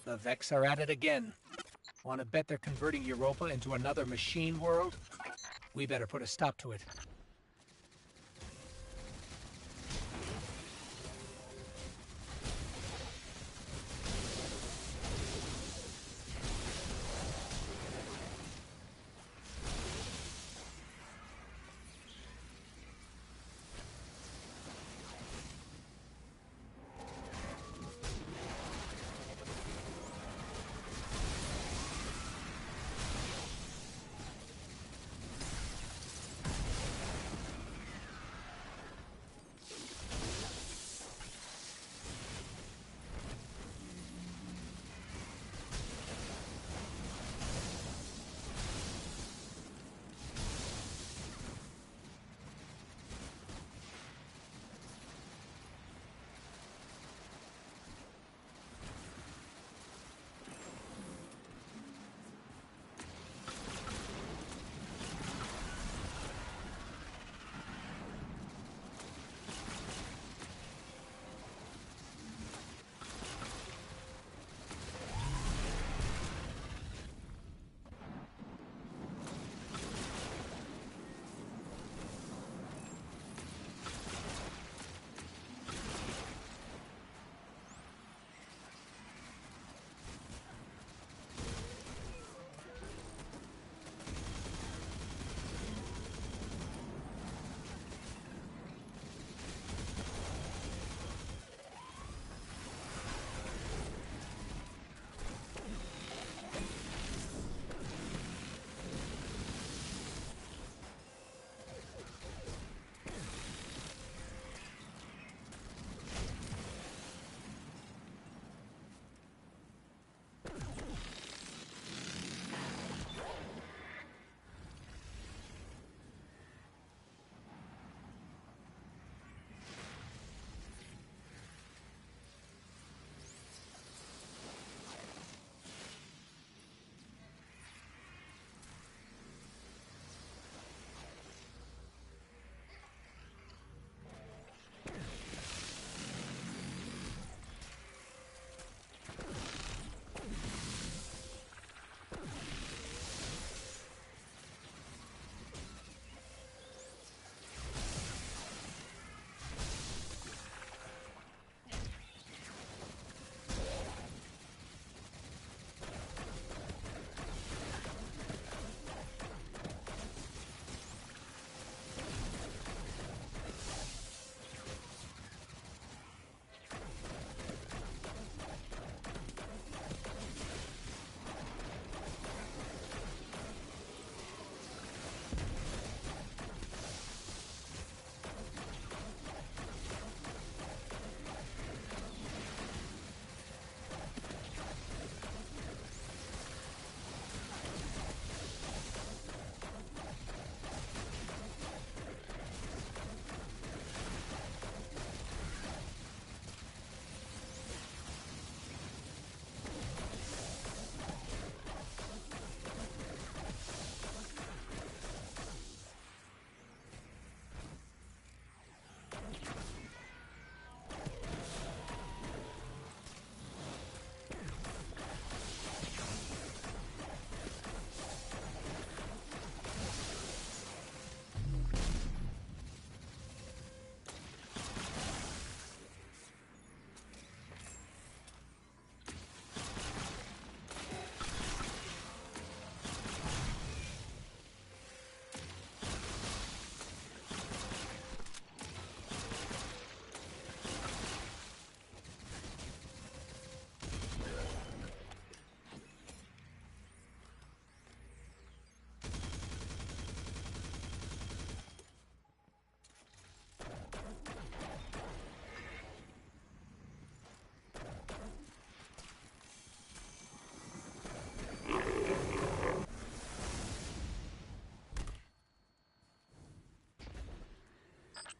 The Vex are at it again. Want to bet they're converting Europa into another machine world? We better put a stop to it.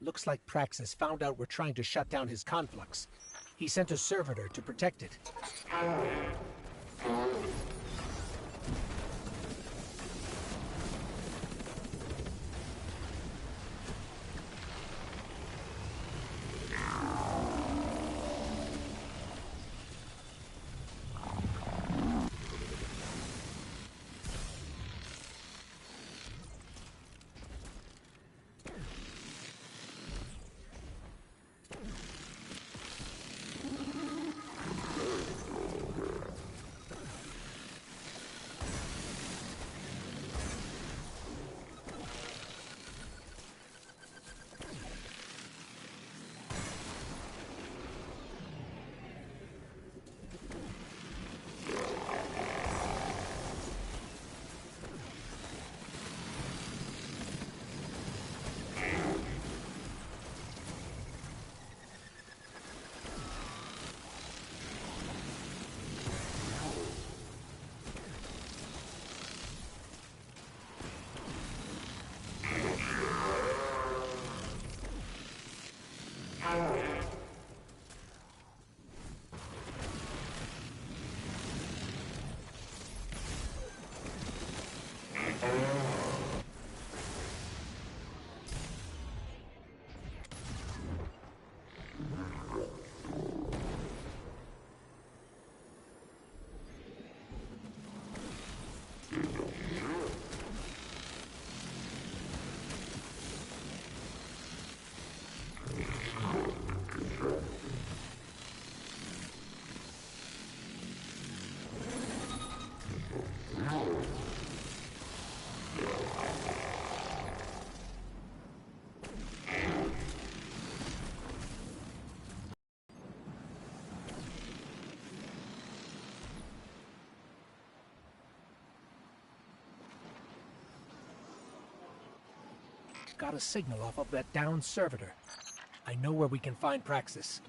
Looks like Praxis found out we're trying to shut down his conflux. He sent a servitor to protect it. Got a signal off of that downed servitor. I know where we can find Praxis.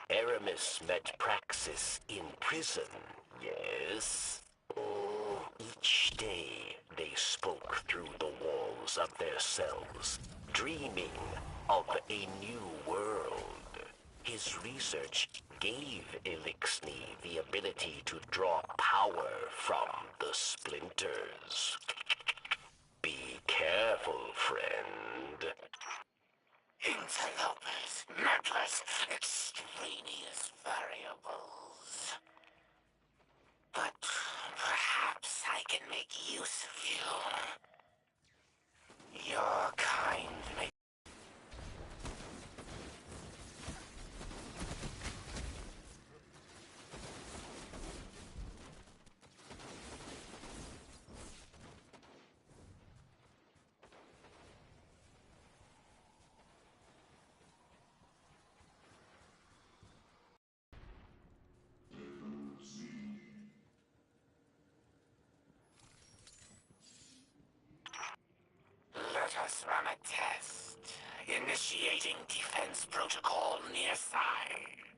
Aramis met Praxis in prison, yes? Oh, each day they spoke through the walls of their cells, dreaming of a new world. His research gave Elixni the ability to draw power from the splinters. Be careful, friend. Interlopers, meddlers, extraneous variables. But perhaps I can make use of you. Your kind may... Let us run a test. Initiating defense protocol near side.